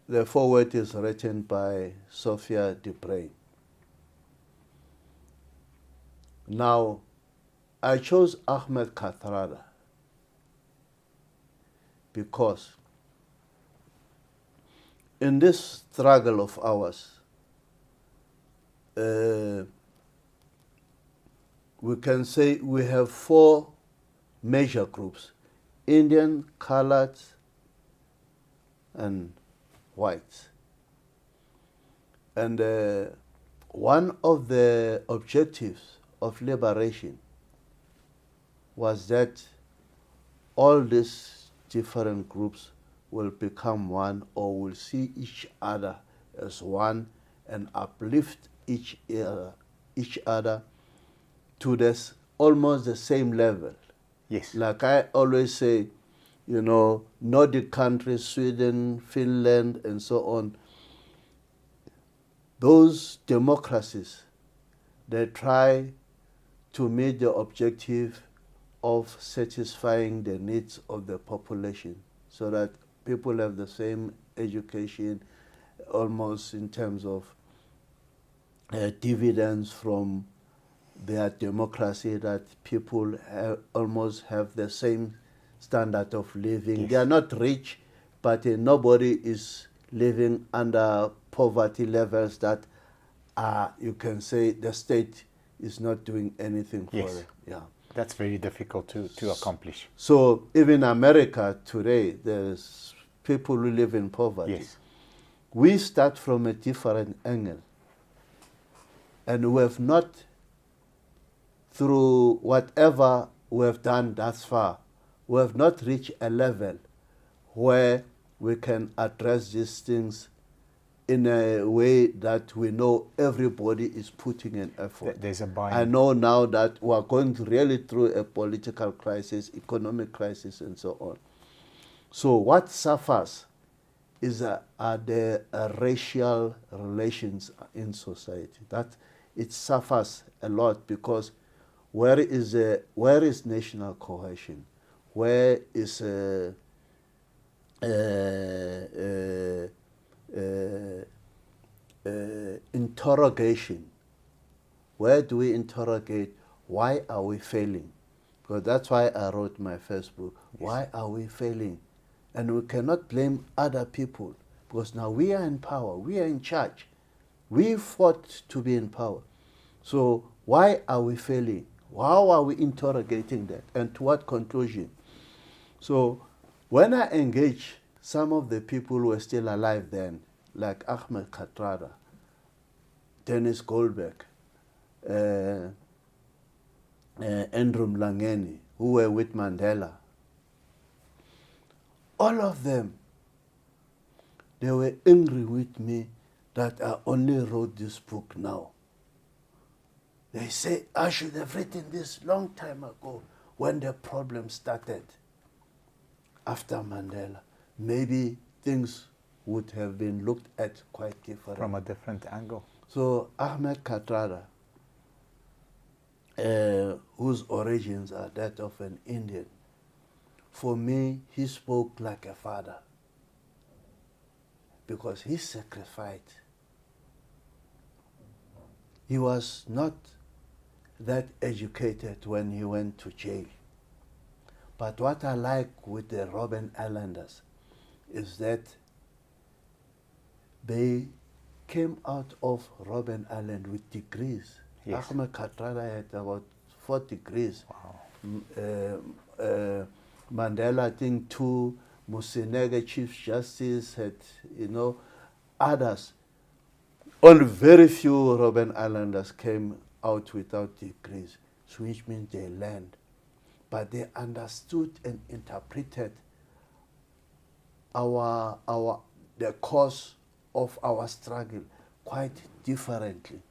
the foreword is written by Sophia de Bruyn. Now, I chose Ahmed Kathrada because in this struggle of ours, we can say we have 4 major groups: Indian, colored, and whites. And one of the objectives of liberation was that all these different groups will become one, or will see each other as one, and uplift each other to this almost the same level. Yes. Like I always say, Nordic countries, Sweden, Finland, and so on, those democracies, they try to meet the objective of satisfying the needs of the population, so that people have the same education, almost in terms of dividends from their democracy, that people almost have the same standard of living. Yes. They are not rich, but nobody is living under poverty levels that you can say the state is not doing anything for Yes. them. Yeah. That's very difficult to accomplish. So even America today, there's people who live in poverty. Yes. We start from a different angle. And we have not, through whatever we have done thus far, we have not reached a level where we can address these things in a way that we know everybody is putting an effort. There's a buy-in. I know now that we are going really through a political crisis, economic crisis, and so on. So what suffers is are the racial relations in society. That it suffers a lot, because where is national cohesion? Where is in interrogation. Where do we interrogate? Why are we failing? Because that's why I wrote my first book. Yes. Why are we failing? And we cannot blame other people, because now we are in power, we are in charge. We fought to be in power. So why are we failing? How are we interrogating that? And to what conclusion? So when I engage some of the people who were still alive then, like Ahmed Kathrada, Dennis Goldberg, Andrew Mlangeni, who were with Mandela, all of them, they were angry with me that I only wrote this book now. They say I should have written this long time ago when the problem started. After Mandela, maybe things would have been looked at quite different. From a different angle. So Ahmed Kathrada, whose origins are that of an Indian, for me, he spoke like a father, because he sacrificed. He was not that educated when he went to jail. But what I like with the Robben Islanders is that they came out of Robben Island with degrees. Yes. Ahmed Kathrada had about 4 degrees. Wow. Mandela, I think 2. Musinega, Chief Justice, had, others. Only very few Robben Islanders came out without degrees, which means they learned. But they understood and interpreted the cause of our struggle quite differently.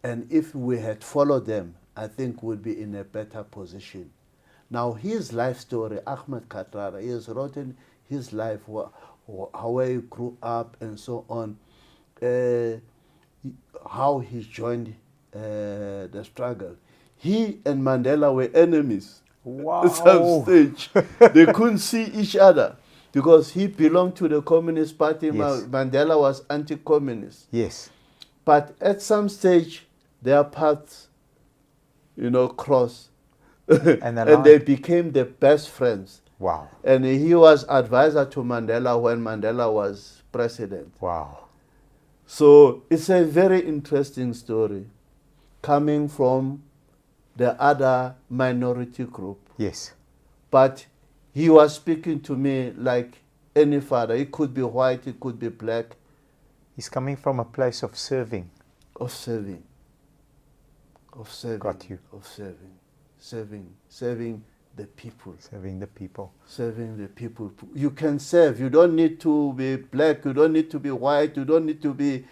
And if we had followed them, I think we'd be in a better position. Now, his life story, Ahmed Kathrada, he has written his life, how he grew up and so on, how he joined the struggle. He and Mandela were enemies. Wow. At some stage. They couldn't see each other because he belonged to the Communist Party. Yes. Mandela was anti-communist. Yes. But at some stage, their paths, crossed. And they became the best friends. Wow. And he was advisor to Mandela when Mandela was president. Wow. So it's a very interesting story coming from the other minority group. Yes. But he was speaking to me like any father. He could be white, he could be black. He's coming from a place of serving. Of serving. Got you. Of serving the people. Serving the people. Serving the people. You can serve. You don't need to be black. You don't need to be white. You don't need to be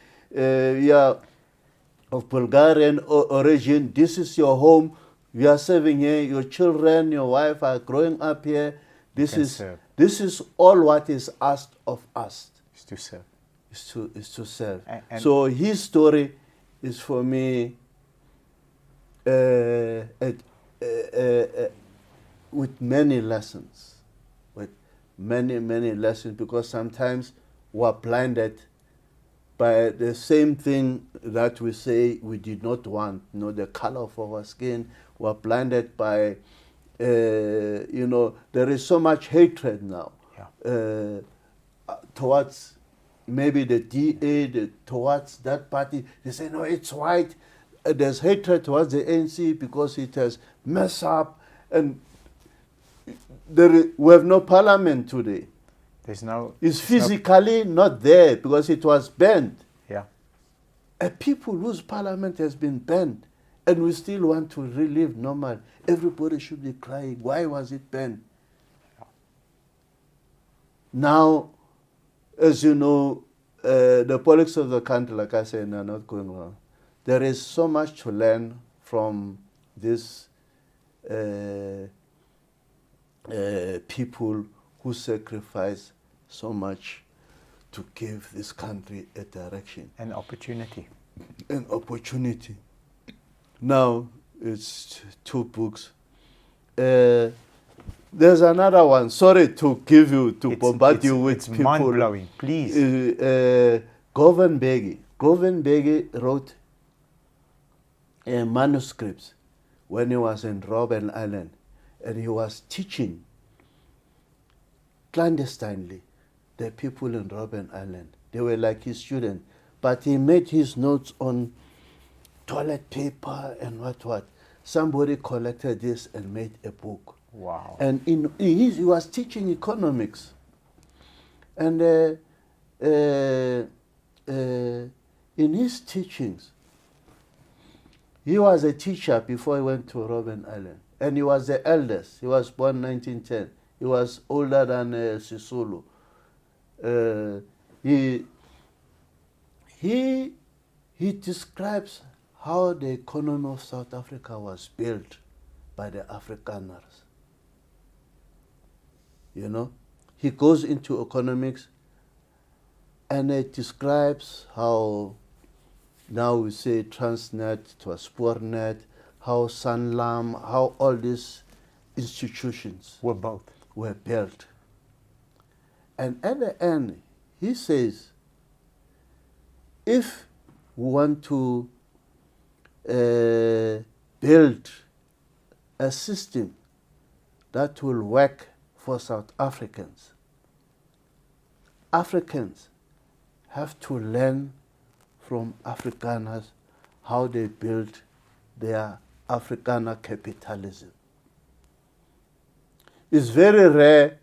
of Bulgarian origin. This is your home. You are serving here. Your children, your wife are growing up here. This is all what is asked of us. Is to serve. Is to serve. And so his story is for me with many lessons, many lessons, because sometimes we're blinded by the same thing that we say we did not want, the color of our skin. We're blinded by, there is so much hatred now towards maybe the DA, towards that party. They say, no, it's white. There's hatred towards the ANC because it has messed up, and we have no parliament today. It's physically not there because it was banned. Yeah. A people whose parliament has been banned, and we still want to relive normal. Everybody should be crying. Why was it banned? Yeah. Now, as you know, the politics of the country, like I said, are not going wrong. There is so much to learn from these people who sacrifice so much to give this country a direction. An opportunity. An opportunity. Now, it's 2 books. There's another one. Sorry to give you, bombard you with it's people. mind-blowing, please. Govin Mbeki. Govin Mbeki wrote a manuscript when he was in Robben Island, and he was teaching clandestinely the people in Robben Island. They were like his students, but he made his notes on toilet paper and what. Somebody collected this and made a book. Wow. And he was teaching economics. And in his teachings, he was a teacher before he went to Robben Island. And he was the eldest. He was born 1910. He was older than Sisulu. He describes how the economy of South Africa was built by the Afrikaners. You know, he goes into economics and it describes how now we say Transnet, it was Spoornet, how Sanlam, how all these institutions We're both. were built. And at the end, he says, if we want to build a system that will work for South Africans, Africans have to learn from Afrikaners how they build their Afrikaner capitalism. It's very rare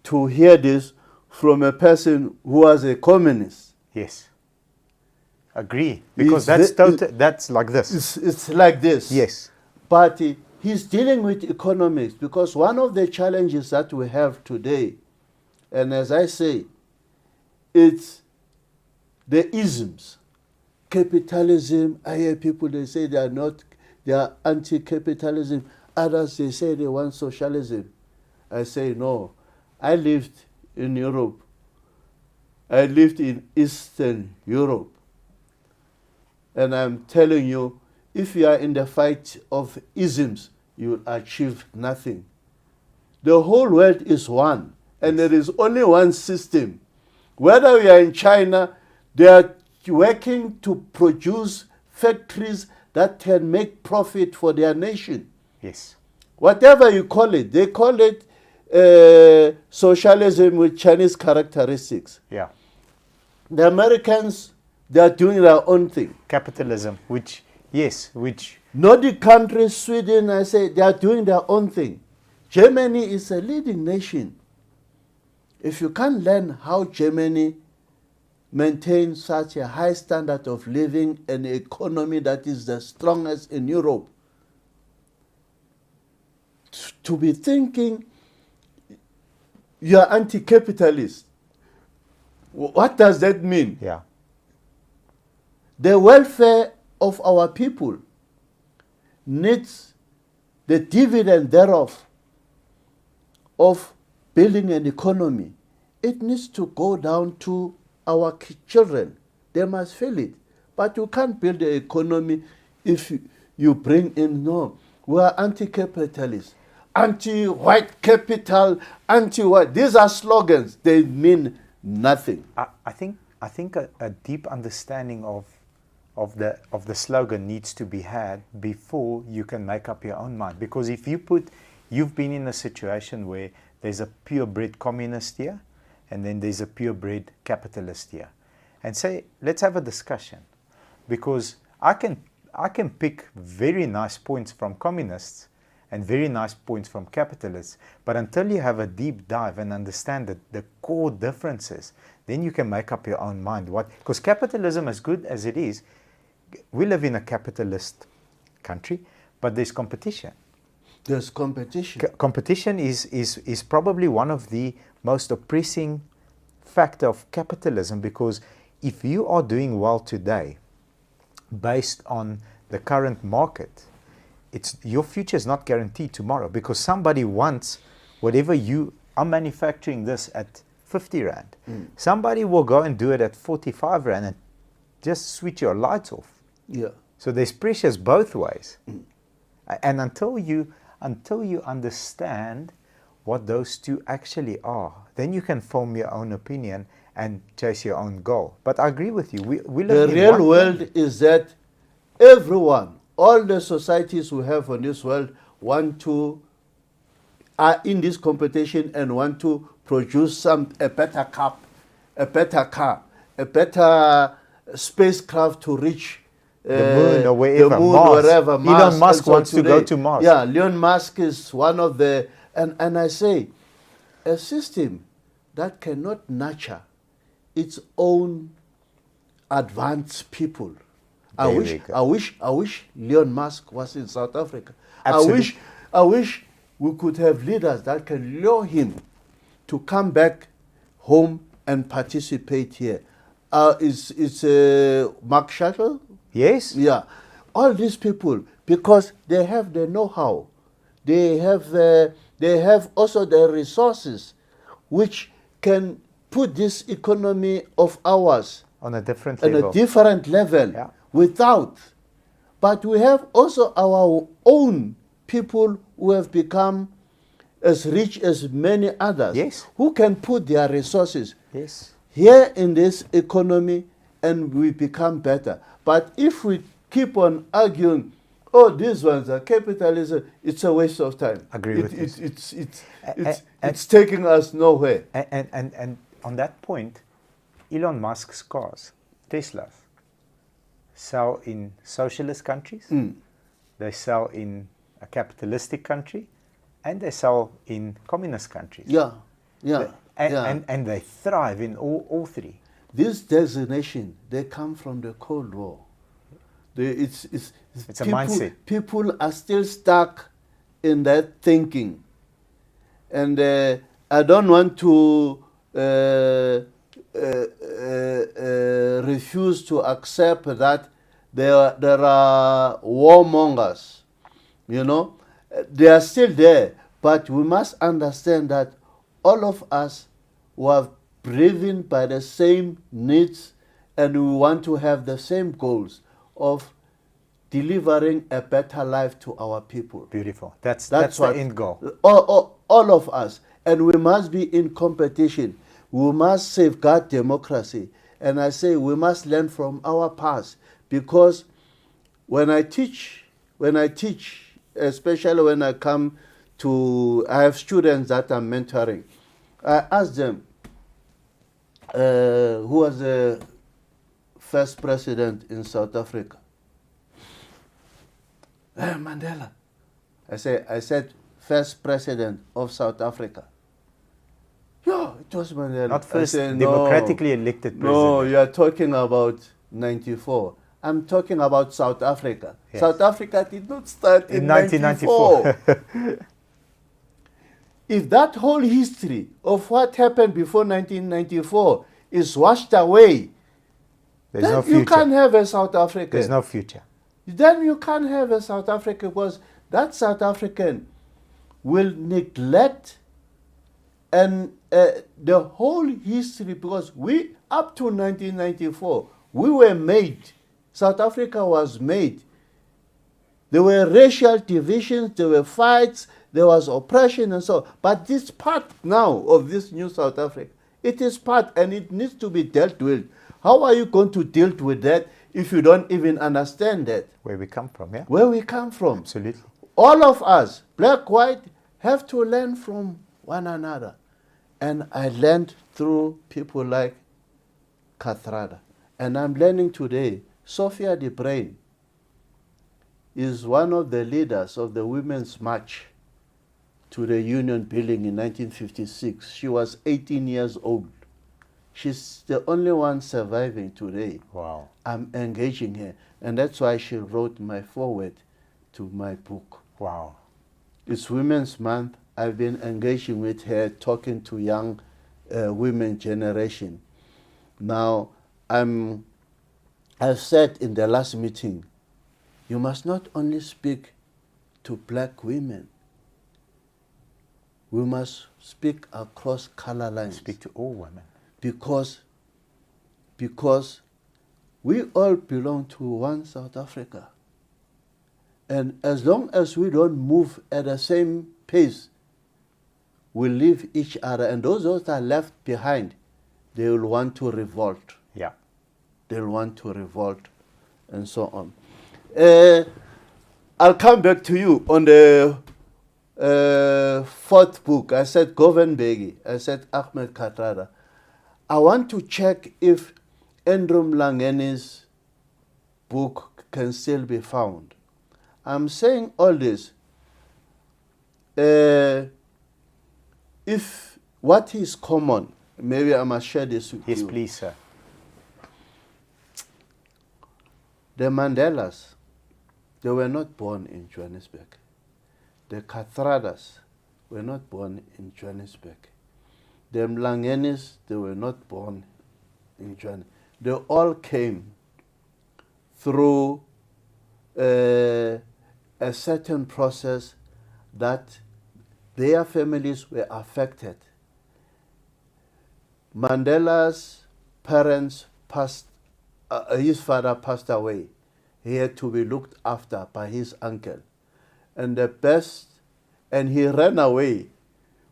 to hear this from a person who was a communist. Yes. Agree. Because that's like this. It's like this. Yes. But he's dealing with economics, because one of the challenges that we have today, and as I say, it's the isms. Capitalism, I hear people, they say they are anti-capitalism. Others, they say they want socialism. I say no. I lived in Europe. I lived in Eastern Europe. And I'm telling you, if you are in the fight of isms, you will achieve nothing. The whole world is one, and there is only one system. Whether we are in China, they are working to produce factories that can make profit for their nation. Yes. Whatever you call it, they call it socialism with Chinese characteristics. Yeah. The Americans, they are doing their own thing. Capitalism, which Nordic countries, Sweden, I say, they are doing their own thing. Germany is a leading nation. If you can't learn how Germany maintains such a high standard of living and economy that is the strongest in Europe, to be thinking you are anti-capitalist, what does that mean? Yeah. The welfare of our people needs the dividend thereof of building an economy. It needs to go down to our children. They must feel it. But you can't build the economy if you bring in, no, we are anti-capitalist, anti-white capital, anti-white. These are slogans. They mean nothing. I think a deep understanding of the slogan needs to be had before you can make up your own mind. Because if you've been in a situation where there's a purebred communist here, and then there's a purebred capitalist here, and say, let's have a discussion, because I can pick very nice points from communists and very nice points from capitalists, but until you have a deep dive and understand the core differences, then you can make up your own mind. Because capitalism, as good as it is, we live in a capitalist country, but there's competition. There's competition. Competition is probably one of the most oppressing factor of capitalism, because if you are doing well today based on the current market, your future is not guaranteed tomorrow, because somebody wants whatever I'm manufacturing this at 50 Rand. Somebody will go and do it at 45 Rand and just switch your lights off. Yeah. So there's pressures both ways. And until you understand what those two actually are, then you can form your own opinion and chase your own goal. But I agree with you. We The live in real one world planet. is that everyone, all the societies we have on this world are in this competition and want to produce a better cup, a better car, a better spacecraft to reach The moon or wherever, the moon, Mars. wherever, Mars. Elon Musk And so wants to go today- to Mars. Yeah, Elon Musk is one of the, and I say, a system that cannot nurture its own advanced people. I There wish, we go. I wish Elon Musk was in South Africa. Absolutely. I wish we could have leaders that can lure him to come back home and participate here. It's Mark Shuttle? Yes? Yeah, all these people, because they have the know-how, they have also the resources, which can put this economy of ours On a different on level. a different level. Yeah. Without. But we have also our own people who have become as rich as many others, Yes. who can put their resources Yes. here in this economy and we become better. But if we keep on arguing, oh, these ones are capitalism, it's a waste of time. Agree with this. It's taking us nowhere. And on that point, Elon Musk's cars, Teslas, sell in socialist countries, they sell in a capitalistic country, and they sell in communist countries. Yeah, yeah, And they thrive in all three. This designation, they come from the Cold War. It's a mindset. People are still stuck in that thinking. And I don't want to refuse to accept that there are warmongers, you know. They are still there, but we must understand that all of us were driven by the same needs and we want to have the same goals of delivering a better life to our people. Beautiful. That's what the end goal. All of us. And we must be in competition. We must safeguard democracy. And I say we must learn from our past. Because when I teach, especially when I come to, I have students that I'm mentoring, I ask them, who was the first president in South Africa? Mandela. I said first president of South Africa. Yeah, it was Mandela. Not first I said, democratically elected president. No, you are talking about 94. I'm talking about South Africa. Yes. South Africa did not start in 1994. If that whole history of what happened before 1994 is washed away, There's then no future. you can't have a South Africa. There's no future. Then you can't have a South Africa because that South African will neglect and the whole history, because we, up to 1994, we were made. South Africa was made. There were racial divisions, there were fights, there was oppression and so on. But this part now of this new South Africa, it is part and it needs to be dealt with. How are you going to deal with that if you don't even understand that? Where we come from, yeah? Where we come from. Absolutely. All of us, black, white, have to learn from one another. And I learned through people like Kathrada. And I'm learning today, Sophia de Bruyn is one of the leaders of the Women's March to the Union Building in 1956. She was 18 years old. She's the only one surviving today. Wow. I'm engaging her. And that's why she wrote my foreword to my book. Wow. It's Women's Month. I've been engaging with her, talking to young women generation. Now, I've said in the last meeting, you must not only speak to black women, we must speak across color lines. Speak to all women. Because we all belong to one South Africa. And as long as we don't move at the same pace, we leave each other. And those that are left behind, they will want to revolt. Yeah. They'll want to revolt and so on. I'll come back to you on the fourth book. I said Govin Mbeki. I said Ahmed Kathrada. I want to check if Andrew Mlangene's book can still be found. I'm saying all this. If what is common, maybe I must share this with you. Yes, please, sir. The Mandelas, they were not born in Johannesburg. The Kathradas were not born in Johannesburg. The Mlangenes, they were not born in Johannesburg. They all came through a certain process that their families were affected. Mandela's parents passed, his father passed away. He had to be looked after by his uncle. And he ran away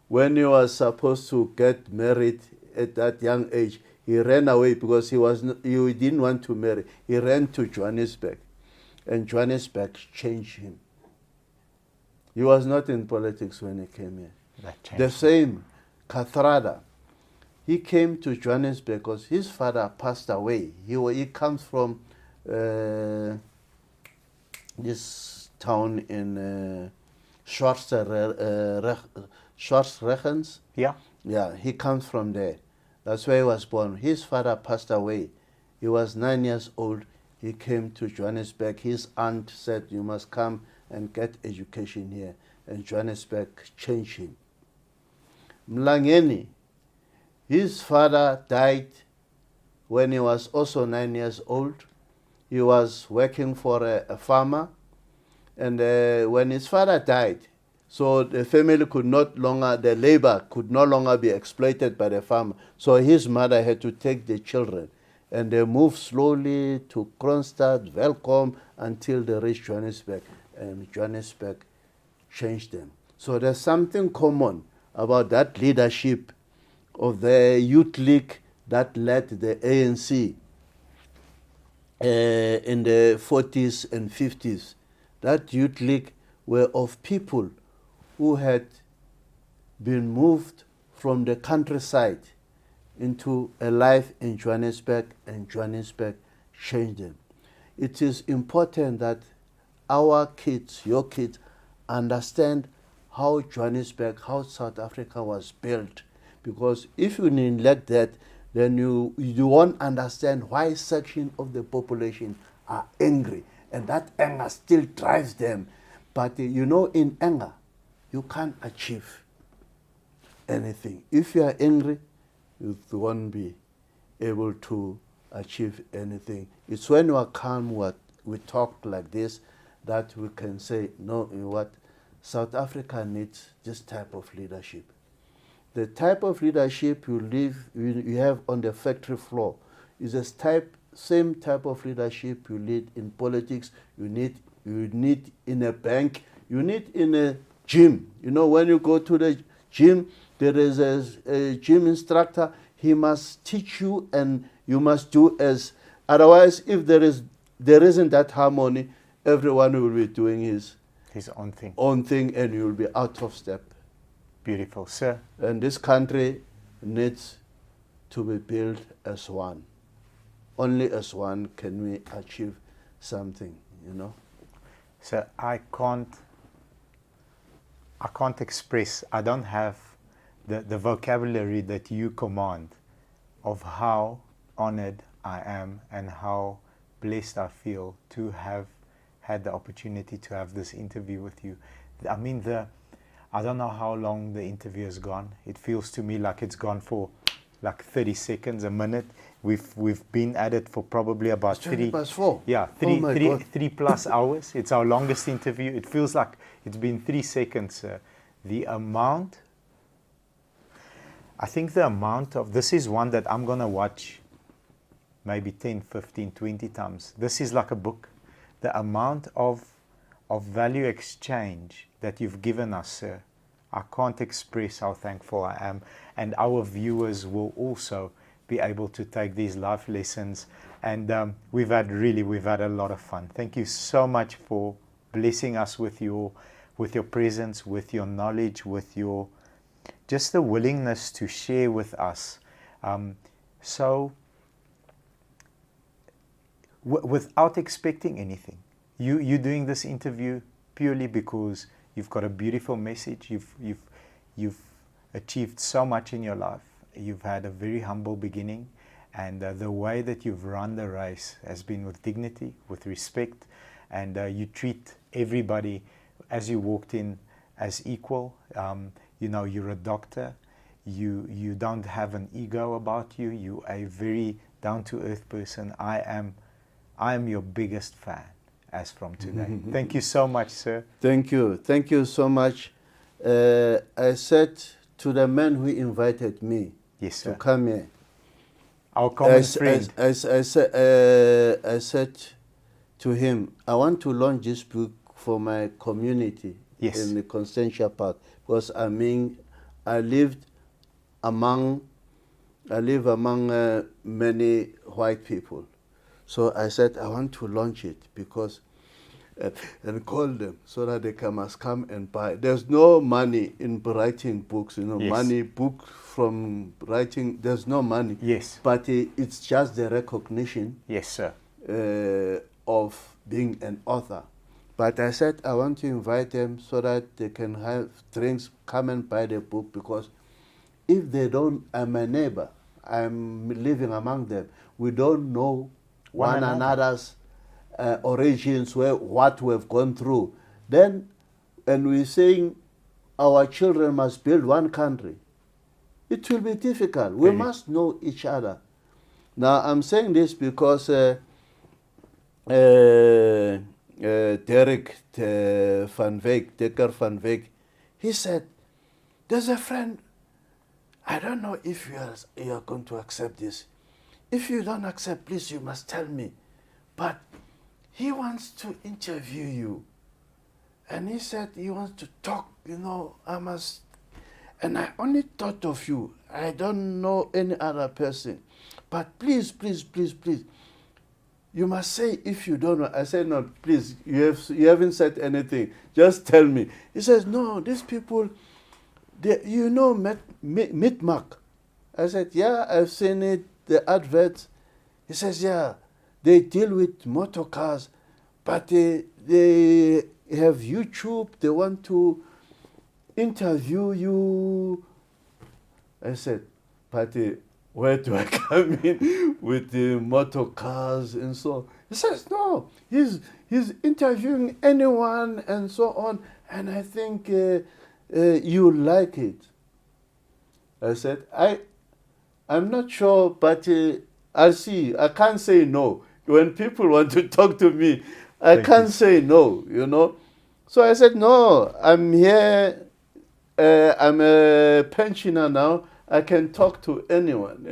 when he was supposed to get married at that young age. He ran away because he didn't want to marry. He ran to Johannesburg, and Johannesburg changed him. He was not in politics when he came here. The same Kathrada. He came to Johannesburg because his father passed away. He comes from this town in Schwarzregens. Yeah. Yeah, he comes from there. That's where he was born. His father passed away. He was 9 years old. He came to Johannesburg. His aunt said, you must come and get education here. And Johannesburg changed him. Mlangeni, his father died when he was also 9 years old. He was working for a farmer. And when his father died, so the family could not longer, the labor could no longer be exploited by the farmer. So his mother had to take the children. And they moved slowly to Kronstadt,Welcome, until they reached Johannesburg. And Johannesburg changed them. So there's something common about that leadership of the youth league that led the ANC in the 40s and 50s. That youth league were of people who had been moved from the countryside into a life in Johannesburg, and Johannesburg changed them. It is important that our kids, your kids, understand how Johannesburg, how South Africa was built. Because if you neglect that, then you won't understand why section of the population are angry. And that anger still drives them. But in anger, you can't achieve anything. If you are angry, you won't be able to achieve anything. It's when you are calm, we talk like this, that we can say, no, you know what, South Africa needs this type of leadership. The type of leadership you have on the factory floor is the same type of leadership you need in politics, you need in a bank, you need in a gym. When you go to the gym, there is a gym instructor. He must teach you, and you must do as. Otherwise, if there isn't that harmony, everyone will be doing his own thing, and you will be out of step. Beautiful, sir. And this country needs to be built as one. Only as one can we achieve something, So I can't express, I don't have the vocabulary that you command of how honored I am and how blessed I feel to have had the opportunity to have this interview with you. I mean, I don't know how long the interview has gone. It feels to me like it's gone for like 30 seconds, a minute. We've been at it for probably about 4. Yeah, three plus hours. It's our longest interview. It feels like it's been 3 seconds. The amount, I think the amount of, this is one that I'm going to watch maybe 10, 15, 20 times. This is like a book. The amount of value exchange that you've given us, sir, I can't express how thankful I am. And our viewers will also be able to take these life lessons. And we've had a lot of fun. Thank you so much for blessing us with your presence, with your knowledge, with your just the willingness to share with us. Without expecting anything. You're doing this interview purely because you've got a beautiful message. You've achieved so much in your life. You've had a very humble beginning, and the way that you've run the race has been with dignity, with respect, and you treat everybody as you walked in as equal. You're a doctor. You don't have an ego about you. You're a very down-to-earth person. I am your biggest fan as from today. Thank you so much, sir. Thank you so much. I said to the man who invited me to come here, our common friend. I said to him, I want to launch this book for my community in the Constantia Park, because I live among many white people. So I said, I want to launch it because, and call them so that they must come and buy. There's no money in writing books, money, book from writing, there's no money. Yes. But it's just the recognition. Yes, sir. Of being an author. But I said, I want to invite them so that they can have drinks, come and buy the book, because if they don't, I'm a neighbor, I'm living among them, we don't know one another's origins, what we've gone through. Then, and we're saying our children must build one country. It will be difficult. We must know each other. Now, I'm saying this because Dekker van Wyk, he said, there's a friend, I don't know if you are going to accept this. If you don't accept, please, you must tell me. But he wants to interview you. And he said he wants to talk, I must. And I only thought of you. I don't know any other person. But please, please, please, please, you must say if you don't know. I said, no, please, you haven't said anything. Just tell me. He says, no, these people, Mitmark. I said, yeah, I've seen it, the adverts. He says, yeah, they deal with motor cars, but they have YouTube, they want to interview you. I said, but where do I come in with the motor cars and so on? He says, no, he's interviewing anyone and so on, and I think you like it. I said, I'm not sure, but I'll see. I can't say no. When people want to talk to me, I can't say no, So I said, no, I'm here. I'm a pensioner now. I can talk to anyone,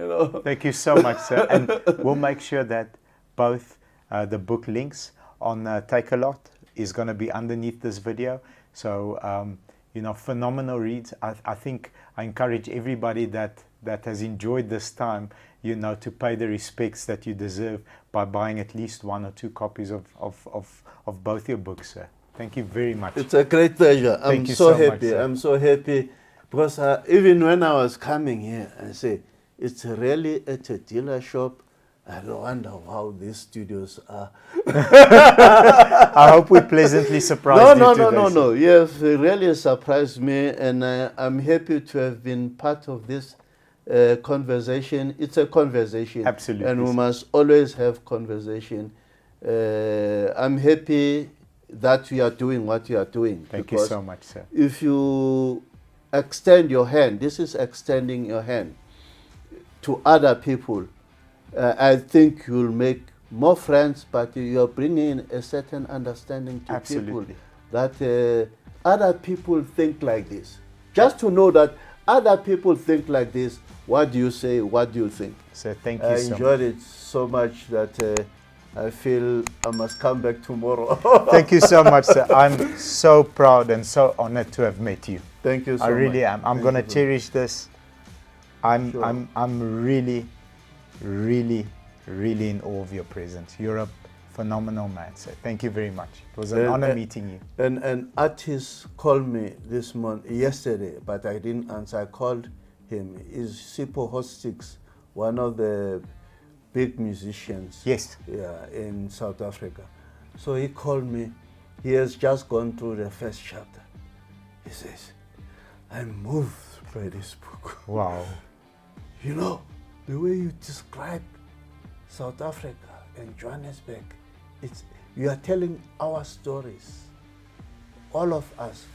Thank you so much, sir. And we'll make sure that both the book links on Take a Lot is going to be underneath this video. So, phenomenal reads. I think I encourage everybody that has enjoyed this time, to pay the respects that you deserve by buying at least 1 or 2 copies of both your books, sir. Thank you very much. It's a great pleasure. I'm so happy. I'm so happy because even when I was coming here, I say it's really at a dealer shop. I wonder how these studios are. I hope we pleasantly surprised you today. No. You have really surprised me, and I'm happy to have been part of this conversation. It's a conversation. Absolutely. And we must always have conversation. I'm happy that you are doing what you are doing. Thank you so much, sir. If you extend your hand, this is extending your hand to other people. I think you'll make more friends, but you're bringing a certain understanding to people that other people think like this. Just to know that other people think like this, what do you say, what do you think? So thank you so much. I enjoyed it so much that I feel I must come back tomorrow. Thank you so much, sir. I'm so proud and so honored to have met you. Thank you so much. I really am. I'm going to cherish this. I'm really really, really in awe of your presence. You're a phenomenal man, so thank you very much. It was an honor meeting you. An artist called me yesterday, but I didn't answer. I called him. Is Sipho Hostix, one of the big musicians, Yes. yeah, in South Africa. So he called me. He has just gone through the first chapter. He says, I'm moved by this book. Wow. You know, the way you describe South Africa and Johannesburg, you are telling our stories. All of us,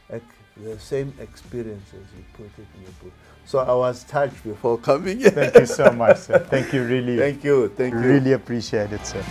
like the same experiences, you put it in your book. So I was touched before coming here. Thank you so much, sir. Thank you, really. Thank you. Really appreciate it, sir.